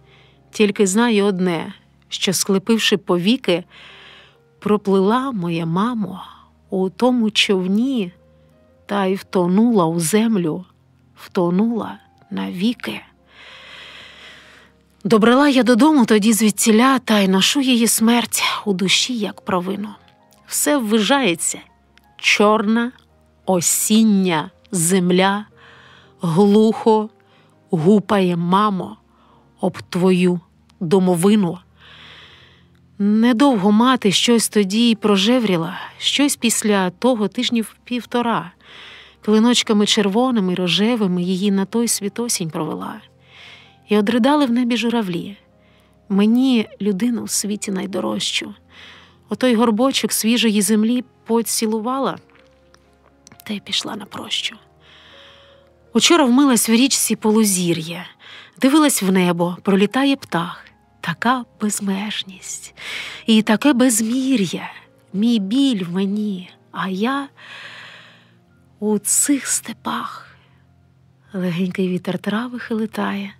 Тільки знаю одне, що, склепивши повіки, проплила моя мамо у тому човні та й втонула у землю, втонула навіки. Добрела я додому тоді звідтіля, та й ношу її смерть у душі, як провину. Все ввижається, чорна осіння земля глухо гупає, мамо, об твою домовину. Недовго мати щось тоді й прожевріла, щось після того тижнів 1.5. Клиночками червоними, рожевими її на той світ осінь провела. І одридали в небі журавлі. Мені людину в світі найдорожчу. Отой горбочок свіжої землі поцілувала, та й пішла на прощу. Учора вмилась в річці Полузір'я, дивилась в небо, пролітає птах. Така безмежність і таке безмір'я, мій біль в мені, а я у цих степах. Легенький вітер трави хилитає,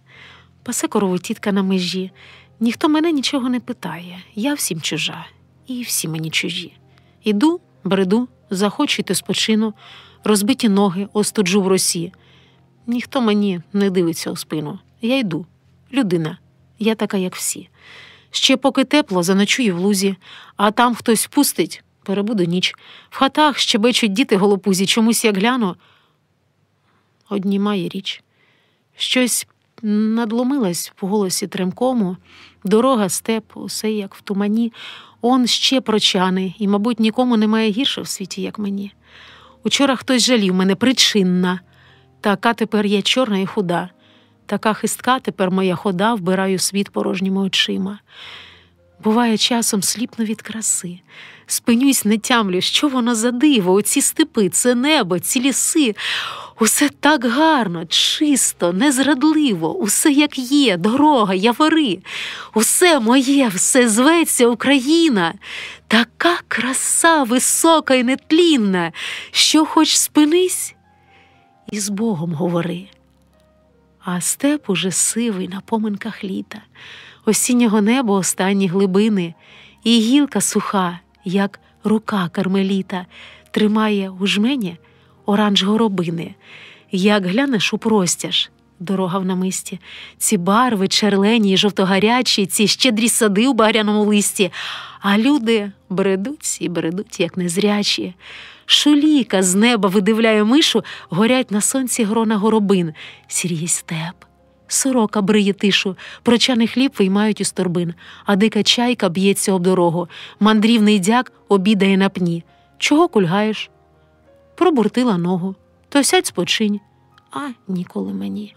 пасе корову тітка на межі. Ніхто мене нічого не питає, я всім чужа, і всі мені чужі. Іду, бреду, захочу йти спочину, розбиті ноги остуджу в росі. Ніхто мені не дивиться у спину, я йду, людина. Я така, як всі. Ще поки тепло, заночую в лузі, а там хтось пустить, перебуду ніч. В хатах щебечуть діти голопузі, чомусь як гляну, однімає річ. Щось надломилось в голосі тремкому, дорога, степ, усе як в тумані. Он ще прочани, і, мабуть, нікому немає гірше в світі, як мені. Учора хтось жалів мене причинна, така тепер я чорна і худа. Така хистка тепер моя хода, вбираю світ порожніми очима. Буває, часом сліпну від краси. Спинюсь, не тямлю, що воно за диво, оці степи, це небо, ці ліси. Усе так гарно, чисто, незрадливо, усе як є, дорога, явори. Усе моє, все зветься Україна. Така краса висока і нетлінна, що хоч спинись і з Богом говори. А степ уже сивий на поминках літа, осіннього неба останні глибини, і гілка суха, як рука кармеліта, тримає у жмені оранж горобини. Як глянеш у простяж, дорога в намисті, ці барви черлені й жовтогарячі, ці щедрі сади у багряному листі, а люди бредуть і бредуть, як незрячі. Шуліка з неба видивляє мишу, горять на сонці грона горобин. Сіріє степ, сорока бриє тишу, прочаний хліб виймають із торбин, а дика чайка б'ється об дорогу, мандрівний дяк обідає на пні. Чого кульгаєш? Пробуртила ногу. То сядь спочинь, а ніколи мені.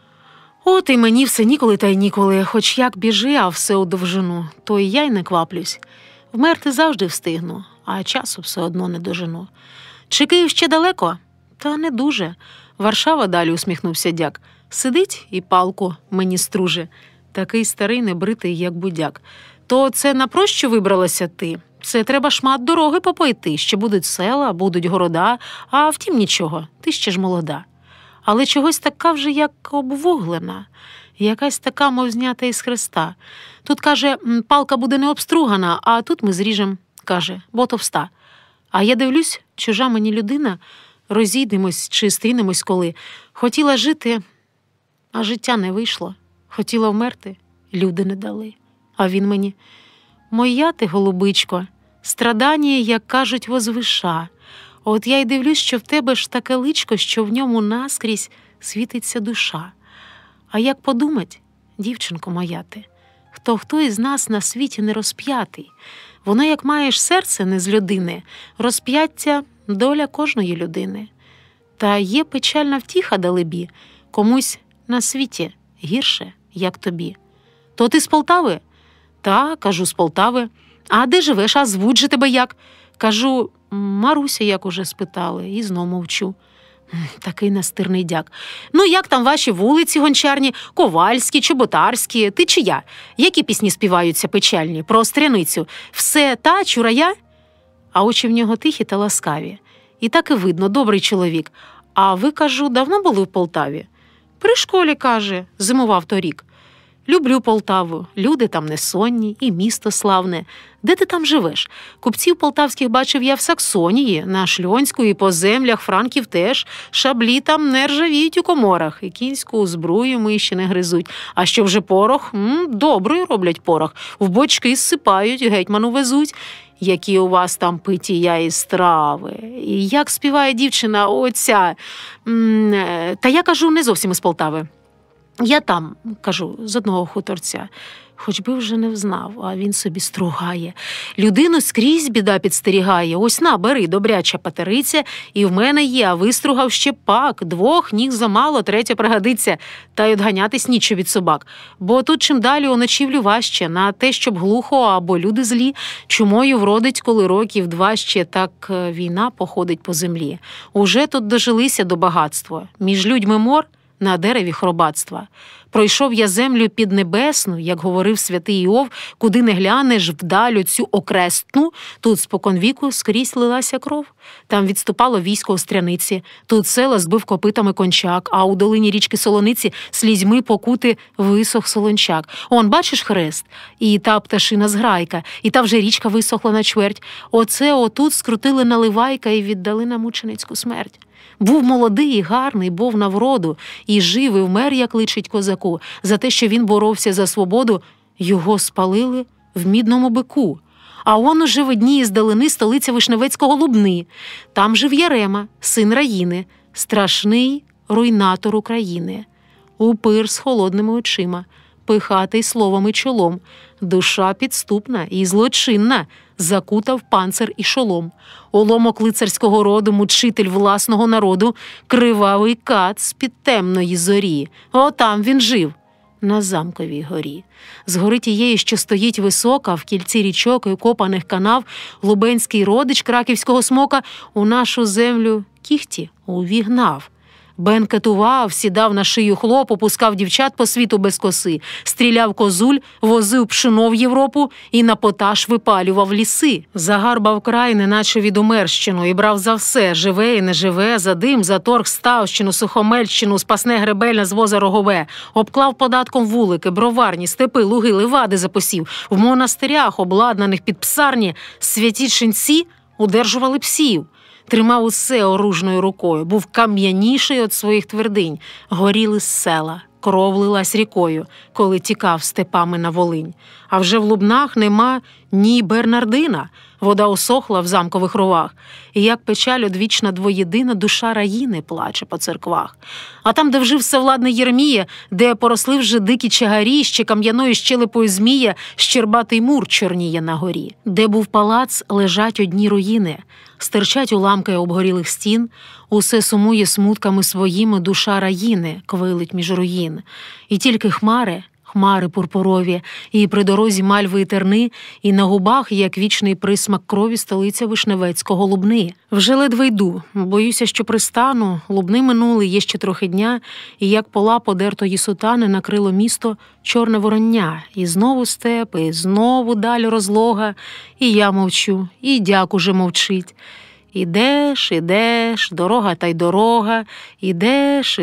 От і мені все ніколи та й ніколи, хоч як біжи, а все у довжину, то й я й не кваплюсь. Вмерти завжди встигну, а часу все одно не дожену. Чи Київ ще далеко? Та не дуже. Варшава далі, усміхнувся дяк. Сидить і палку мені струже. Такий старий небритий, як будяк. То це на прощу вибралася ти? Це треба шмат дороги попойти. Ще будуть села, будуть города, а втім нічого, ти ще ж молода. Але чогось така вже як обвуглена, якась така, мов знята із хреста. Тут, каже, палка буде не обстругана, а тут ми зріжем, каже, бо товста. А я дивлюсь, чужа мені людина розійдемось чи стрінемось коли. Хотіла жити, а життя не вийшло. Хотіла вмерти, люди не дали. А він мені: моя ти, голубичко, страдання, як кажуть, возвиша. От я й дивлюсь, що в тебе ж таке личко, що в ньому наскрізь світиться душа. А як подумать, дівчинко моя ти, хто із нас на світі не розп'ятий? Воно, як маєш серце не з людини, розп'яття – доля кожної людини. Та є печальна втіха, далебі, комусь на світі гірше, як тобі. То ти з Полтави? Та, кажу, з Полтави. А де живеш, а звуть же тебе як? Кажу, Маруся, як уже спитали, і знов мовчу. Такий настирний дяк. Ну, як там ваші вулиці гончарні, ковальські, чоботарські, ти чия? Які пісні співаються печальні, про Остряницю? Все та, чурая? А очі в нього тихі та ласкаві. І так і видно, добрий чоловік. А ви, кажу, давно були в Полтаві? При школі, каже, зимував торік. Люблю Полтаву, люди там несонні, і місто славне. Де ти там живеш? Купців полтавських бачив я в Саксонії, на Шльонську і по землях франків теж. Шаблі там не ржавіють у коморах, і кінську зброю миші не гризуть. А що вже порох? Добрий роблять порох. В бочки зсипають, гетьману везуть. Які у вас там питія і страви. І як співає дівчина оця... Та я, кажу, не зовсім із Полтави. Я там, кажу, з одного хуторця. Хоч би вже не взнав, а він собі стругає. Людину скрізь біда підстерігає. Ось на, бери, добряча патериця, і в мене є, а вистругав ще пак. 2 ніг замало, 3 пригодиться. Та й одганятись нічого від собак. Бо тут чим далі у ночівлю важче, на те, щоб глухо або люди злі. Чумою вродить, коли років 2 ще, так війна походить по землі. Уже тут дожилися до багатства. Між людьми мор, на дереві хробатства. Пройшов я землю піднебесну, як говорив святий Іов, куди не глянеш вдаль оцю окрестну, тут споконвіку скрізь лилася кров. Там відступало військо Остряниці, тут села збив копитами кончак, а у долині річки Солониці слізьми покути висох солончак. Он, бачиш хрест? І та пташина зграйка, і та вже річка висохла на чверть. Оце отут скрутили наливайка і віддали на мученицьку смерть. Був молодий і гарний, був на вроду, і жив, і вмер, як личить козаку. За те, що він боровся за свободу, його спалили в мідному бику. А он уже видніє здалини столиця Вишневецького Лубни. Там жив Ярема, син Раїни, страшний руйнатор України. Упир з холодними очима, пихатий словом і чолом, душа підступна і злочинна, закутав панцир і шолом. Оломок лицарського роду, мучитель власного народу, кривавий кат з-під темної зорі. Отам він жив, на Замковій горі. З гори тієї, що стоїть висока, в кільці річок і копаних канав, лубенський родич краківського смока у нашу землю кіхті увігнав. Бенкетував, сідав на шию хлопу, пускав дівчат по світу без коси, стріляв козуль, возив пшено в Європу і на поташ випалював ліси. Загарбав край, неначе від Умерщину, і брав за все, живе і неживе, за дим, за торг Ставщину, Сухомельщину, спасне гребельне з воза Рогове, обклав податком вулики, броварні, степи, луги, ливади запосів. В монастирях, обладнаних під псарні, святі ченці удержували псів. Тримав усе оружною рукою, був кам'яніший від своїх твердинь. Горіли села, кров лилась рікою, коли тікав степами на Волинь. А вже в Лубнах нема ні Бернардина, вода усохла в замкових ровах. І як печаль одвічна двоєдина, душа Раїни плаче по церквах. А там, де вжив всевладний Єремія, де поросли вже дикі чагарі, ще кам'яною щелепою змія, щербатий мур чорніє на горі. Де був палац, лежать одні руїни, стирчать уламки обгорілих стін, усе сумує смутками своїми душа Раїни, квилить між руїн. І тільки хмари пурпурові, і при дорозі мальви і терни, і на губах, як вічний присмак крові, столиця Вишневецького Лубни. Вже ледве йду, боюся, що пристану, Лубни минули, є ще трохи дня, і як пола подертої сутани накрило місто чорне вороння, і знову степ, і знову даль розлога, і я мовчу, і дяк уже мовчить. Ідеш, дорога та й дорога, ідеш.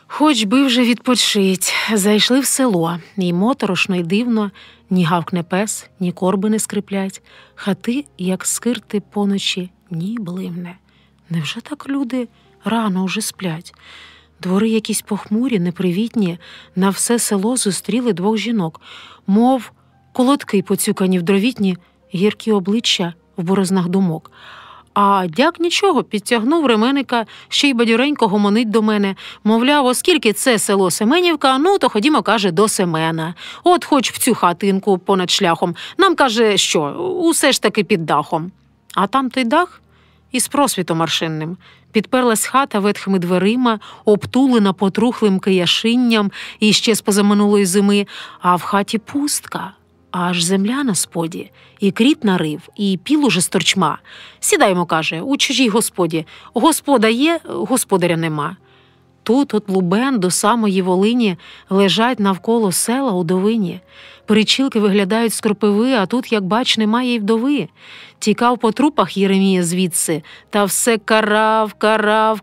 Хоч би вже відпочить. Зайшли в село, і моторошно, й дивно, ні гавкне пес, ні корби не скриплять. Хати, як скирти поночі, ні блимне. Невже так люди рано уже сплять? Двори якісь похмурі, непривітні, на все село зустріли двох жінок, мов колодки поцюкані в дровітні, гіркі обличчя в борознах думок. А дяк нічого, підтягнув ременика, ще й бадьоренько гомонить до мене. Мовляв, оскільки це село Семенівка, ну, то ходімо, каже, до Семена. От хоч в цю хатинку понад шляхом. Нам, каже, що, усе ж таки під дахом. А там той дах із просвітом аршинним. Підперлась хата ветхими дверима, обтулена потрухлим кияшинням іще з позаминулої зими, а в хаті пустка. Аж земля на споді, і кріт нарив, і піл уже з торчма. Сідаймо, каже, у чужій господі. Господа є, господаря нема. Тут от лубен до самої Волині лежать навколо села у довині. Причілки виглядають з кропиви, а тут, як бач, немає й вдови. Тікав по трупах Єремія звідси, та все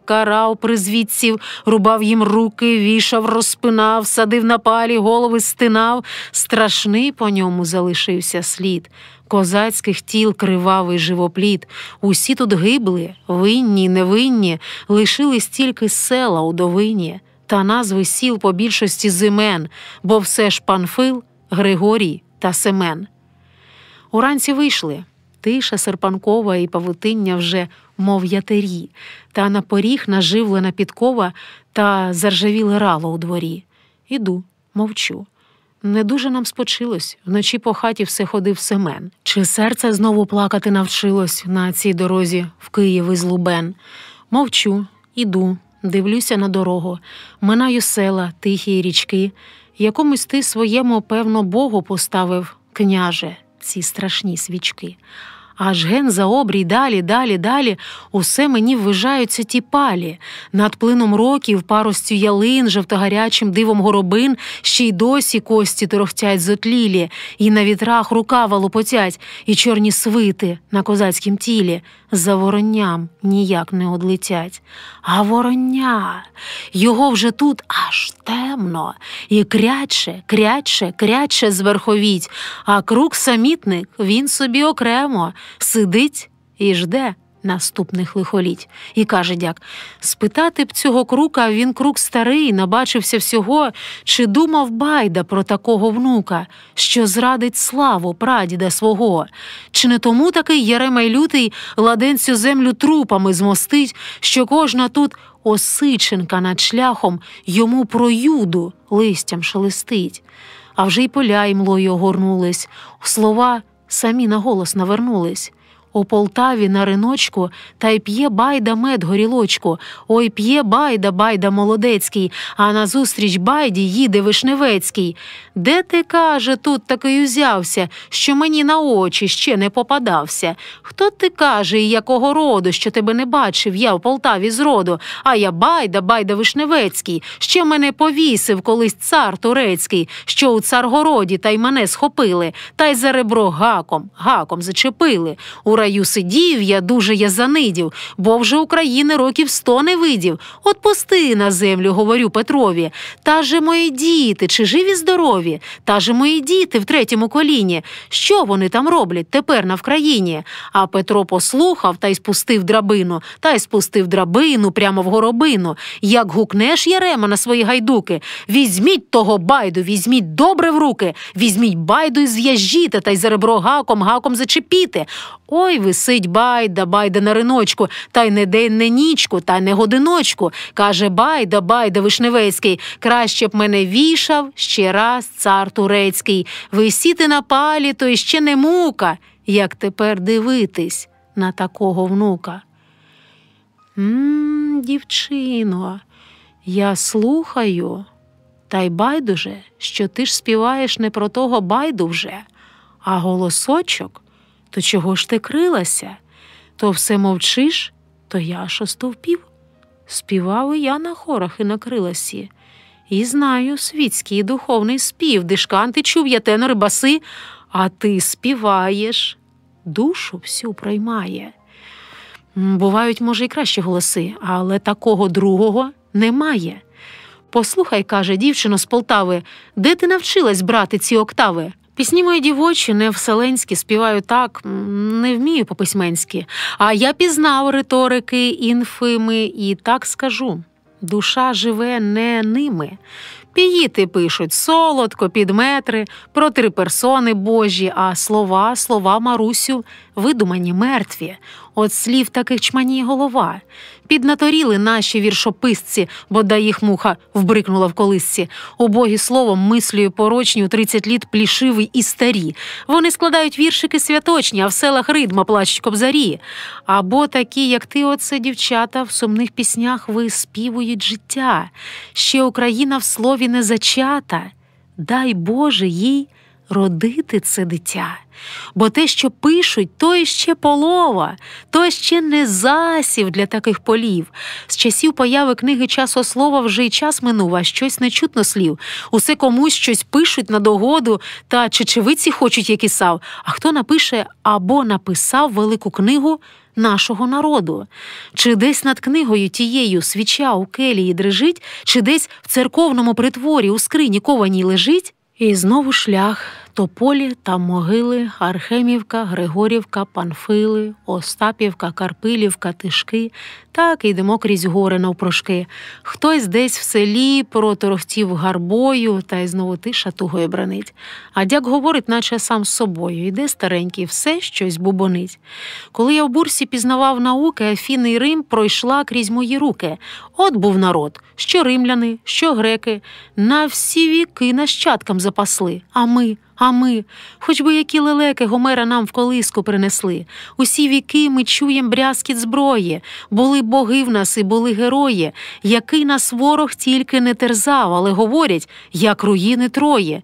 карав призвідців, рубав їм руки, вішав, розпинав, садив на палі, голови стинав. Страшний по ньому залишився слід. Козацьких тіл кривавий живоплід. Усі тут гибли, винні, невинні, лишились тільки села у довині та назви сіл по більшості з імен, бо все ж Панфил, Григорій та Семен. Уранці вийшли. Тиша серпанкова і павутиння вже, мов ятері, та на поріг наживлена підкова та заржавіле рало у дворі. Іду, мовчу. Не дуже нам спочилось, вночі по хаті все ходив Семен. Чи серце знову плакати навчилось на цій дорозі в Київ із Лубен? Мовчу, іду, дивлюся на дорогу, минаю села, тихі річки. Якомусь ти своєму, певно, Богу поставив, княже, ці страшні свічки. Аж ген за обрій далі, усе мені ввижаються ті палі. Над плином років, паростю ялин, жовтогарячим дивом горобин, ще й досі кості торохтять зотлілі, і на вітрах рукава лопотять, і чорні свити на козацькім тілі за воронням ніяк не одлетять. А вороння, його вже тут аж темно, і кряче зверховіть, а крук самітник, він собі окремо, сидить і жде наступних лихоліть. І каже дяк, спитати б цього крука, він крук старий, набачився всього, чи думав Байда про такого внука, що зрадить славу прадіда свого? Чи не тому такий Єремей лютий ладен цю землю трупами змостить, що кожна тут осичинка над шляхом йому про юду листям шелестить? А вже й поля й млою огорнулись, слова самі на голос навернулись. У Полтаві на риночку, та й п'є Байда мед горілочку. Ой, п'є Байда молодецький, а назустріч Байді їде Вишневецький. Де ти, каже, тут такий узявся, що мені на очі ще не попадався? Хто ти, каже, і якого роду, що тебе не бачив я в Полтаві зроду? А я Байда Вишневецький, ще мене повісив колись цар турецький, що у Царгороді, та й мене схопили, та й за ребро гаком зачепили. У раю сидів я, дуже я занидів, бо вже України років 100 не видів. От пусти на землю, говорю Петрові. Та же мої діти, чи живі здорові? Та же мої діти в третьому коліні. Що вони там роблять тепер на Вкраїні? А Петро послухав та й спустив драбину прямо в горобину. Як гукнеш Ярема на свої гайдуки, візьміть того Байду, візьміть добре в руки, візьміть Байду і зв'яжіте, та й за ребро гаком зачепіте. Ой, висить Байда на риночку, та й не день, не нічку, та й не годиночку. Каже Байда Вишневецький, краще б мене вішав ще раз цар турецький. Висіти на палі, то іще не мука, як тепер дивитись на такого внука. Дівчино, я слухаю, та й байдуже, що ти ж співаєш не про того Байду вже, а голосочок. То чого ж ти крилася? То все мовчиш, то я аж остовпів. Співав і я на хорах і на криласі. І знаю світський і духовний спів, дишканти чув я, тенори, баси, а ти співаєш, душу всю проймає. Бувають, може, і кращі голоси, але такого другого немає. Послухай, каже, дівчино з Полтави, де ти навчилась брати ці октави? Пісні мої дівочі, не вселенські, співаю так, не вмію по-письменськи. А я пізнав риторики, інфими, і так скажу. Душа живе не ними. Піїти пишуть солодко, під метри, про 3 персони божі, а слова, Марусю, видумані, мертві. От слів таких чманіє голова. Піднаторіли наші віршописці, бодай їх муха вбрикнула в колисці. Убогі словом, мислею порочні у 30 літ плішиві і старі. Вони складають віршики святочні, а в селах ридма плачуть кобзарі. Або такі, як ти, оце, дівчата, в сумних піснях виспівують життя. Ще Україна в слові не зачата. Дай Боже їй родити це дитя. Бо те, що пишуть, то іще полова, то ще не засів для таких полів. З часів появи книги «Часослова» вже й час минув, а щось не чутно слів. Усе комусь щось пишуть на догоду, та чечевиці хочуть, як і сав. А хто напише або написав велику книгу нашого народу? Чи десь над книгою тією свіча у келії дрижить, чи десь в церковному притворі у скрині кованій лежить? І знову шлях, тополі та могили, Архемівка, Григорівка, Панфили, Остапівка, Карпилівка, Тишки. Так йдемо крізь гори навпрошки. Хтось десь в селі проторохтів гарбою, та й знову тиша тугою бранить. А дяк говорить, наче сам з собою. Іде старенький, все щось бубонить. Коли я в бурсі пізнавав науки, Афіни й Рим пройшла крізь мої руки. От був народ, що римляни, що греки, на всі віки нащадкам запасли. А ми, хоч би які лелеки Гомера нам в колиску принесли. Усі віки ми чуєм брязкіт зброї. Були боги в нас і були герої, який нас ворог тільки не терзав, але говорять, як руїни Трої.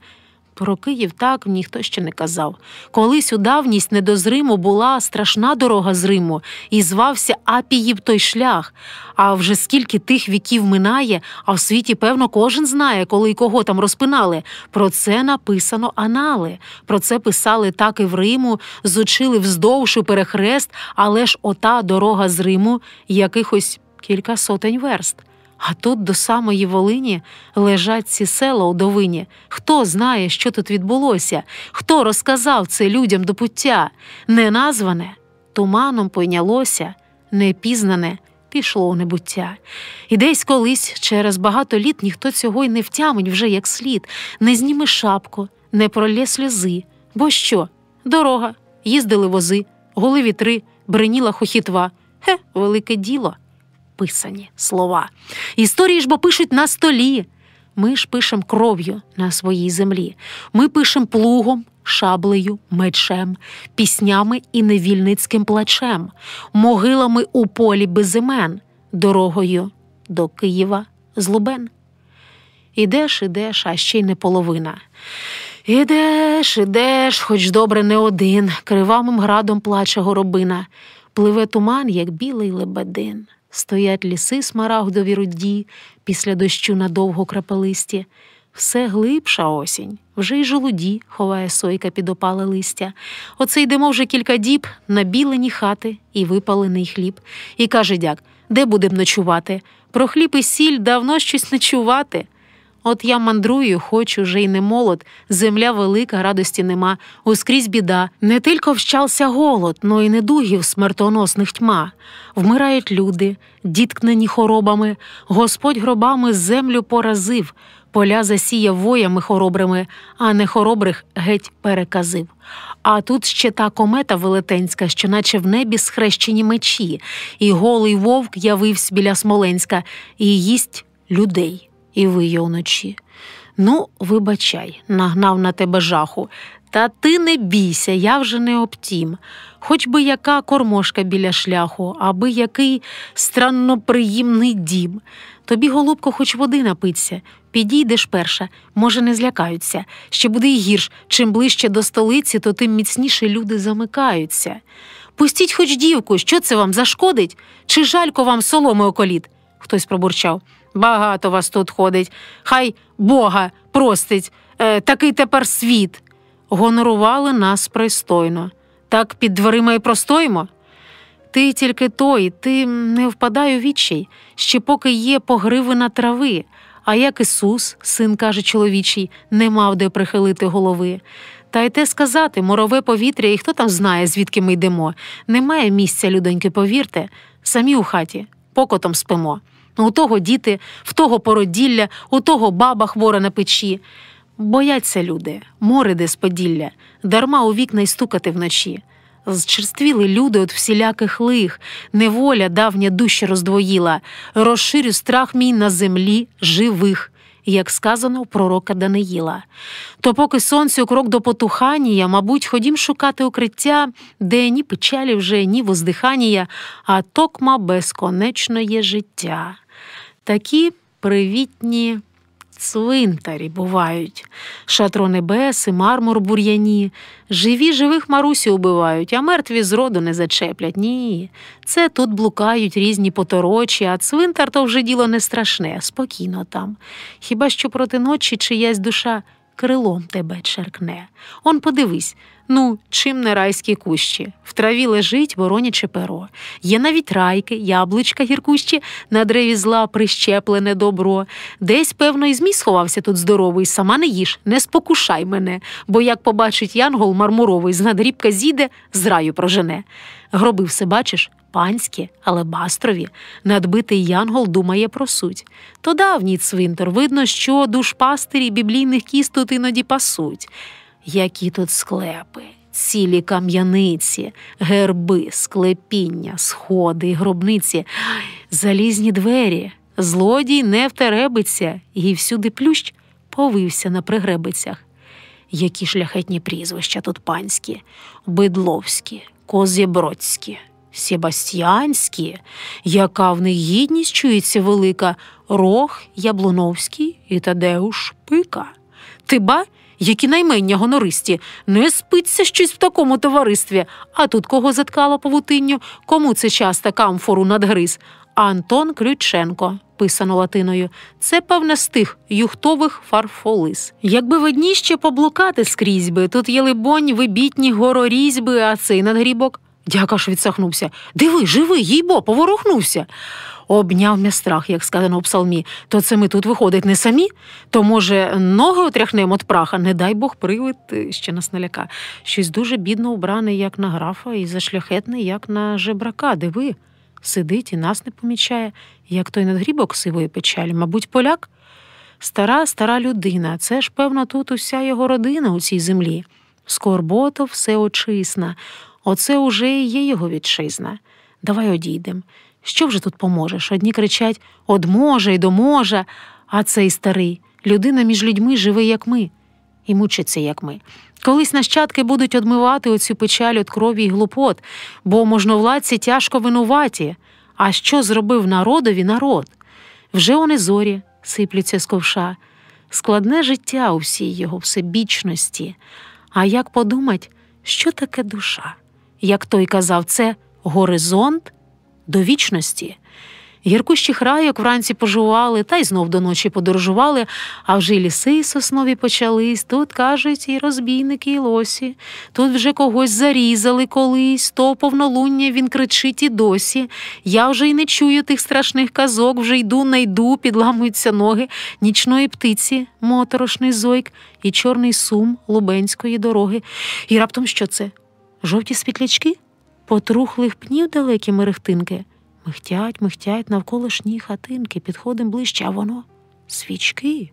Про Київ так ніхто ще не казав. Колись у давність не до Зриму була страшна дорога з Риму, і звався Апіїв той шлях. А вже скільки тих віків минає, а в світі, певно, кожен знає, коли й кого там розпинали. Про це написано анали. Про це писали так і в Риму, зучили вздовж і перехрест, але ж ота дорога з Риму якихось кілька сотень верст. А тут до самої Волині лежать ці села у Довині. Хто знає, що тут відбулося? Хто розказав це людям до пуття? Неназване туманом пойнялося, непізнане пішло у небуття. І десь колись, через багато літ, ніхто цього й не втямить вже як слід, не зніме шапку, не пролє сльози. Бо що? Дорога, їздили вози, гули вітри, бреніла хохітва. Велике діло. Писані слова. Історії ж бо пишуть на столі. Ми ж пишем кров'ю на своїй землі. Ми пишем плугом, шаблею, мечем, піснями і невільницьким плачем, могилами у полі без імен, дорогою до Києва з Лубен. Ідеш, а ще й не половина. Ідеш, хоч добре не один, кривавим градом плаче горобина. Пливе туман, як білий лебедин. Стоять ліси смарагдові руді, після дощу надовго крапелисті. Все глибша осінь, вже й жолуді ховає сойка під опале листя. Оце йдемо вже кілька діб, набілені хати і випалений хліб. І каже дяк, де будем ночувати? Про хліб і сіль давно щось не чувати. От я мандрую, хоч уже й не молод, земля велика, радості нема, ускрізь біда. Не тільки вщався голод, но й недугів смертоносних тьма. Вмирають люди, діткнені хоробами, Господь гробами землю поразив, поля засіяв воями хоробрими, а не хоробрих геть переказив. А тут ще та комета велетенська, що наче в небі схрещені мечі, і голий вовк явився біля Смоленська, і їсть людей. І виє уночі. Ну, вибачай, нагнав на тебе жаху. Та ти не бійся, я вже не обтім. Хоч би яка кормошка біля шляху, аби який странноприємний дім. Тобі, голубко, хоч води напиться. Підійдеш перша, може не злякаються. Ще буде й гірш, чим ближче до столиці, то тим міцніше люди замикаються. Пустіть хоч дівку, що це вам зашкодить? Чи жалько вам соломи околіт? Хтось пробурчав. Багато вас тут ходить. Хай Бога простить, такий тепер світ. Гонорували нас пристойно. Так під дверима і простоїмо? Ти тільки той, ти не впадай у відчай, ще поки є погривина трави. А як Ісус, син, каже чоловічий, не мав де прихилити голови. Та й те сказати, морове повітря, і хто там знає, звідки ми йдемо. Немає місця, людоньки, повірте, самі у хаті, покотом спимо. У того діти, в того породілля, у того баба хвора на печі. Бояться люди, море де з Поділля, дарма у вікна й стукати вночі. Зчерствіли люди от всіляких лих, неволя давня дужче роздвоїла, розширю страх мій на землі живих, як сказано у пророка Даниїла. То поки сонцю крок до потуханія, мабуть, ходім шукати укриття, де ні печалі вже, ні воздиханія, а токма безконечно є життя. Такі привітні цвинтарі бувають. Шатро небеси, мармур бур'яні. Живі живих Марусі убивають, а мертві зроду не зачеплять. Ні, це тут блукають різні поторочі, а цвинтар то вже діло не страшне, спокійно там. Хіба що проти ночі чиясь душа крилом тебе черкне. Он подивись, чим не райські кущі. В траві лежить вороняче перо. Є навіть райки, яблучка гіркущі, на древі зла прищеплене добро. Десь, певно, і змій сховався тут здоровий, сама не їж, не спокушай мене, бо як побачить янгол мармуровий, з надрібка зійде, з раю прожене. Гроби все бачиш? Панські, алебастрові, надбитий янгол думає про суть. То давній цвинтар, видно, що душпастирі біблійних кіст тут іноді пасуть. Які тут склепи, цілі кам'яниці, герби, склепіння, сходи й гробниці, залізні двері, злодій не втеребиться, і всюди плющ повився на пригребицях. Які шляхетні прізвища тут панські, Бидловські, Козєбродські, Себастьянські, яка в них гідність чується велика, Рох, Яблуновський і Тадеуш Пика. Ти ба, які наймення гонористі, не спиться щось в такому товаристві, а тут кого заткало павутинню, кому це часто камфору надгриз. Антон Крюченко, писано латиною. Це, певне, з тих юхтових фарфолис. Якби в одній ще поблукати скрізь би, тут є, либонь, вибітні горорізьби, а цей надгрібок. Дяка ж відсахнувся. Диви, живий, їй-бо, поворухнувся. Обняв м'я страх, як сказано у псалмі. То це ми тут, виходить, не самі? То, може, ноги отряхнемо от праха? Не дай Бог привид ще нас наляка. Щось дуже бідно убраний, як на графа, і зашляхетний, як на жебрака. Диви, сидить і нас не помічає, як той надгрібок сивої печалі. Мабуть, поляк? Стара людина. Це ж, певно, тут уся його родина у цій землі. Скорбота всеочисна. Оце уже і є його вітчизна. Давай одійдем. Що вже тут поможеш? Одні кричать «од може» й «до може», а цей старий, людина між людьми живе, як ми, і мучиться, як ми. Колись нащадки будуть одмивати оцю печаль від крові й глупот, бо можновладці тяжко винуваті. А що зробив народові народ? Вже вони зорі сиплються з ковша. Складне життя у всій його всебічності. А як подумать, що таке душа? Як той казав, це горизонт до вічності. Гіркущих райок вранці пожували, та й знов до ночі подорожували, а вже й ліси соснові почались, тут, кажуть, і розбійники, і лосі, тут вже когось зарізали колись, то повнолуння він кричить і досі. Я вже й не чую тих страшних казок, вже йду, підламуються ноги, нічної птиці, моторошний зойк і чорний сум лубенської дороги. І раптом що це? Жовті світлячки? Потрухлих пнів далекі мерехтинки? Михтять навколишні хатинки, підходим ближче, а воно – свічки.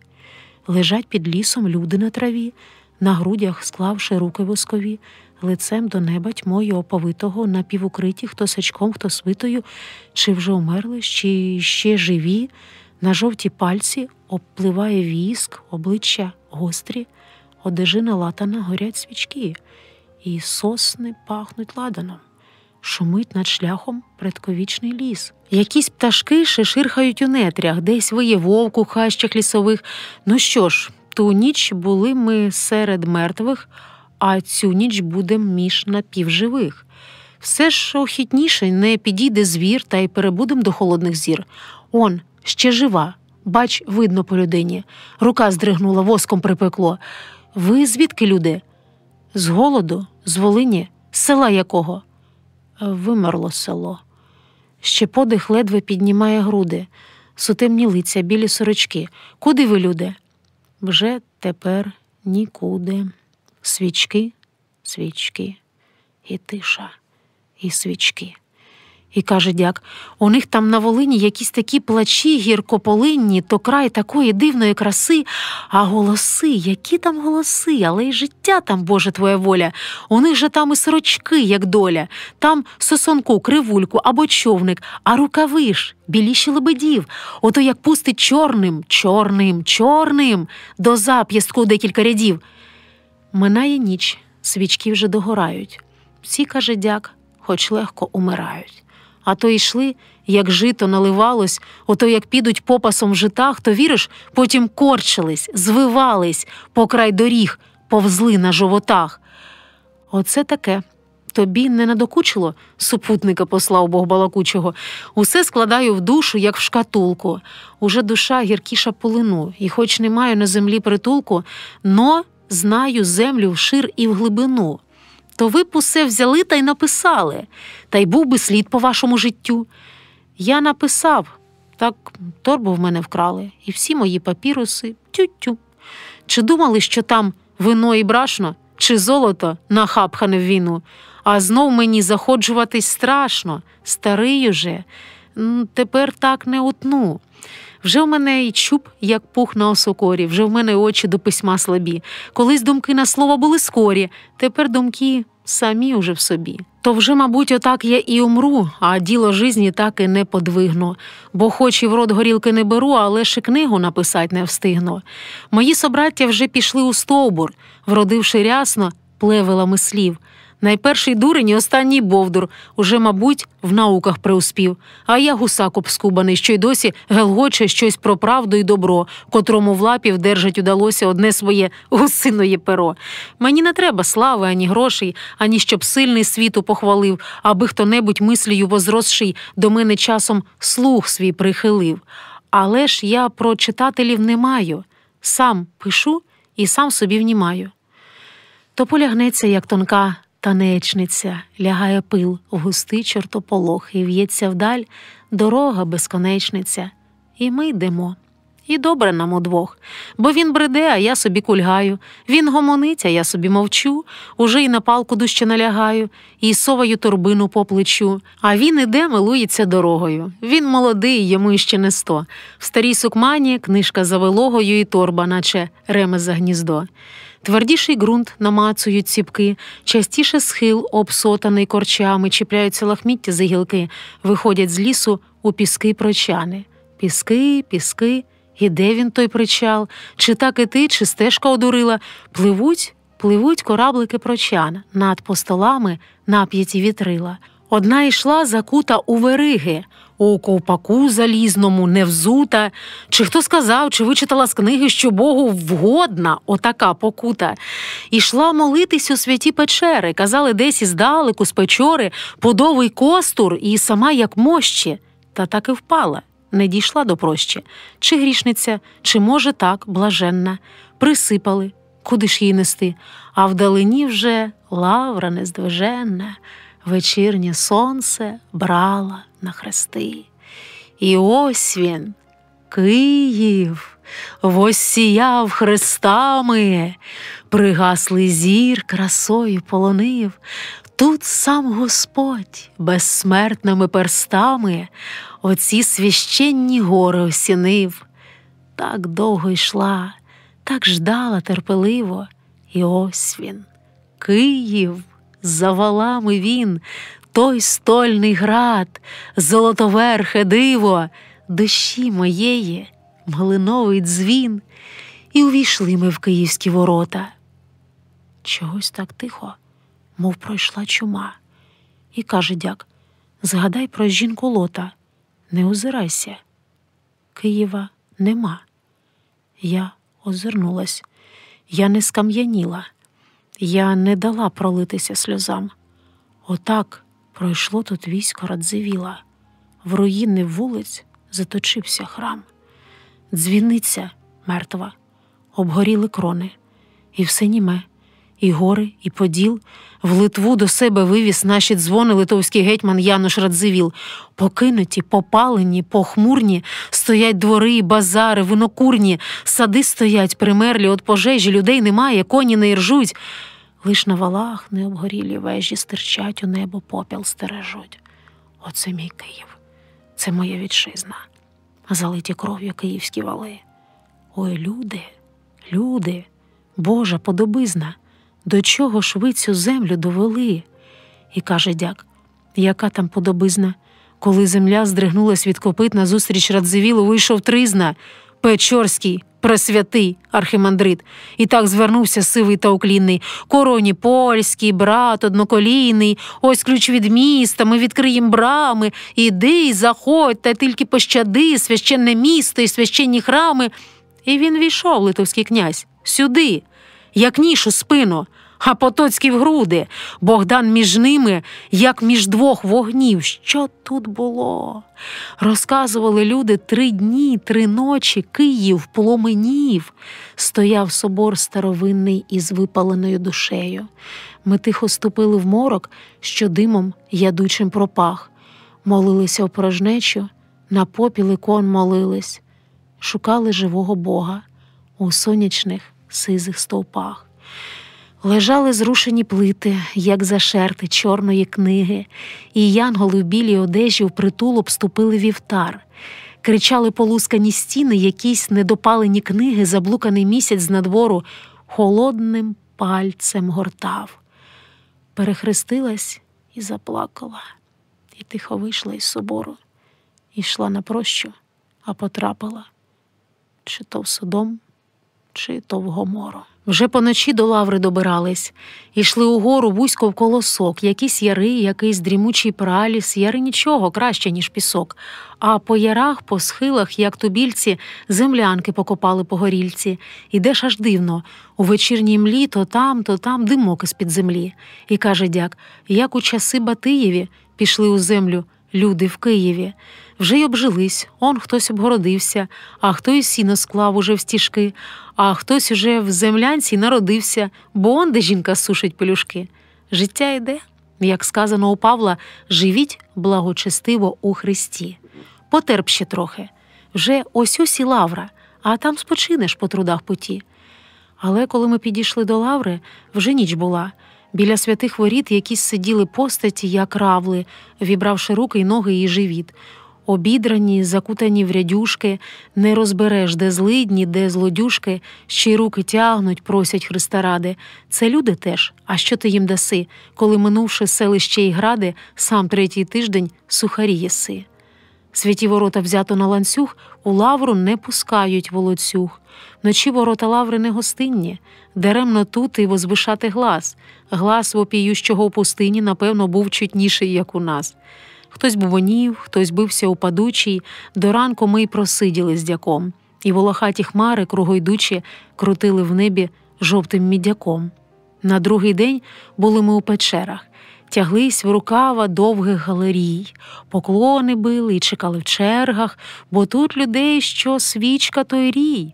Лежать під лісом люди на траві, на грудях склавши руки воскові, лицем до неба тьмою оповитого, напівукриті, хто сачком, хто свитою, чи вже умерли, чи ще живі. На жовті пальці обпливає віск, обличчя гострі, одежина латана, горять свічки, і сосни пахнуть ладаном. Шумить над шляхом предковічний ліс. Якісь пташки шиширхають у нетрях, десь виє вовк у хащах лісових. Ну що ж, ту ніч були ми серед мертвих, а цю ніч будем між напівживих. Все ж охітніше не підійде звір, та й перебудем до холодних зір. Он, ще жива, бач, видно по людині. Рука здригнула, воском припекло. Ви звідки, люди? З голоду? З Волині? З села якого? Вимерло село. Ще подих ледве піднімає груди. Сутемні лиця, білі сорочки. Куди ви, люди? Вже тепер нікуди. Свічки, свічки, і тиша, і свічки. І каже дяк, у них там на Волині якісь такі плачі гіркополинні, то край такої дивної краси, а голоси, які там голоси, але й життя там, Боже, твоя воля. У них же там і сорочки, як доля, там сосонку, кривульку або човник, а рукави ж, біліші лебедів, ото як пустить чорним, чорним, чорним, до зап'ястку декілька рядів. Минає ніч, свічки вже догорають. Всі, каже дяк, хоч легко умирають. А то йшли, як жито наливалось, ото як підуть попасом в житах, то, віриш, потім корчились, звивались по край доріг, повзли на животах. Оце таке. Тобі не надокучило? Супутника послав Бог балакучого. Усе складаю в душу, як в шкатулку. Уже душа гіркіша полину, і хоч не маю на землі притулку, но знаю землю вшир і в глибину. То ви б усе взяли та й написали, та й був би слід по вашому життю. Я написав, так торбу в мене вкрали, і всі мої папіруси тю-тю. Чи думали, що там вино і брашно, чи золото нахапхане в війну? А знов мені заходжуватись страшно, старий уже, тепер так не утну. Вже в мене й чуб, як пух на осокорі, вже в мене очі до письма слабі. Колись думки на слово були скорі, тепер думки самі уже в собі. То вже, мабуть, отак я і умру, а діло жизні так і не подвигну. Бо хоч і в рот горілки не беру, але ж і книгу написать не встигну. Мої собраття вже пішли у стовбур, вродивши рясно плевелами слів. Найперший дурень і останній бовдур, уже, мабуть, в науках преуспів. А я гусак обскубаний, що й досі гелгоче щось про правду і добро, котрому в лапі вдержать удалося одне своє гусиноє перо. Мені не треба слави, ані грошей, ані щоб сильний світу похвалив, аби хто-небудь мислею возросший до мене часом слух свій прихилив. Але ж я про читателів не маю. Сам пишу і сам собі внімаю. То полягнеться, як тонка танечниця, лягає пил в густий чортополох, і в'ється вдаль дорога безконечниця. І ми йдемо. І добре нам удвох, бо він бреде, а я собі кульгаю. Він гомонить, а я собі мовчу, уже й на палку дужче налягаю, і соваю торбину по плечу. А він іде, милується дорогою. Він молодий, йому іще не 100. В старій сукмані книжка за вилогою і торба, наче ремез за гніздо. Твердіший ґрунт намацують ціпки, частіше схил, обсотаний корчами, чіпляються лахміття за гілки, виходять з лісу у піски прочани. Піски, піски, і де він той причал? Чи так і ти, чи стежка одурила? Пливуть кораблики прочан, над постолами нап'яті вітрила. Одна йшла закута у вериги, у ковпаку залізному, невзута. Чи хто сказав, чи вичитала з книги, що Богу вгодна отака покута? Ішла молитись у святі печери, казали десь іздалеку, з печори, подовий костур і сама як мощі. Та так і впала, не дійшла до прощі. Чи грішниця, чи, може, так, блаженна. Присипали, куди ж її нести? А вдалині вже лавра нездвиженна, вечірнє сонце брала на хрести. І ось він, Київ, воссіяв хрестами, пригаслий зір красою полонив. Тут сам Господь безсмертними перстами оці священні гори осінив. Так довго йшла, так ждала терпеливо, і ось він, Київ, за валами він, той стольний град, золотоверхе диво, душі моєї млиновий дзвін, і увійшли ми в київські ворота. Чогось так тихо, мов пройшла чума. І каже дяк, згадай про жінку Лота, не озирайся, Києва нема. Я озирнулась, я не скам'яніла, я не дала пролитися сльозам. Отак пройшло тут військо Радзивіла, в руїни вулиць заточився храм. Дзвіниця мертва, обгоріли крони, і все німе, і гори, і Поділ. В Литву до себе вивіз наші дзвони литовський гетьман Януш Радзивіл. Покинуті, попалені, похмурні, стоять двори і базари, винокурні, сади стоять примерлі от пожежі, людей немає, коні не іржуть. Лиш на валах необгорілі вежі стирчать у небо, попіл стережуть. Оце мій Київ, це моя вітчизна, залиті кров'ю київські вали. Ой, люди, люди, Божа подобизна, до чого ж ви цю землю довели? І каже дяк: яка там подобизна? Коли земля здригнулась від копит, назустріч Радзивілу вийшов тризна, Печорський, пресвятий архимандрит, і так звернувся сивий та уклінний: короні польський, брат одноколійний, ось ключ від міста, ми відкриєм брами, іди, заходь, та тільки пощади священне місто і священні храми. І він війшов, литовський князь, сюди, як ніж у спину, а Потоцький в груди, Богдан між ними, як між двох вогнів. Що тут було? Розказували люди: 3 дні, 3 ночі Київ пломенів. Стояв собор старовинний із випаленою душею. Ми тихо ступили в морок, що димом ядучим пропах. Молилися у порожнечу, на попіл ікон молились. Шукали живого Бога у сонячних сизих стовпах. Лежали зрушені плити, як зашерти чорної книги, і янголи в білій одежі впритул обступили вівтар. Кричали полускані стіни, якісь недопалені книги, заблуканий місяць з надвору холодним пальцем гортав. Перехрестилась і заплакала, і тихо вийшла із собору. Ішла на прощу, а потрапила чи то в Содом, чи то в Гомору. Вже поночі до лаври добирались. Ішли угору вузько в колосок, якісь яри, якийсь дрімучий праліс, яри нічого, краще, ніж пісок. А по ярах, по схилах, як тубільці, землянки покопали по горільці. Ідеш аж дивно, у вечірній млі то там димок із-під землі. І каже дяк: як у часи Батиєві пішли у землю люди в Києві. Вже й обжились, он хтось обгородився, а хто й сіно склав уже в стіжки, а хтось уже в землянці народився, бо он де жінка сушить пелюшки. Життя йде, як сказано у Павла: живіть благочестиво у Христі. Потерп ще трохи, вже ось і лавра, а там спочинеш по трудах путі. Але коли ми підійшли до лаври, вже ніч була. Біля святих воріт якісь сиділи постаті, як равли, вібравши руки й ноги і живіт. Обідрані, закутані в рядюшки, не розбереш, де злидні, де злодюшки, ще й руки тягнуть, просять Христа ради. Це люди теж, а що ти їм даси, коли, минувши селище й гради, сам 3-й тиждень сухарі єси? Святі ворота взято на ланцюг, у лавру не пускають волоцюг. Вночі ворота лаври не гостинні, даремно тут і возвишати глас. Глас вопіющого в пустині, напевно, був чутніший, як у нас. Хтось бубонів, хтось бився у падучій, до ранку ми й просиділи з дяком, і волохаті хмари, кругойдучі, крутили в небі жовтим мідяком. На другий день були ми у печерах, тяглись в рукава довгих галерій, поклони били і чекали в чергах, бо тут людей що свічка, то й рій.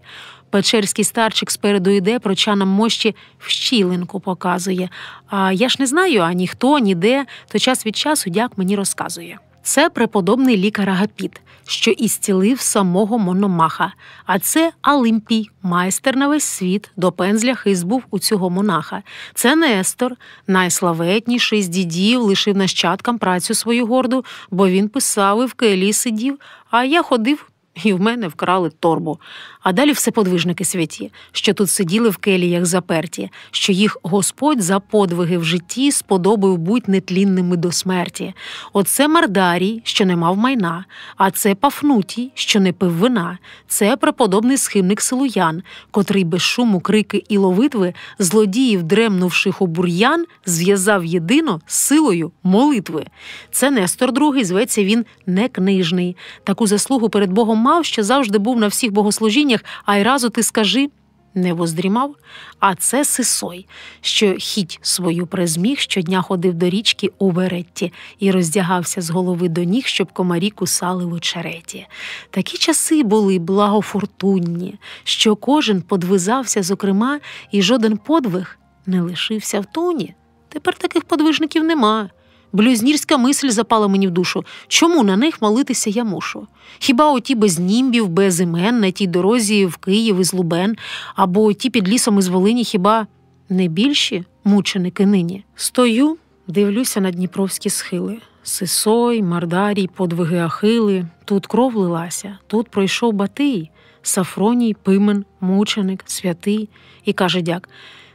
Печерський старчик спереду йде, прочанам мощі в щілинку показує. А я ж не знаю ані хто, ні де, то час від часу дяк мені розказує. Це преподобний лікар Агапіт, що ісцілив самого Мономаха. А це Алимпій, майстер на весь світ, до пензля хист був у цього монаха. Це Нестор, найславетніший з дідів, лишив нащадкам працю свою горду, бо він писав і в келії сидів, а я ходив, і в мене вкрали торбу. А далі все подвижники святі, що тут сиділи в келіях заперті, що їх Господь за подвиги в житті сподобав будь нетлінними до смерті. Оце Мардарій, що не мав майна, а це Пафнутій, що не пив вина. Це преподобний схимник Силуян, котрий без шуму, крики і ловитви, злодіїв, дремнувших у бур'ян, зв'язав єдино силою молитви. Це Нестор другий, зветься він Некнижний. Таку заслугу перед Богом мав, що завжди був на всіх богослужіннях, а й разу ти скажи, не воздрімав. А це Сисой, що хіть свою призміг, щодня ходив до річки у веретті і роздягався з голови до ніг, щоб комарі кусали в очереті. Такі часи були благофортунні, що кожен подвизався зокрема, і жоден подвиг не лишився в туні. Тепер таких подвижників нема. Блюзнірська мисль запала мені в душу. Чому на них молитися я мушу? Хіба оті без німбів, без імен, на тій дорозі в Київ із Лубен, або ті під лісом із Волині, хіба не більші мученики нині. Стою, дивлюся на дніпровські схили. Сисой, Мардарій, подвиги Ахили. Тут кров лилася, тут пройшов Батий, Сафроній, Пимен, мученик, святий. І каже дяк: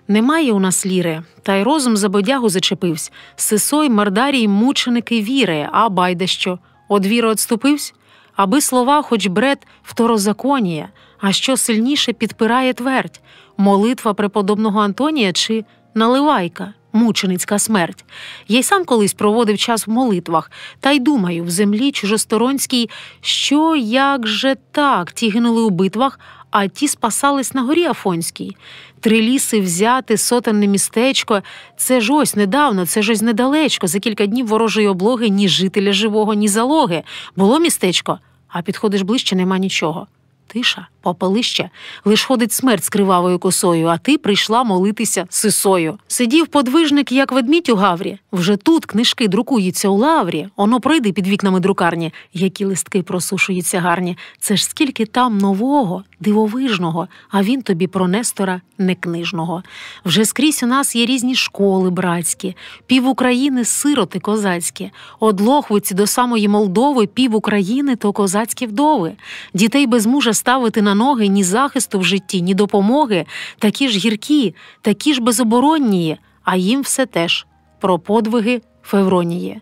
немає у нас ліри, та й розум за бодягу зачепивсь. Сисой, Мардарій, мученики віри, а байде що? Од віри odступивсь? Аби слова хоч бред второзаконія, а що сильніше підпирає твердь? Молитва преподобного Антонія чи наливайка, мученицька смерть? Я й сам колись проводив час в молитвах, та й думаю, в землі чужосторонській, що як же так, ті гинули у битвах, а ті спасались на горі Афонській. 3 ліси взяти, сотенне містечко – це ж ось недавно, це ж ось недалечко, за кілька днів ворожої облоги ні жителя живого, ні залоги. Було містечко, а підходиш ближче – нема нічого. Тиша, попелище, лиш ходить смерть з кривавою косою, а ти прийшла молитися сисою. Сидів подвижник, як ведмідь у гаврі. Вже тут книжки друкуються у лаврі. Оно пройди під вікнами друкарні, які листки просушуються гарні. Це ж скільки там нового, дивовижного, а він тобі про Нестора некнижного. Вже скрізь у нас є різні школи братські, пів України сироти козацькі. Од Лохвиці до самої Молдови пів України то козацькі вдови. Дітей без мужа ставити на ноги ні захисту в житті, ні допомоги. Такі ж гіркі, такі ж безоборонні, а їм все теж про подвиги Февронії.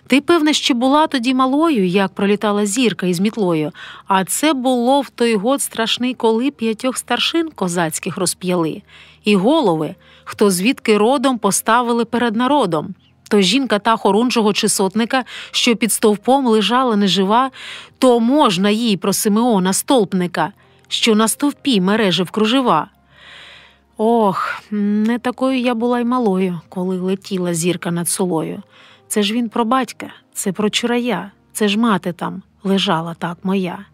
Ти, певне, ще була тоді малою, як пролітала зірка із мітлою, а це було в той год страшний, коли 5 старшин козацьких розп'яли. І голови, хто звідки родом, поставили перед народом. То жінка та хорунжого чи сотника, що під стовпом лежала нежива, то можна їй про Симеона столпника, що на стовпі мережив кружева. Ох, не такою я була й малою, коли летіла зірка над Солою. Це ж він про батька, це про Чурая, це ж мати там лежала так моя.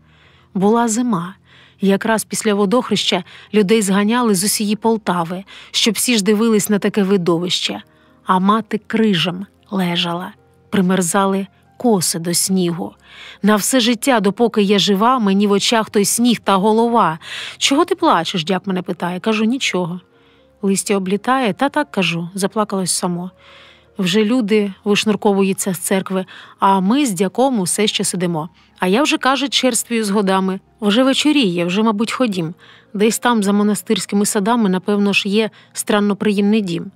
Була зима. Якраз після водохреща людей зганяли з усієї Полтави, щоб всі ж дивились на таке видовище. А мати крижем лежала, примерзали коси до снігу. На все життя, допоки я жива, мені в очах той сніг та голова. Чого ти плачеш, дяк мене питає. Кажу, нічого. Листя облітає, та так кажу, заплакалось само. Вже люди вишнурковуються з церкви, а ми з дяком усе ще сидимо. А я вже, каже, черствію з годами. Вже вечоріє, вже, мабуть, ходім. Десь там, за монастирськими садами, напевно ж, є странноприємний дім.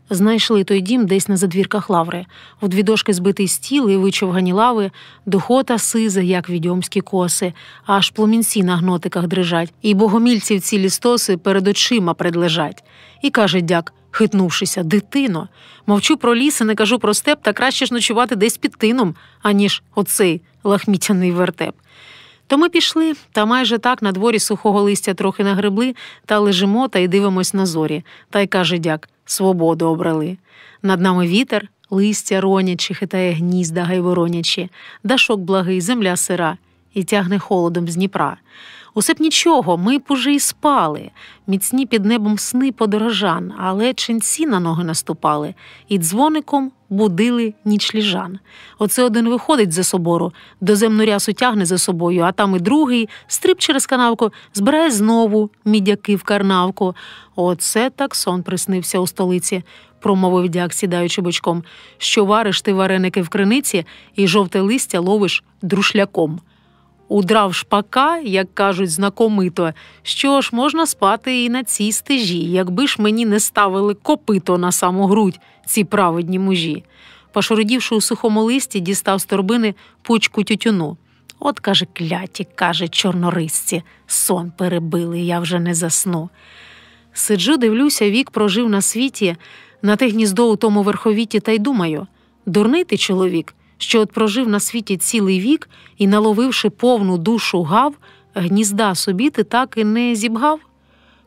Знайшли той дім десь на задвірках лаври. В 2 дошки збитий стіл і вичовгані лави, духота сиза, як відьомські коси, аж пломінці на гнотиках дрижать, і богомільців цілі стоси перед очима предлежать. І каже дяк, хитнувшися: «Дитино, мовчу про ліс і не кажу про степ, та краще ж ночувати десь під тином, аніж оцей лахмітяний вертеп». То ми пішли, та майже так на дворі сухого листя трохи нагребли, та лежимо та й дивимось на зорі. Та й каже дяк: «Свободу обрали». Над нами вітер, листя ронячі, хитає гнізда гайворонячі, дашок благий, земля сира, і тягне холодом з Дніпра. Усе б нічого, ми б уже й спали, міцні під небом сни подорожан, але ченці на ноги наступали, і дзвоником будили нічліжан. Оце один виходить за собору, доземну рясу тягне за собою, а там і другий, стриб через канавку, збирає знову мідяки в карнавку. Оце так сон приснився у столиці, промовив дяк, сідаючи бочком, що вариш ти вареники в криниці і жовте листя ловиш друшляком. Удрав шпака, як кажуть знакомито, що ж можна спати і на цій стежі, якби ж мені не ставили копито на саму грудь ці праведні мужі. Пошородівши у сухому листі, дістав з торбини пучку тютюну. От, каже, кляті, каже, чорнорисці, сон перебили, я вже не засну. Сиджу, дивлюся, вік прожив на світі, на те гніздо у тому верховіті, та й думаю, дурний ти чоловік, що от прожив на світі цілий вік і, наловивши повну душу гав, гнізда собі ти так і не зібгав?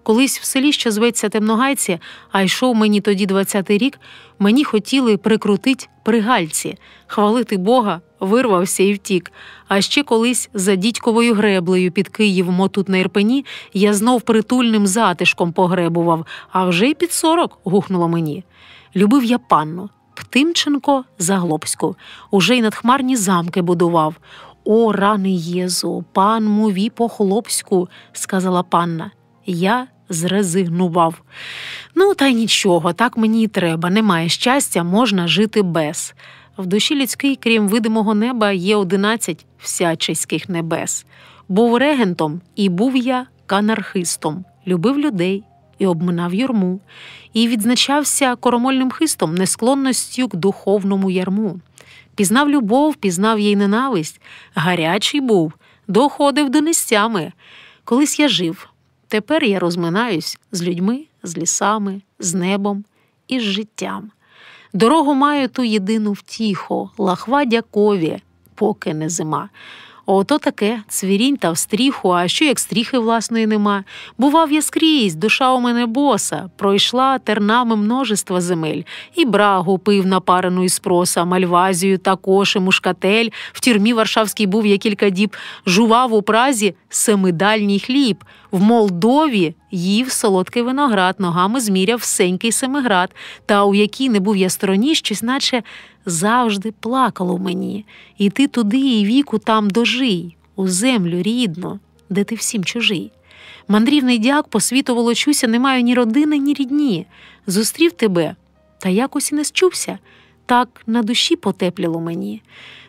Колись в селі, що зветься Темногайці, а йшов мені тоді 20-й рік, мені хотіли прикрутить при гальці. Хвалити Бога, вирвався і втік. А ще колись за дідьковою греблею під Києвом отут на Ірпені я знов притульним затишком погребував, а вже й під 40 гухнуло мені. Любив я панну, Птимченко Заглобську, уже й надхмарні замки будував. «О, рани Єзу, пан мові по-хлопську», – сказала панна. Я зрезигнував. Ну, та й нічого, так мені й треба. Немає щастя, можна жити без. В душі людській, крім видимого неба, є 11 всячеських небес. Був регентом, і був я канархистом. Любив людей і обминав юрму. І відзначався коромольним хистом, несклонністю к духовному ярму. Пізнав любов, пізнав їй ненависть. Гарячий був, доходив до нестями. Колись я жив, тепер я розминаюсь з людьми, з лісами, з небом і з життям. Дорогу маю ту єдину втіху, лахва дякові, поки не зима. Ото таке, цвірінь та встріху, а що як стріхи власної нема? Бував я скрізь, душа у мене боса, пройшла тернами множества земель. І брагу пив напарену із проса, мальвазію також і мушкатель. В тюрмі варшавській був я кілька діб, жував у Празі семидальній хліб. В Молдові їв солодкий виноград, ногами зміряв всенький Семиград. Та у якій не був я стороні, щось наче завжди плакало мені. І ти туди і віку там дожий, у землю рідну, де ти всім чужий. Мандрівний дяк, по світу волочуся, не маю ні родини, ні рідні. Зустрів тебе, та якось і не счувся. Так на душі потепляло мені.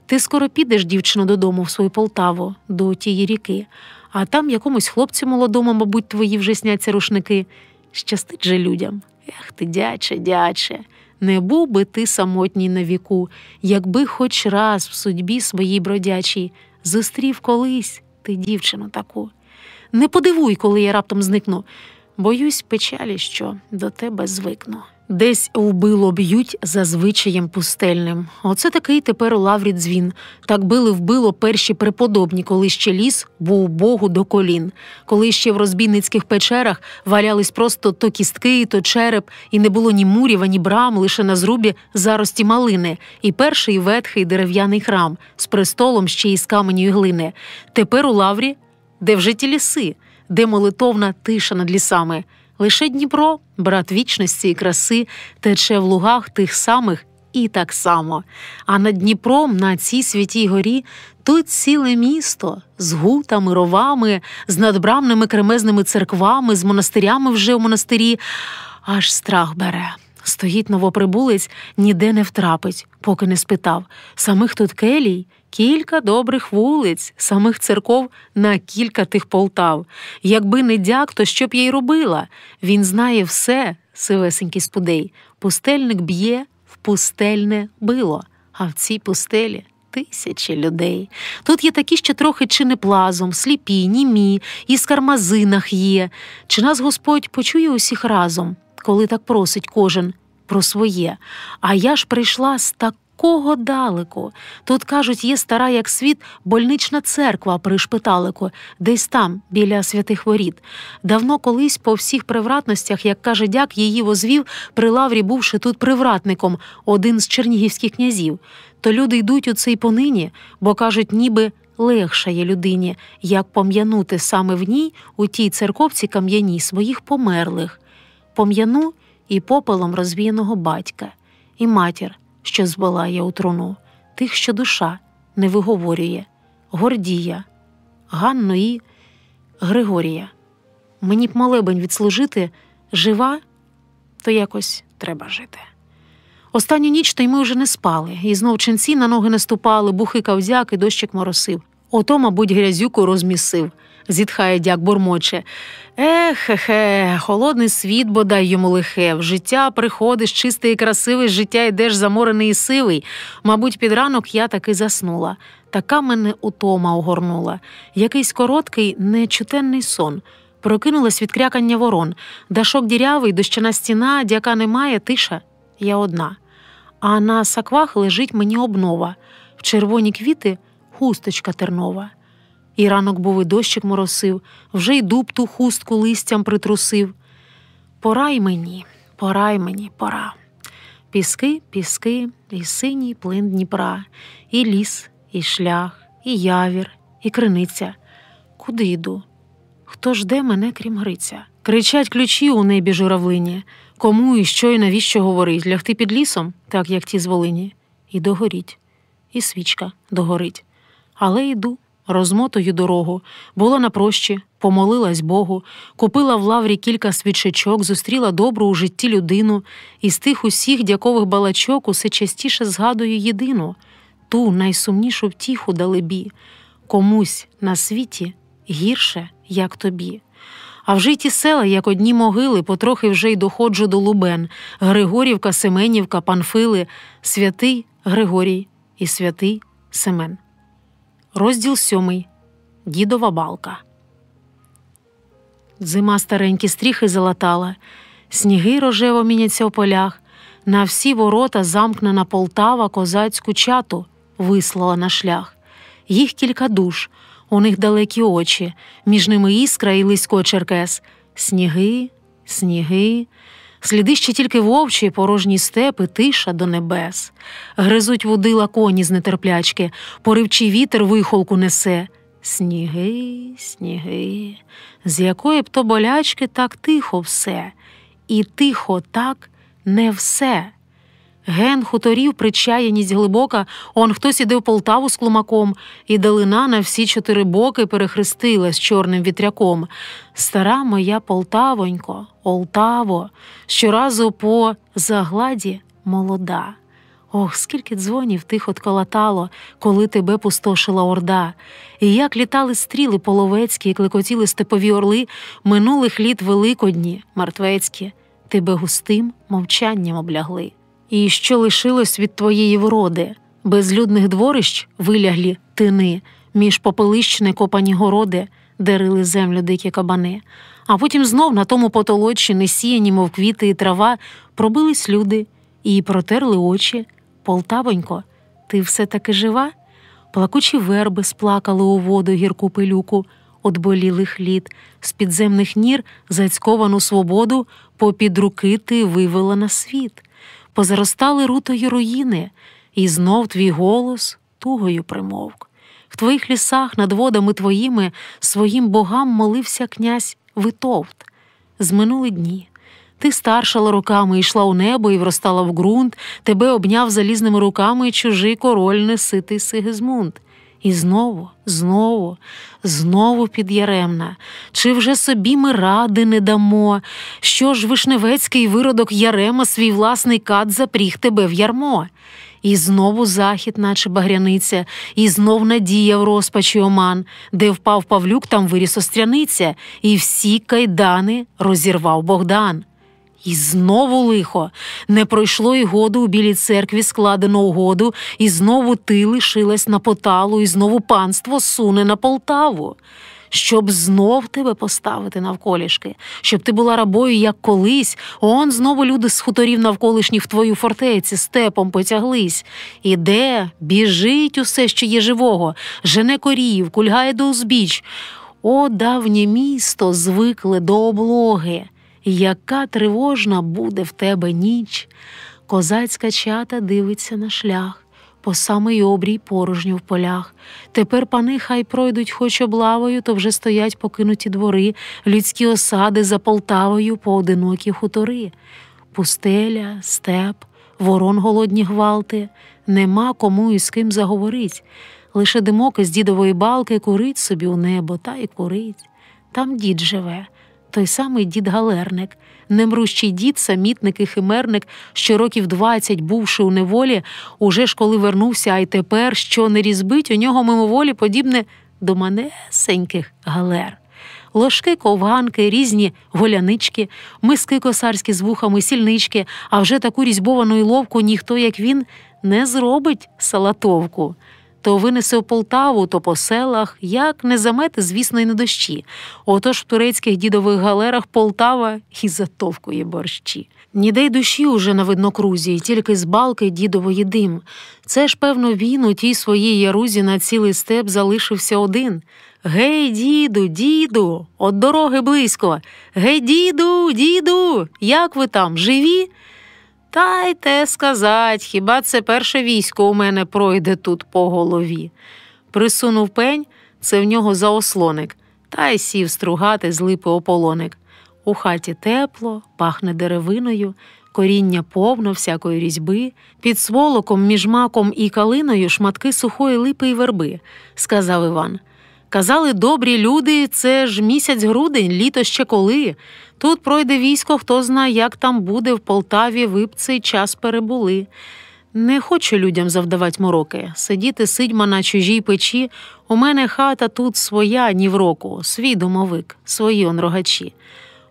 Ти скоро підеш, дівчино, додому в свою Полтаву, до тієї ріки. А там якомусь хлопцю молодому, мабуть, твої вже сняться рушники. Щастить же людям. Ех ти, дяче, дяче. Не був би ти самотній на віку, якби хоч раз в судьбі своїй бродячій зустрів колись ти дівчину таку. Не подивуй, коли я раптом зникну, боюсь печалі, що до тебе звикну. Десь вбило б'ють за звичаєм пустельним. Оце такий тепер у лаврі дзвін. Так били-вбило перші преподобні, коли ще ліс був Богу до колін. Коли ще в розбійницьких печерах валялись просто то кістки, то череп, і не було ні мурів, ані брам, лише на зрубі зарості малини, і перший ветхий дерев'яний храм з престолом ще із каменю і глини. Тепер у лаврі, де вже ті ліси, де молитовна тиша над лісами. Лише Дніпро, брат вічності і краси, тече в лугах тих самих і так само. А над Дніпром, на цій святій горі, тут ціле місто з гутами, ровами, з надбрамними кремезними церквами, з монастирями вже в монастирі. Аж страх бере. Стоїть новоприбулець, ніде не втрапить, поки не спитав. Самих тут келій, кілька добрих вулиць, самих церков на кілька тих Полтав. Якби не дяк, то що б я й робила? Він знає все, сивесенький спудей. Пустельник б'є, в пустельне било, а в цій пустелі тисячі людей. Тут є такі, що трохи чи не плазом, сліпі, німі, і з кармазинах є. Чи нас Господь почує усіх разом, коли так просить кожен про своє? А я ж прийшла з такого далеко. Тут, кажуть, є стара, як світ, больнична церква при шпиталику, десь там, біля святих воріт. Давно колись по всіх привратностях, як каже дяк, її возвів, при лаврі бувши тут привратником, один з чернігівських князів. То люди йдуть у це й понині, бо, кажуть, ніби легша є людині, як пом'янути саме в ній, у тій церковці кам'яній, своїх померлих. Пом'яну і попелом розвіяного батька, і матір, що збилає у труну, тих, що душа не виговорює, Гордія, Ганну і Григорія. Мені б молебень відслужити, жива, то якось треба жити. Останню ніч то й ми вже не спали, і знов ченці на ноги наступали, бухикав дяк і дощик моросив. Ото, мабуть, грязюку розмісив. Зітхає дяк, бурмоче. Хе-хе, холодний світ, бодай йому лихе. В життя приходиш чистий і красивий, з життя йдеш заморений і сивий. Мабуть, під ранок я таки заснула. Така мене утома огорнула. Якийсь короткий, нечутенний сон. Прокинулась від крякання ворон. Дашок дірявий, дощана стіна, дяка немає, тиша. Я одна. А на саквах лежить мені обнова. В червоні квіти хусточка тернова. І ранок був, і дощик моросив, вже й дуб ту хустку листям притрусив. Пора й мені, пора. Піски, піски, і синій плин Дніпра, і ліс, і шлях, і явір, і криниця. Куди йду? Хто жде мене, крім Гриця? Кричать ключі у небі журавлині. Кому і що і навіщо говорить? Лягти під лісом, так як ті з Волині, і догоріть, і свічка догорить. Але йду, розмотую дорогу, була на прощі, помолилась Богу, купила в лаврі кілька свічечок, зустріла добру у житті людину, і з тих усіх дякових балачок усе частіше згадую єдину, ту найсумнішу втіху далебі, комусь на світі гірше, як тобі. А вже й ті села, як одні могили, потрохи вже й доходжу до Лубен, Григорівка, Семенівка, Панфили, святий Григорій і святий Семен. Розділ 7. Дідова балка. Зима старенькі стріхи залатала, сніги рожево міняться в полях, на всі ворота замкнена Полтава козацьку чату вислала на шлях. Їх кілька душ, у них далекі очі, між ними іскра і лисько черкес. Сніги, сніги, сліди ще тільки вовчі, порожні степи, тиша до небес. Гризуть вудила коні з нетерплячки, поривчий вітер вихолку несе. Сніги, сніги, з якої б то болячки так тихо все, і тихо так не все. Ген хуторів причаяність глибока, он хтось іде в Полтаву з клумаком, і далина на всі 4 боки перехрестилась чорним вітряком. Стара моя Полтавонько, Олтаво, щоразу по загладі молода. Ох, скільки дзвонів тихо тколотало, коли тебе пустошила орда. І як літали стріли половецькі, і клекотіли степові орли минулих літ великодні, мертвецькі, тебе густим мовчанням облягли. І що лишилось від твоєї вроди? Безлюдних дворищ виляглі тини, між попелищ некопані городи, де рили землю дикі кабани. А потім знов на тому потолочі, несіяні, мов квіти і трава, пробились люди і протерли очі. Полтавонько, ти все-таки жива? Плакучі верби сплакали у воду гірку пилюку, от болілих літ, з підземних нір зацьковану свободу попід руки ти вивела на світ. Позаростали рутою руїни, і знов твій голос тугою примовк. В твоїх лісах над водами твоїми своїм богам молився князь Витовт. Зминули дні. Ти старшала роками, йшла у небо і вростала в ґрунт, тебе обняв залізними руками чужий король неситий Сигизмунд. І знову підяремна. Чи вже собі ми ради не дамо? Що ж вишневецький виродок Ярема свій власний кат запріг тебе в ярмо? І знову захід, наче багряниця, і знов надія в розпачі оман, де впав Павлюк, там виріс Остряниця, і всі кайдани розірвав Богдан. І знову лихо, не пройшло й году у Білій церкві складено угоду, і знову ти лишилась на поталу, і знову панство суне на Полтаву. Щоб знов тебе поставити навколішки, щоб ти була рабою, як колись, он знову люди з хуторів навколишніх в твою фортеці степом потяглись. Іде, біжить усе, що є живого, жене корів, кульгає до узбіч. О, давнє місто звикле до облоги! Яка тривожна буде в тебе ніч. Козацька чата дивиться на шлях, по самий обрій порожньо в полях. Тепер пани хай пройдуть хоч облавою, то вже стоять покинуті двори, людські осади за Полтавою, поодинокі хутори. Пустеля, степ, ворон голодні гвалти, нема кому і з ким заговорить. Лише димок із дідової балки курить собі у небо, та й курить. Там дід живе. Той самий дід Галерник, немрущий дід, самітник і химерник, що років 20, бувши у неволі, уже ж коли вернувся, а й тепер, що не різбить, у нього мимоволі подібне до манесеньких галер. Ложки, ковганки, різні голянички, миски косарські з вухами, сільнички, а вже таку різьбовану й ловку ніхто, як він, не зробить салатовку. То винесе в Полтаву, то по селах, як не замети, звісно, й не дощі. Отож в турецьких дідових галерах Полтава і затовкує борщі. Ніде й душі уже на виднокрузі, і тільки з балки дідової дим. Це ж, певно, він у тій своїй ярузі на цілий степ залишився один. «Гей, діду, діду, от дороги близько! Гей, діду, діду, як ви там, живі?» Та й те сказать, хіба це перше військо у мене пройде тут по голові. Присунув пень, це в нього заослоник, та й сів стругати з липи ополоник. У хаті тепло, пахне деревиною, коріння повно всякої різьби, під сволоком між маком і калиною шматки сухої липи й верби, сказав Іван. Казали, добрі люди – це ж місяць грудень, літо ще коли. Тут пройде військо, хто знає, як там буде, в Полтаві ви б цей час перебули. Не хочу людям завдавать мороки, сидіти сидьма на чужій печі. У мене хата тут своя, ні в року, свій домовик, свої он рогачі.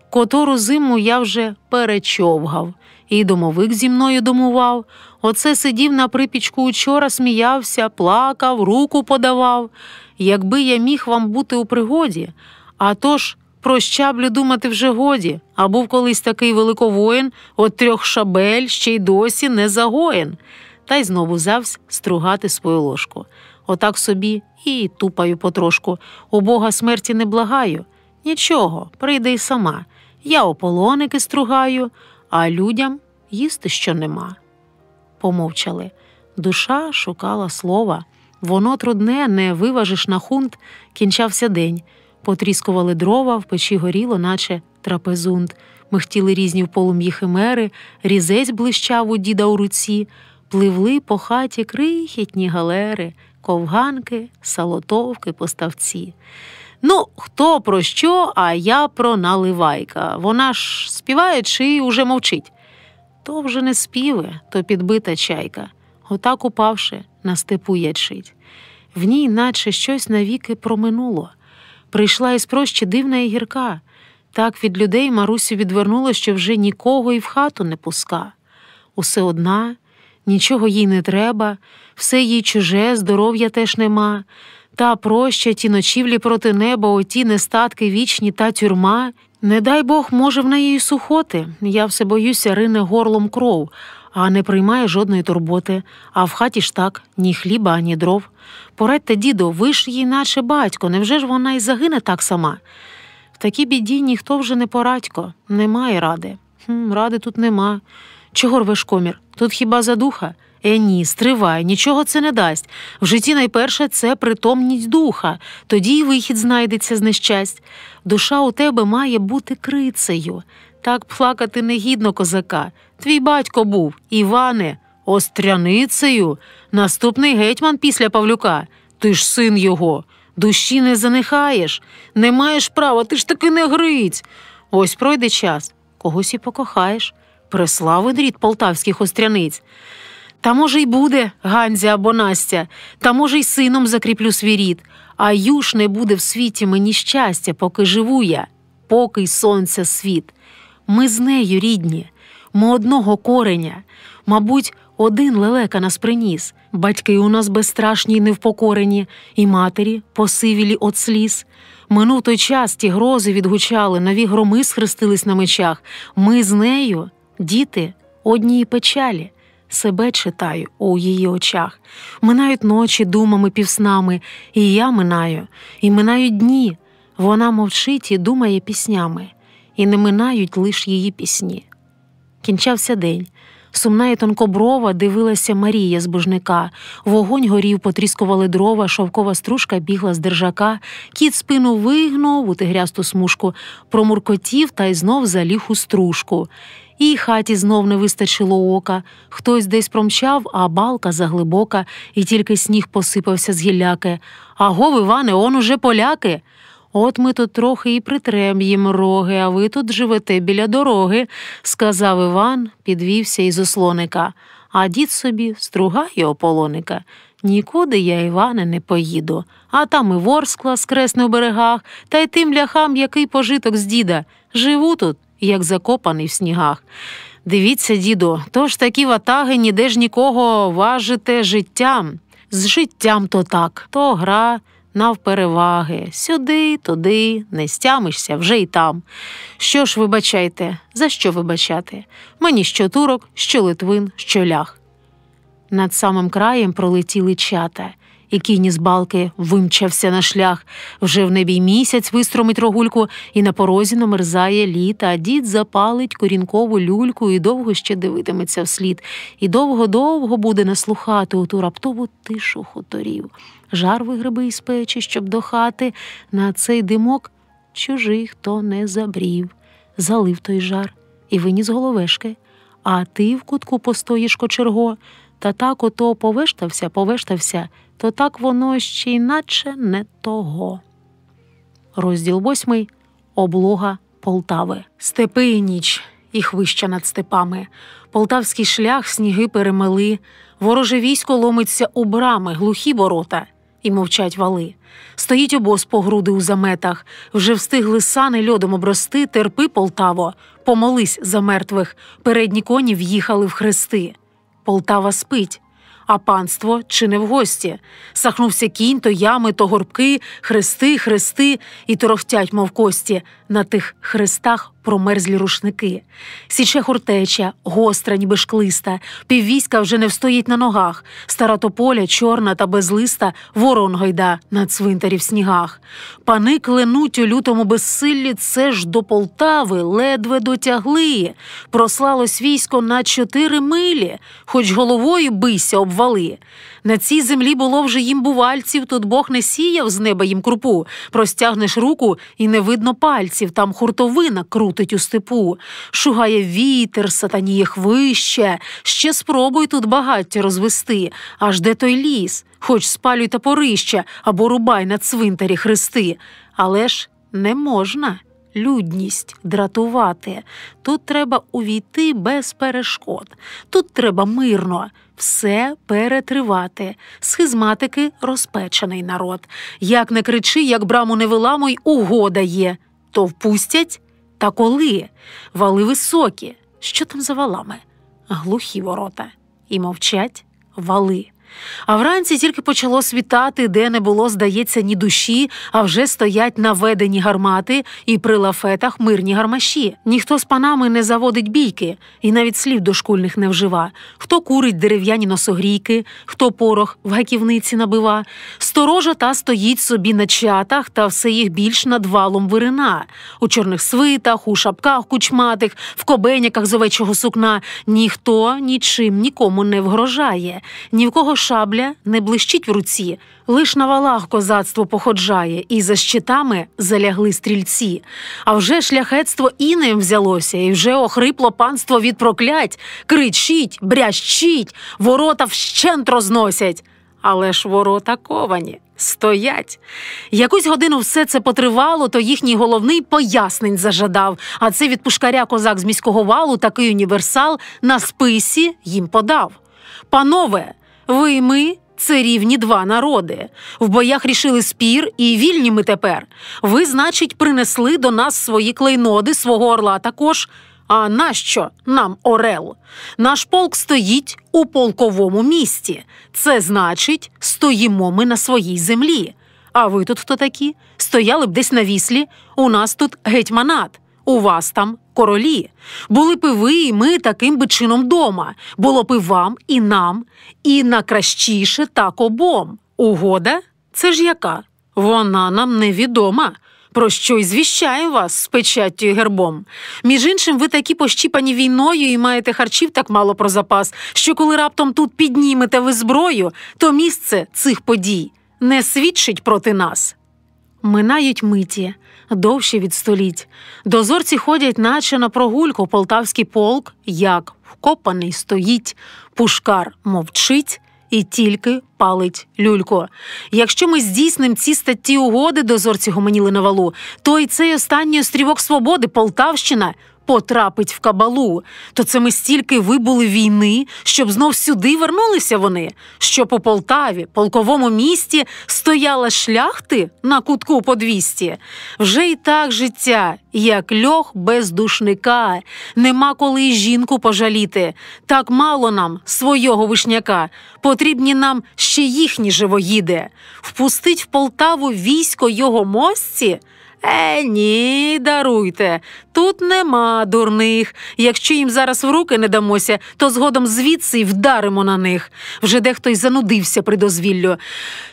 Котору зиму я вже перечовгав, і домовик зі мною домував. Оце сидів на припічку учора, сміявся, плакав, руку подавав. Якби я міг вам бути у пригоді, а то ж про щаблю думати вже годі, а був колись такий великовоїн, от 3 шабель ще й досі не загоєн. Та й знову взявсь стругати свою ложку. Отак собі і тупаю потрошку. У Бога смерті не благаю. Нічого, прийде й сама. Я ополоники стругаю, а людям їсти що нема. Помовчали. Душа шукала слова. Воно трудне, не виважиш на хунт. Кінчався день. Потріскували дрова, в печі горіло, наче трапезунт. Михтіли різні в полум'ї химери, різець блищав у діда у руці. Пливли по хаті крихітні галери, ковганки, салотовки, поставці. Ну, хто про що, а я про Наливайка. Вона ж співає чи уже мовчить? То вже не співи, то підбита чайка. Отак упавши, на степу ячить. В ній наче щось навіки проминуло. Прийшла із прощі дивна і гірка. Так від людей Марусю відвернуло, що вже нікого і в хату не пуска. Усе одна, нічого їй не треба, все їй чуже, здоров'я теж нема. Та проща, ті ночівлі проти неба, оті нестатки вічні та тюрма. Не дай Бог, може, в неї й сухоти. Я все боюся, рине горлом кров, а не приймає жодної турботи. А в хаті ж так, ні хліба, ані дров. Порадьте, дідо, ви ж їй наче батько, невже ж вона й загине так сама? В такій біді ніхто вже не порадько, немає ради. Ради тут нема. Чого рвеш комір? Тут хіба задуха? Ні, стривай, нічого це не дасть. В житті найперше це притомність духа, тоді й вихід знайдеться з нещасть. Душа у тебе має бути крицею. Так плакати негідно козака. Твій батько був, Іване, остряницею, наступний гетьман після Павлюка. Ти ж син його, душі не занихаєш, не маєш права, ти ж таки не Гриць. Ось пройде час, когось і покохаєш. Преславен рід полтавських остряниць. Та може й буде Ганзя або Настя, та може й сином закріплю свій рід, а юж не буде в світі мені щастя, поки живу я, поки й сонця світ. Ми з нею рідні, ми одного кореня, мабуть, один лелека нас приніс. Батьки у нас безстрашні й невпокорені, і матері посивілі от сліз. Минув той час, ті грози відгучали, нові громи схрестились на мечах. Ми з нею, діти, одній печалі. Себе читаю у її очах. Минають ночі думами півснами, і я минаю, і минають дні. Вона мовчить і думає піснями, і не минають лиш її пісні. Кінчався день. Сумна і тонкоброва дивилася Марія з божника. Вогонь горів, потріскували дрова, шовкова стружка бігла з держака. Кіт спину вигнув у тигрясту смужку, промуркотів та й знов заліг у стружку. І хаті знов не вистачило ока. Хтось десь промчав, а балка заглибока, і тільки сніг посипався з гілляки. Агов, Іване, он уже поляки! От ми тут трохи і притрем їм роги, а ви тут живете біля дороги, сказав Іван, підвівся із ослоника. А дід собі стругає ополоника. Нікуди я, Іване, не поїду. А там і Ворскла скресне у берегах, та й тим ляхам, який пожиток з діда. Живу тут, як закопаний в снігах. Дивіться, діду, то ж такі ватаги ніде ж нікого важите життям. З життям то так, то гра навпереваги. Сюди, туди, не стямишся, вже й там. Що ж вибачайте, за що вибачати? Мені що турок, що литвин, що лях. Над самим краєм пролетіли чата, і кінь із балки вимчався на шлях. Вже в небі й місяць вистромить рогульку, і на порозі намерзає літа, а дід запалить корінкову люльку і довго ще дивитиметься вслід. І довго-довго буде наслухати у ту раптову тишу хуторів. Жар вигреби із печі, щоб до хати, на цей димок чужий хто не забрів. Залив той жар і виніс головешки, а ти в кутку постоїш кочерго, та так ото повештався, то так воно ще й наче не того. Розділ 8. Облога Полтави. Степи і ніч, і хвища над степами. Полтавський шлях сніги перемели. Вороже військо ломиться у брами, глухі ворота. І мовчать вали. Стоїть обоз по груди у заметах. Вже встигли сани льодом обрости. Терпи, Полтаво, помолись за мертвих. Передні коні в'їхали в хрести. Полтава спить. А панство чи не в гості? Сахнувся кінь, то ями, то горбки, хрести, і торохтять, мов кості. На тих хрестах промерзлі рушники. Січе хортеча, гостра, ніби шклиста. Піввійська вже не встоїть на ногах. Стара тополя, чорна та безлиста, ворон гойда на цвинтарі в снігах. Пани кленуть у лютому безсиллі, це ж до Полтави ледве дотягли. Прослалось військо на 4 милі, хоч головою бийся обвали. На цій землі було вже їм бувальців, тут Бог не сіяв з неба їм крупу. Простягнеш руку і не видно пальців, там хуртовина крутить у степу. Шугає вітер, сатаніє хвище, ще спробуй тут багаття розвести. Аж де той ліс, хоч спалюй топорище, або рубай на цвинтарі хрести. Але ж не можна людність дратувати. Тут треба увійти без перешкод. Тут треба мирно все перетривати. Схизматики – розпечений народ. Як не кричи, як браму не виламуй, угода є. То впустять? Та коли? Вали високі. Що там за валами? Глухі ворота. І мовчать вали. А вранці тільки почало світати, де не було, здається, ні душі, а вже стоять наведені гармати і при лафетах мирні гармаші. Ніхто з панами не заводить бійки і навіть слів дошкульних не вжива. Хто курить дерев'яні носогрійки, хто порох в гаківниці набива. Сторожа та стоїть собі на чатах, та все їх більш над валом вирина. У чорних свитах, у шапках кучматих, в кобеняках з овечого сукна. Ніхто нічим нікому не вгрожає. Ні в кого шабля не блищить в руці, лиш на валах козацтво походжає, і за щитами залягли стрільці. А вже шляхетство інеєм взялося, і вже охрипло панство від проклять. Кричіть, брящіть, ворота вщент розносять. Але ж ворота ковані, стоять. Якусь годину все це потривало, то їхній головний пояснень зажадав, а це від пушкаря козак з міського валу такий універсал на списі їм подав. Панове, ви і ми – це рівні два народи. В боях рішили спір, і вільні ми тепер. Ви, значить, принесли до нас свої клейноди, свого орла також. А нащо нам орел? Наш полк стоїть у полковому місті. Це значить, стоїмо ми на своїй землі. А ви тут хто такі? Стояли б десь на віслі. У нас тут гетьманат. У вас там королі. Були б і ви, і ми таким би чином дома. Було б і вам, і нам, і найкращіше так обом. Угода? Це ж яка? Вона нам невідома. Про що й звіщаю вас з печаттю і гербом. Між іншим, ви такі пощіпані війною і маєте харчів так мало про запас, що коли раптом тут піднімете ви зброю, то місце цих подій не свідчить проти нас. Минають миті, довші від століть. Дозорці ходять, наче на прогульку. Полтавський полк, як вкопаний, стоїть. Пушкар мовчить і тільки палить люльку. Якщо ми здійсним ці статті угоди, дозорці гомоніли на валу, то і цей останній острівок свободи, Полтавщина, потрапить в кабалу. То це ми стільки вибули війни, щоб знов сюди вернулися вони, щоб у Полтаві, полковому місті, стояла шляхти на кутку по 200. Вже і так життя, як льох без душника. Нема коли й жінку пожаліти. Так мало нам свого вишняка. Потрібні нам ще їхні живоїди. Впустить в Полтаву військо його мосці? Ні, даруйте, тут нема дурних. Якщо їм зараз в руки не дамося, то згодом звідси й вдаримо на них. Вже дехто й занудився при дозвіллю.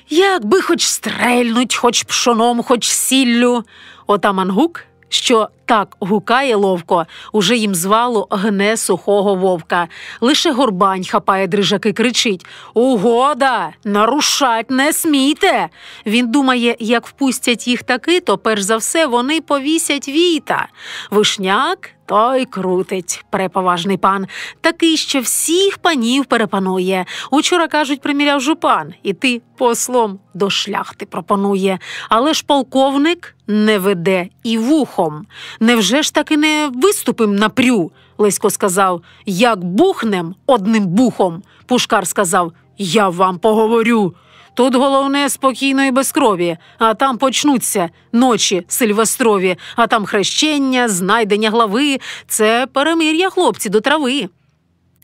Якби хоч стрельнуть, хоч пшоном, хоч сіллю. Отаман Гук, що так гукає ловко, уже їм звало гне сухого вовка. Лише Горбань хапає дрижаки, кричить: «Угода! Нарушать не смійте!» Він думає, як впустять їх таки, то перш за все вони повісять війта. Вишняк Той крутить, преповажний пан, такий, що всіх панів перепанує. Учора, кажуть, приміряв жупан, і ти послом до шляхти пропонує. Але ж полковник не веде і вухом. Невже ж таки не виступим напрю? Лесько сказав, як бухнем одним бухом. Пушкар сказав, я вам поговорю. Тут головне спокійно і без крові, а там почнуться ночі сильвестрові, а там хрещення, знайдення глави – це перемир'я, хлопці, до трави.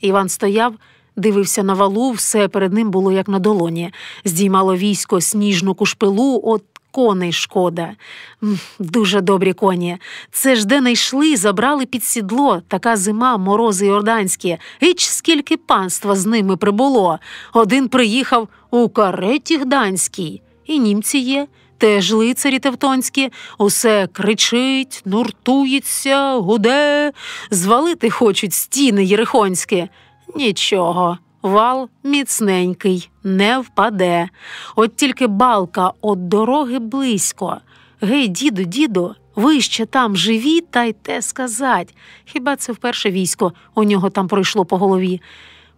Іван стояв, дивився на валу, все перед ним було як на долоні. Здіймало військо сніжну кушпилу, от коней шкода. Дуже добрі коні. Це ж де не йшли, забрали під сідло. Така зима, морози йорданські. Іч скільки панства з ними прибуло. Один приїхав у кареті гданській. І німці є, теж лицарі тевтонські. Усе кричить, нуртується, гуде. Звалити хочуть стіни єрихонські. Нічого. Вал міцненький, не впаде. От тільки балка от дороги близько. Гей, діду, ви ще там живі, та й те сказать. Хіба це вперше військо у нього там пройшло по голові?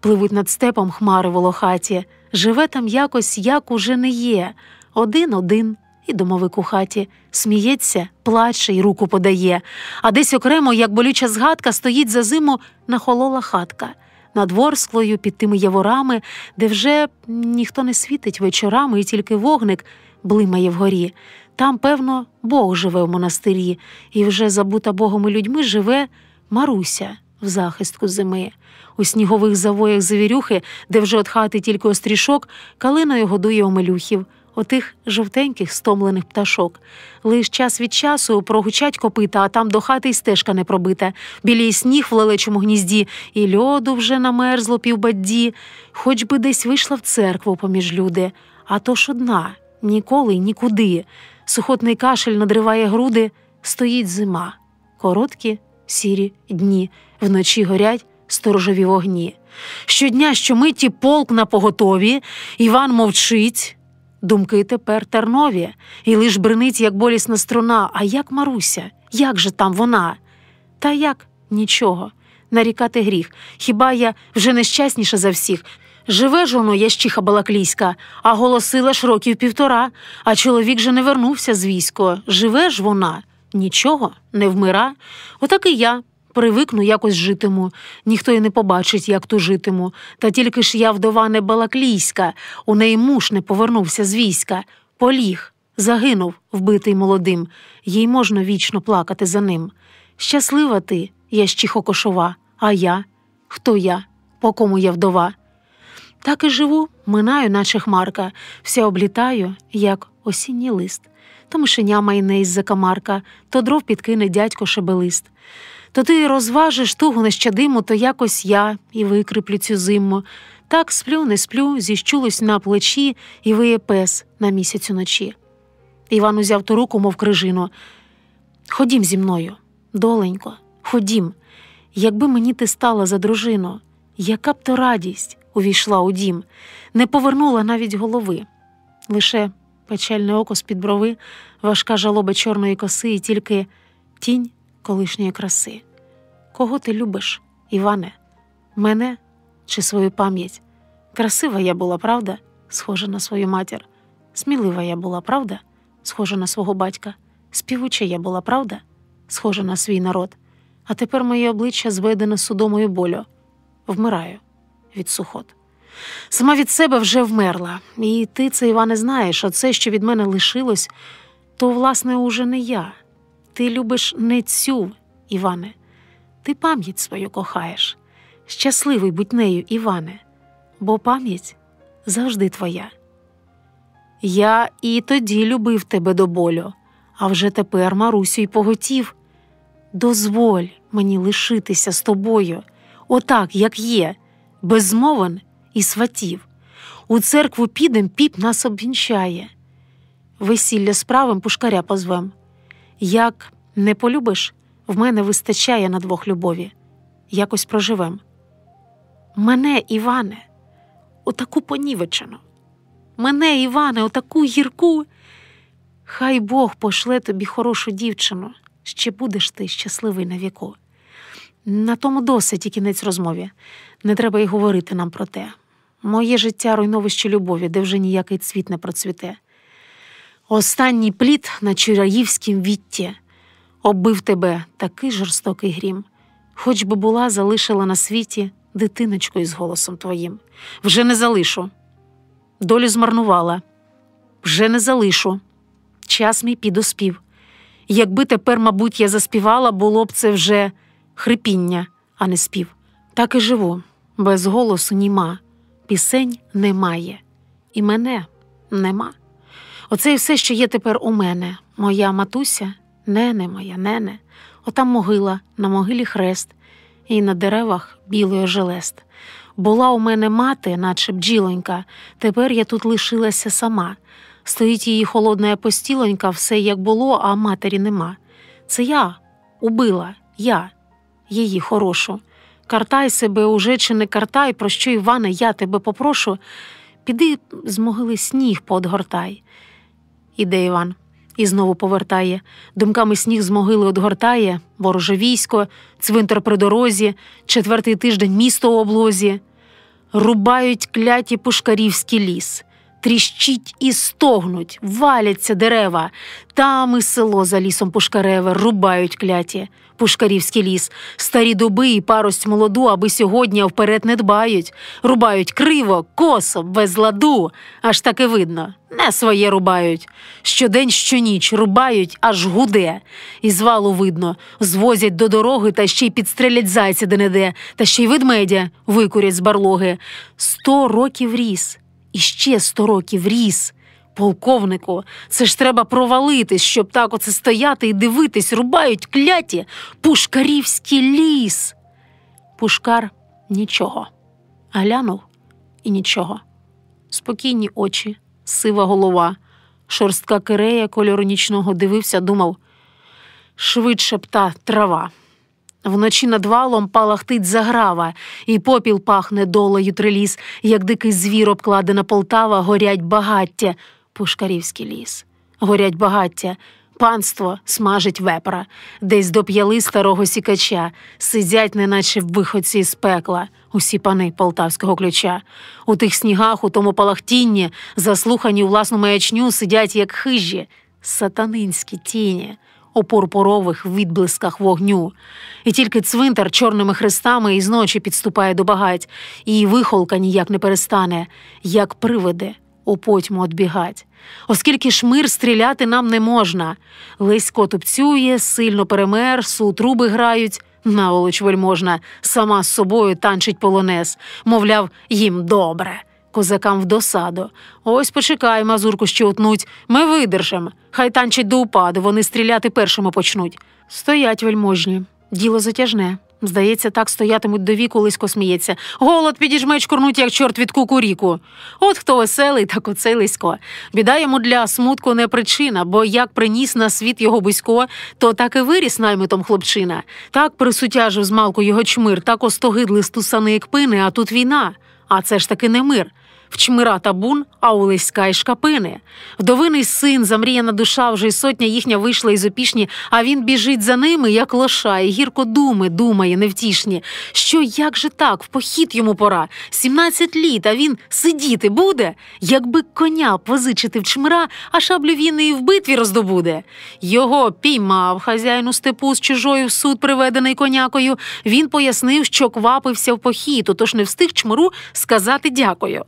Пливуть над степом хмари волохаті. Живе там якось, як уже не є. Один і домовик у хаті. Сміється, плаче й руку подає. А десь окремо, як болюча згадка, стоїть за зиму нахолола хатка. Над Ворсклою, під тими яворами, де вже ніхто не світить вечорами, і тільки вогник блимає вгорі. Там, певно, Бог живе в монастирі, і вже забута Богом і людьми живе Маруся в захистку зими. У снігових завоях завірюхи, де вже от хати тільки острішок, калиною годує омелюхів, отих жовтеньких стомлених пташок. Лиш час від часу прогучать копита, а там до хати й стежка не пробита. Білій сніг в лелечому гнізді, і льоду вже намерзло півбадді. Хоч би десь вийшла в церкву поміж люди, а то ж одна, ніколи й нікуди. Сухотний кашель надриває груди, стоїть зима. Короткі, сірі дні, вночі горять сторожові вогні. Щодня, щомиті полк напоготові, Іван мовчить. Думки тепер тернові, і лиш бринить, як болісна струна. А як Маруся? Як же там вона? Та як? Нічого. Нарікати гріх. Хіба я вже нещасніша за всіх? Живе ж воно, ящиха балаклійська, а голосила ж років 1,5, а чоловік же не вернувся з війська. Живе ж вона? Нічого, не вмира. Отак і я. Привикну, якось житиму. Ніхто й не побачить, як ту житиму. Та тільки ж я вдова не балаклійська. У неї муж не повернувся з війська. Поліг, загинув, вбитий молодим. Їй можна вічно плакати за ним. Щаслива ти, ящихо кошова. А я? Хто я? По кому я вдова? Так і живу, минаю, наче хмарка. Вся облітаю, як осінній лист. То мишеня майне із-за камарка, то дров підкине дядько шебелист. То ти розважиш тугу нещадиму, то якось я і викриплю цю зиму. Так сплю, не сплю, зіщулось на плечі, і виє пес на місяць уночі. Іван узяв ту руку, мов крижину. Ходім зі мною, доленько, ходім. Якби мені ти стала за дружину, яка б то радість увійшла у дім, не повернула навіть голови. Лише печальне око з-під брови, важка жалоба чорної коси і тільки тінь колишньої краси. Кого ти любиш, Іване? Мене чи свою пам'ять? Красива я була, правда? Схожа на свою матір. Смілива я була, правда? Схожа на свого батька. Співуча я була, правда? Схожа на свій народ. А тепер моє обличчя зведене судомою болю. Вмираю від сухот. Сама від себе вже вмерла. І ти це, Іване, знаєш, оце, що від мене лишилось, то, власне, уже не я. Ти любиш не цю, Іване. Ти пам'ять свою кохаєш. Щасливий будь нею, Іване, бо пам'ять завжди твоя. Я і тоді любив тебе до болю, а вже тепер, Марусю, й поготів. Дозволь мені лишитися з тобою, отак, як є, без змовин і сватів. У церкву підем, піп нас обвінчає. Весілля справим, Пушкаря позвем. Як не полюбиш, в мене вистачає на 2 любові. Якось проживем. Мене, Іване, отаку понівечену. Мене, Іване, отаку гірку. Хай Бог пошле тобі хорошу дівчину. Ще будеш ти щасливий на віку. На тому досить і кінець розмові. Не треба й говорити нам про те. Моє життя – руйновище любові, де вже ніякий цвіт не процвіте. Останній плід на Чураївськім вітті оббив тебе такий жорстокий грім. Хоч би була, залишила на світі дитиночкою з голосом твоїм. Вже не залишу. Долю змарнувала. Вже не залишу. Час мій підоспів. Якби тепер, мабуть, я заспівала, було б це вже хрипіння, а не спів. Так і живу. Без голосу німа. Пісень немає. І мене нема. Оце і все, що є тепер у мене. Моя матуся, нене моя, нене. Отам могила, на могилі хрест. І на деревах білий ожелест. Була у мене мати, наче бджілонька. Тепер я тут лишилася сама. Стоїть її холодна постілонька, все як було, а матері нема. Це я убила, я, її хорошу. Картай себе уже чи не картай, про що, Іване, я тебе попрошу, піди з могили сніг поодгортай. Іде Іван і знову повертає. Думками сніг з могили одгортає, вороже військо, цвинтар при дорозі, 4-й тиждень місто у облозі. Рубають кляті пушкарівський ліс. Тріщить і стогнуть, валяться дерева. Там і село за лісом Пушкареве рубають кляті. Пушкарівський ліс. Старі дуби і парость молоду, аби сьогодні вперед не дбають. Рубають криво, косо, без ладу. Аж таки видно, не своє рубають. Щодень, щоніч рубають, аж гуде. І з валу видно, звозять до дороги та ще й підстрелять зайця де-не-де, та ще й ведмедя викурять з барлоги. 100 років ріс. І ще 100 років ріс. Полковнику, це ж треба провалитись, щоб так оце стояти і дивитись, рубають кляті пушкарівський ліс. Пушкар нічого. Глянув і нічого. Спокійні очі, сива голова, шорстка кирея кольору нічного дивився, думав, швидше б та трава. Вночі над валом палахтить заграва, і попіл пахне долею триліс, як дикий звір обкладена Полтава, горять багаття, Пушкарівський ліс. Горять багаття, панство смажить вепра, десь до п'яли старого сікача, сидять, неначе виходці з пекла, усі пани полтавського ключа. У тих снігах, у тому палахтінні, заслухані у власну маячню, сидять, як хижі, сатанинські тіні у пурпурових відблисках вогню. І тільки цвинтар чорними хрестами із ночі підступає до багать, і вихолка ніяк не перестане, як привиди у потьму одбігать. Оскільки шмир стріляти нам не можна. Лесько тупцює, сильно перемер, сутруби грають, наволоч вельможна, сама з собою танчить полонез, мовляв, їм добре. Козакам в досаду. Ось почекай, мазурку ще утнуть, ми видержимо. Хай танчать до упаду, вони стріляти першими почнуть. Стоять вельможні. Діло затяжне. Здається, так стоятимуть до віку, Лисько сміється. Голод підіжме чкурнуть, як чорт від кукуріку. От хто веселий, так оцей Лисько. Біда йому для смутку не причина, бо як приніс на світ його Бусько, то так і виріс наймитом хлопчина. Так присутяжив змалку його чмир, так остогидли стусани, як пини, а тут війна. А це ж таки не мир. В чмира табун, а у Лиська й шкапини. Вдовиний син, замріяна душа, вже й сотня їхня вийшла із опішні, а він біжить за ними, як лоша, і гірко думає невтішні. Що, як же так, в похід йому пора, 17 літ, а він сидіти буде? Якби коня позичити в чмира, а шаблю він і в битві роздобуде. Його піймав хазяїн у степу з чужою в суд приведений конякою. Він пояснив, що квапився в похід, отож не встиг чмиру сказати дякую.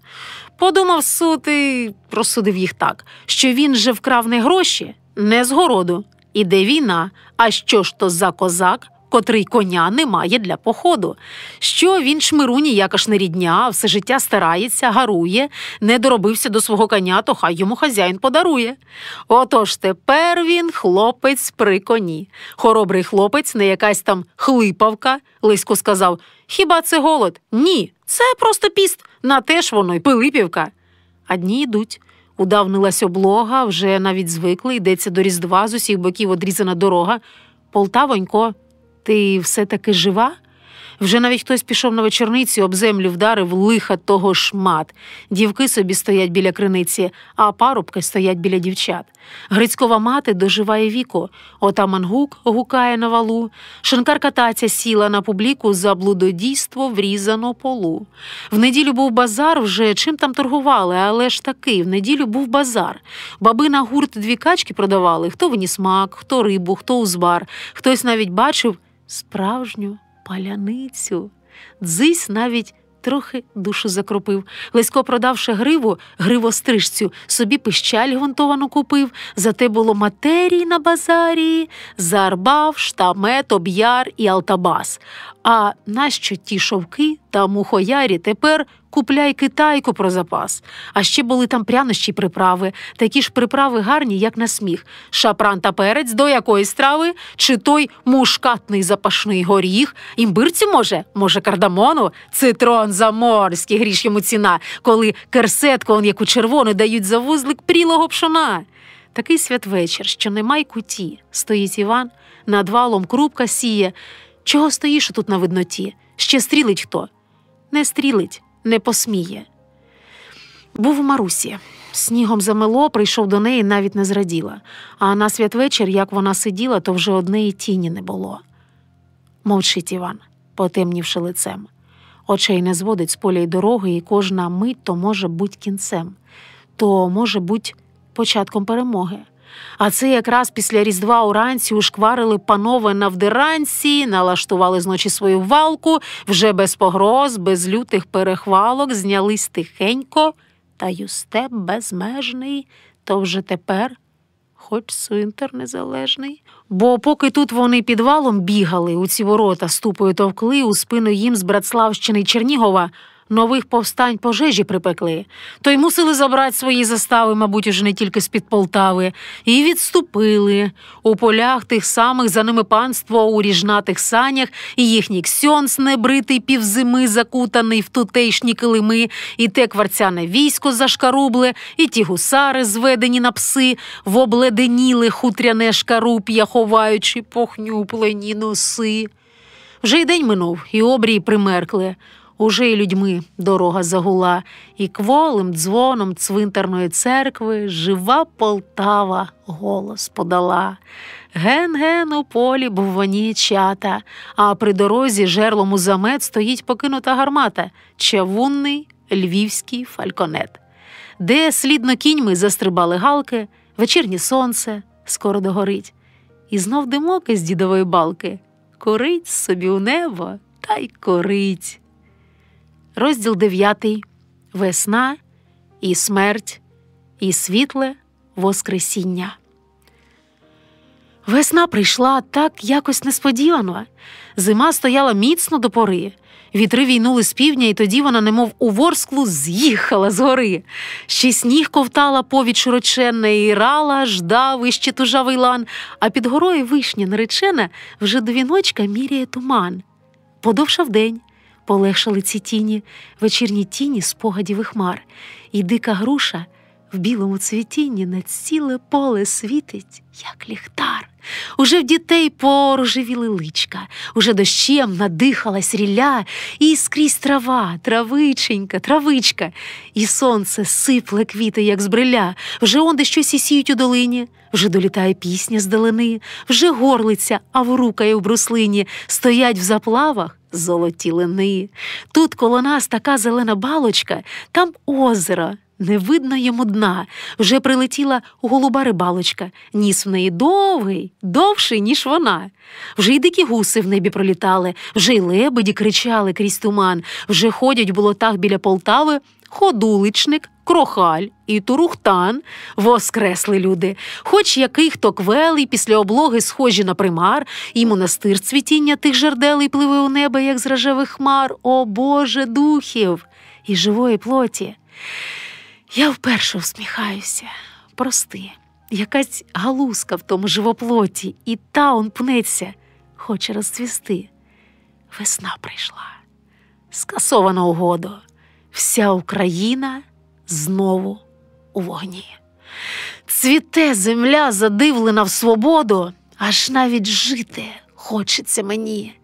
Подумав суд і розсудив їх так, що він же вкрав не гроші, не з городу. Іде війна, а що ж то за козак, котрий коня не має для походу? Що він чмиру ніяка ж не рідня, а все життя старається, гарує, не доробився до свого коня, то хай йому хазяїн подарує. Отож тепер він хлопець при коні. Хоробрий хлопець, не якась там хлипавка. Лисько сказав, хіба це голод? Ні, це просто піст. На те ж воно й Пилипівка. А дні йдуть. Удавнилась облога, вже навіть звикли, йдеться до Різдва, з усіх боків одрізана дорога. Полтавонько, ти все-таки жива? Вже навіть хтось пішов на вечорниці, об землю вдарив, лиха того шмат. Дівки собі стоять біля криниці, а парубки стоять біля дівчат. Грицькова мати доживає віку, отаман Гук гукає на валу, шинкарка Таця сіла на публіку за блудодійство врізано полу. В неділю був базар, вже чим там торгували, але ж таки, в неділю був базар. Баби на гурт 2 качки продавали, хто винісмак, хто рибу, хто узвар, хтось навіть бачив справжню паляницю. Дзись навіть трохи душу закропив. Лесько, продавши гриву, гривострижцю, собі пищаль гвинтовану купив. Зате було матерій на базарі, зарбав, штамет, об'яр і алтабас. А нащо ті шовки та мухоярі тепер купляй китайку про запас. А ще були там прянощі й приправи. Такі ж приправи гарні, як на сміх. Шапран та перець до якої страви? Чи той мушкатний запашний горіх? Імбирці, може? Може, кардамону? Цитрон заморський, гріш йому ціна, коли керсетку, он яку червону, дають за вузлик прілого пшона. Такий святвечір, що нема й куті. Стоїть Іван, над валом крупка сіє. Чого стоїш тут на видноті? Ще стрілить хто? Не стрілить, не посміє. Був у Марусі. Снігом замело, прийшов до неї, навіть не зраділа. А на святвечір, як вона сиділа, то вже однеї тіні не було. Мовчить Іван, потемнівши лицем. Очей не зводить з поля й дороги, і кожна мить то може бути кінцем. То може бути початком перемоги. А це якраз після Різдва уранці ушкварили панове на вдиранці, налаштували зночі свою валку, вже без погроз, без лютих перехвалок, знялись тихенько, та юстеп безмежний, то вже тепер хоч цвинтар незалежний. Бо поки тут вони під валом бігали, у ці ворота ступою товкли, у спину їм з Братславщини й Чернігова нових повстань пожежі припекли, то й мусили забрати свої застави, мабуть, уже не тільки з-під Полтави, і відступили. У полях тих самих за ними панство у ріжнатих санях, і їхній ксьонс небритий півзими закутаний в тутейшні килими, і те кварцяне військо зашкарубле, і ті гусари, зведені на пси, в обледеніле хутряне шкаруп'я, ховаючи похнюплені носи. Вже й день минув, і обрії примеркли. Уже й людьми дорога загула, і кволим дзвоном цвинтарної церкви жива Полтава голос подала. Ген-ген у полі бувваніє чата, а при дорозі жерлом у замет стоїть покинута гармата – чавунний львівський фальконет. Де слідно кіньми застрибали галки, вечірнє сонце скоро догорить. І знов димок із дідової балки. Корить собі у небо, та й корить. Розділ 9. Весна і смерть, і світле воскресіння. Весна прийшла так якось несподівано. Зима стояла міцно до пори. Вітри війнули з півдня, і тоді вона, немов у ворсклу, з'їхала з гори. Ще сніг ковтала повідь широченна, і рала, ждав іще тужавий лан, а під горою вишня наречена вже до віночка міряє туман. Подовшав день. Полегшали ці тіні, вечірні тіні спогадів і хмар, і дика груша в білому цвітінні над ціле поле світить, як ліхтар. Уже в дітей порожевіли личка, уже дощем надихалась рілля, і скрізь трава, травиченька, травичка, і сонце сипле квіти, як з бриля, вже онде щось і сіють у долині, вже долітає пісня з далини, вже горлиця, а ворукає в бруслині, стоять в заплавах золоті лини. Тут коло нас така зелена балочка, там озеро, не видно йому дна. Вже прилетіла голуба рибалочка, ніс в неї довгий, довший, ніж вона. Вже й дикі гуси в небі пролітали, вже й лебеді кричали крізь туман, вже ходять в болотах біля Полтави ходуличник, крохаль і турухтан. Воскресли люди. Хоч який хто квелий, після облоги схожі на примар, і монастир цвітіння тих жерделей пливе у небо, як з рожевих хмар. О, Боже, духів і живої плоті! Я вперше усміхаюся. Прости, якась галузка в тому живоплоті, і та он пнеться, хоче розцвісти. Весна прийшла. Скасовано угоду. Вся Україна знову у вогні. Цвіте земля, задивлена в свободу, аж навіть жити хочеться мені.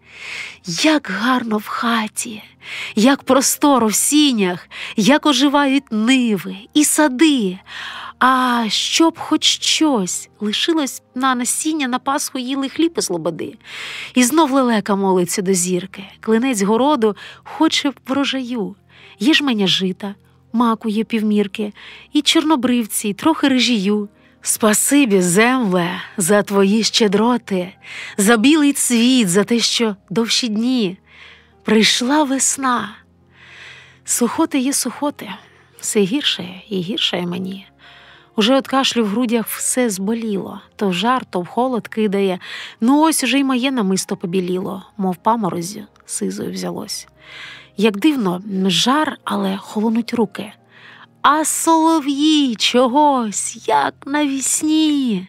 Як гарно в хаті, як просторо в сінях, як оживають ниви і сади. А щоб хоч щось лишилось на насіння, на Пасху їли хліб і слободи. І знов лелека молиться до зірки, клинець городу хоче врожаю. Є жменя жита, маку є півмірки, і чорнобривці, і трохи рижію. Спасибі, земле, за твої щедроти, за білий цвіт, за те, що довші дні. Прийшла весна. Сухоти є сухоти, все гірше і гірше мені. Уже от кашлю в грудях все зболіло, то в жар, то в холод кидає. Ну ось уже й моє намисто побіліло, мов паморозю сизою взялось. Як дивно, жар, але холонуть руки. А солов'ї чогось, як навісні.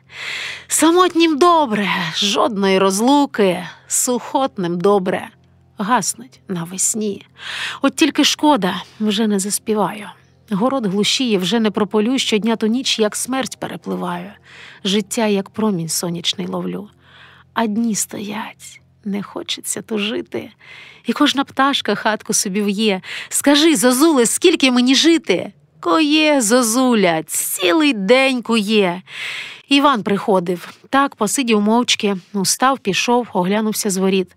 Самотнім добре, жодної розлуки, сухотним добре, гаснуть навесні. От тільки шкода, вже не заспіваю. Город глушіє, вже не прополю, щодня ту ніч, як смерть перепливаю. Життя, як промінь сонячний ловлю. А дні стоять, не хочеться тужити. І кожна пташка хатку собі в'є. Скажи, зозуле, скільки мені жити? Коє, зозуля, цілий день кує. Іван приходив, так посидів мовчки, устав, пішов, оглянувся з воріт.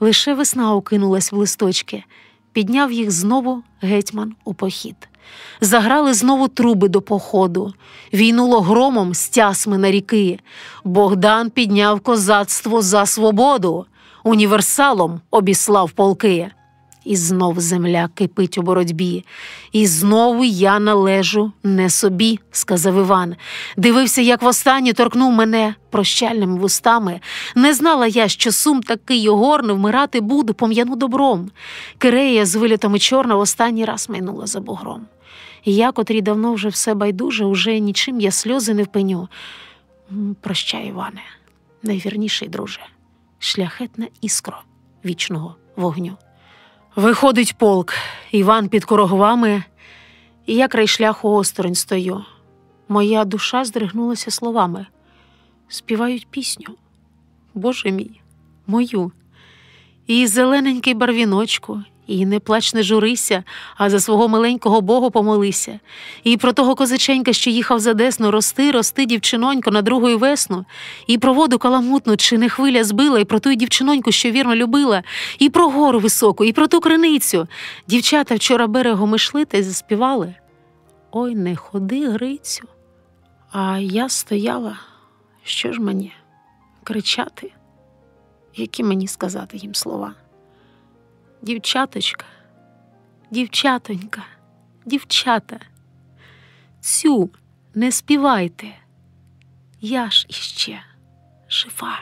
Лише весна окинулась в листочки. Підняв їх знову гетьман у похід. Заграли знову труби до походу. Війнуло громом з тясми на ріки. Богдан підняв козацтво за свободу. Універсалом обіслав полки. І знов земля кипить у боротьбі. І знову я належу не собі, сказав Іван. Дивився, як востаннє торкнув мене прощальними вустами. Не знала я, що сум такий огорний, вмирати буду, пом'яну добром. Кирея з вилітами чорна в останній раз майнула за бугром. І я, котрій давно вже все байдуже, уже нічим я сльози не впиню. Прощай, Іване, найвірніший друже, шляхетна іскро вічного вогню. Виходить полк, Іван під корогвами, і я край шляху осторонь стою. Моя душа здригнулася словами. Співають пісню, Боже мій, мою. І зелененький барвіночку, і не плач, не журися, а за свого миленького Бога помолися. І про того козаченька, що їхав за Десну, рости, рости, дівчинонько, на другу весну. І про воду каламутну, чи не хвиля збила, і про ту дівчиноньку, що вірно любила. І про гору високу, і про ту криницю. Дівчата вчора берегом ішли та й заспівали. Ой, не ходи, Грицю. А я стояла, що ж мені кричати? Які мені сказати їм слова? Дівчаточка, дівчатонька, дівчата, цю не співайте, я ж іще жива.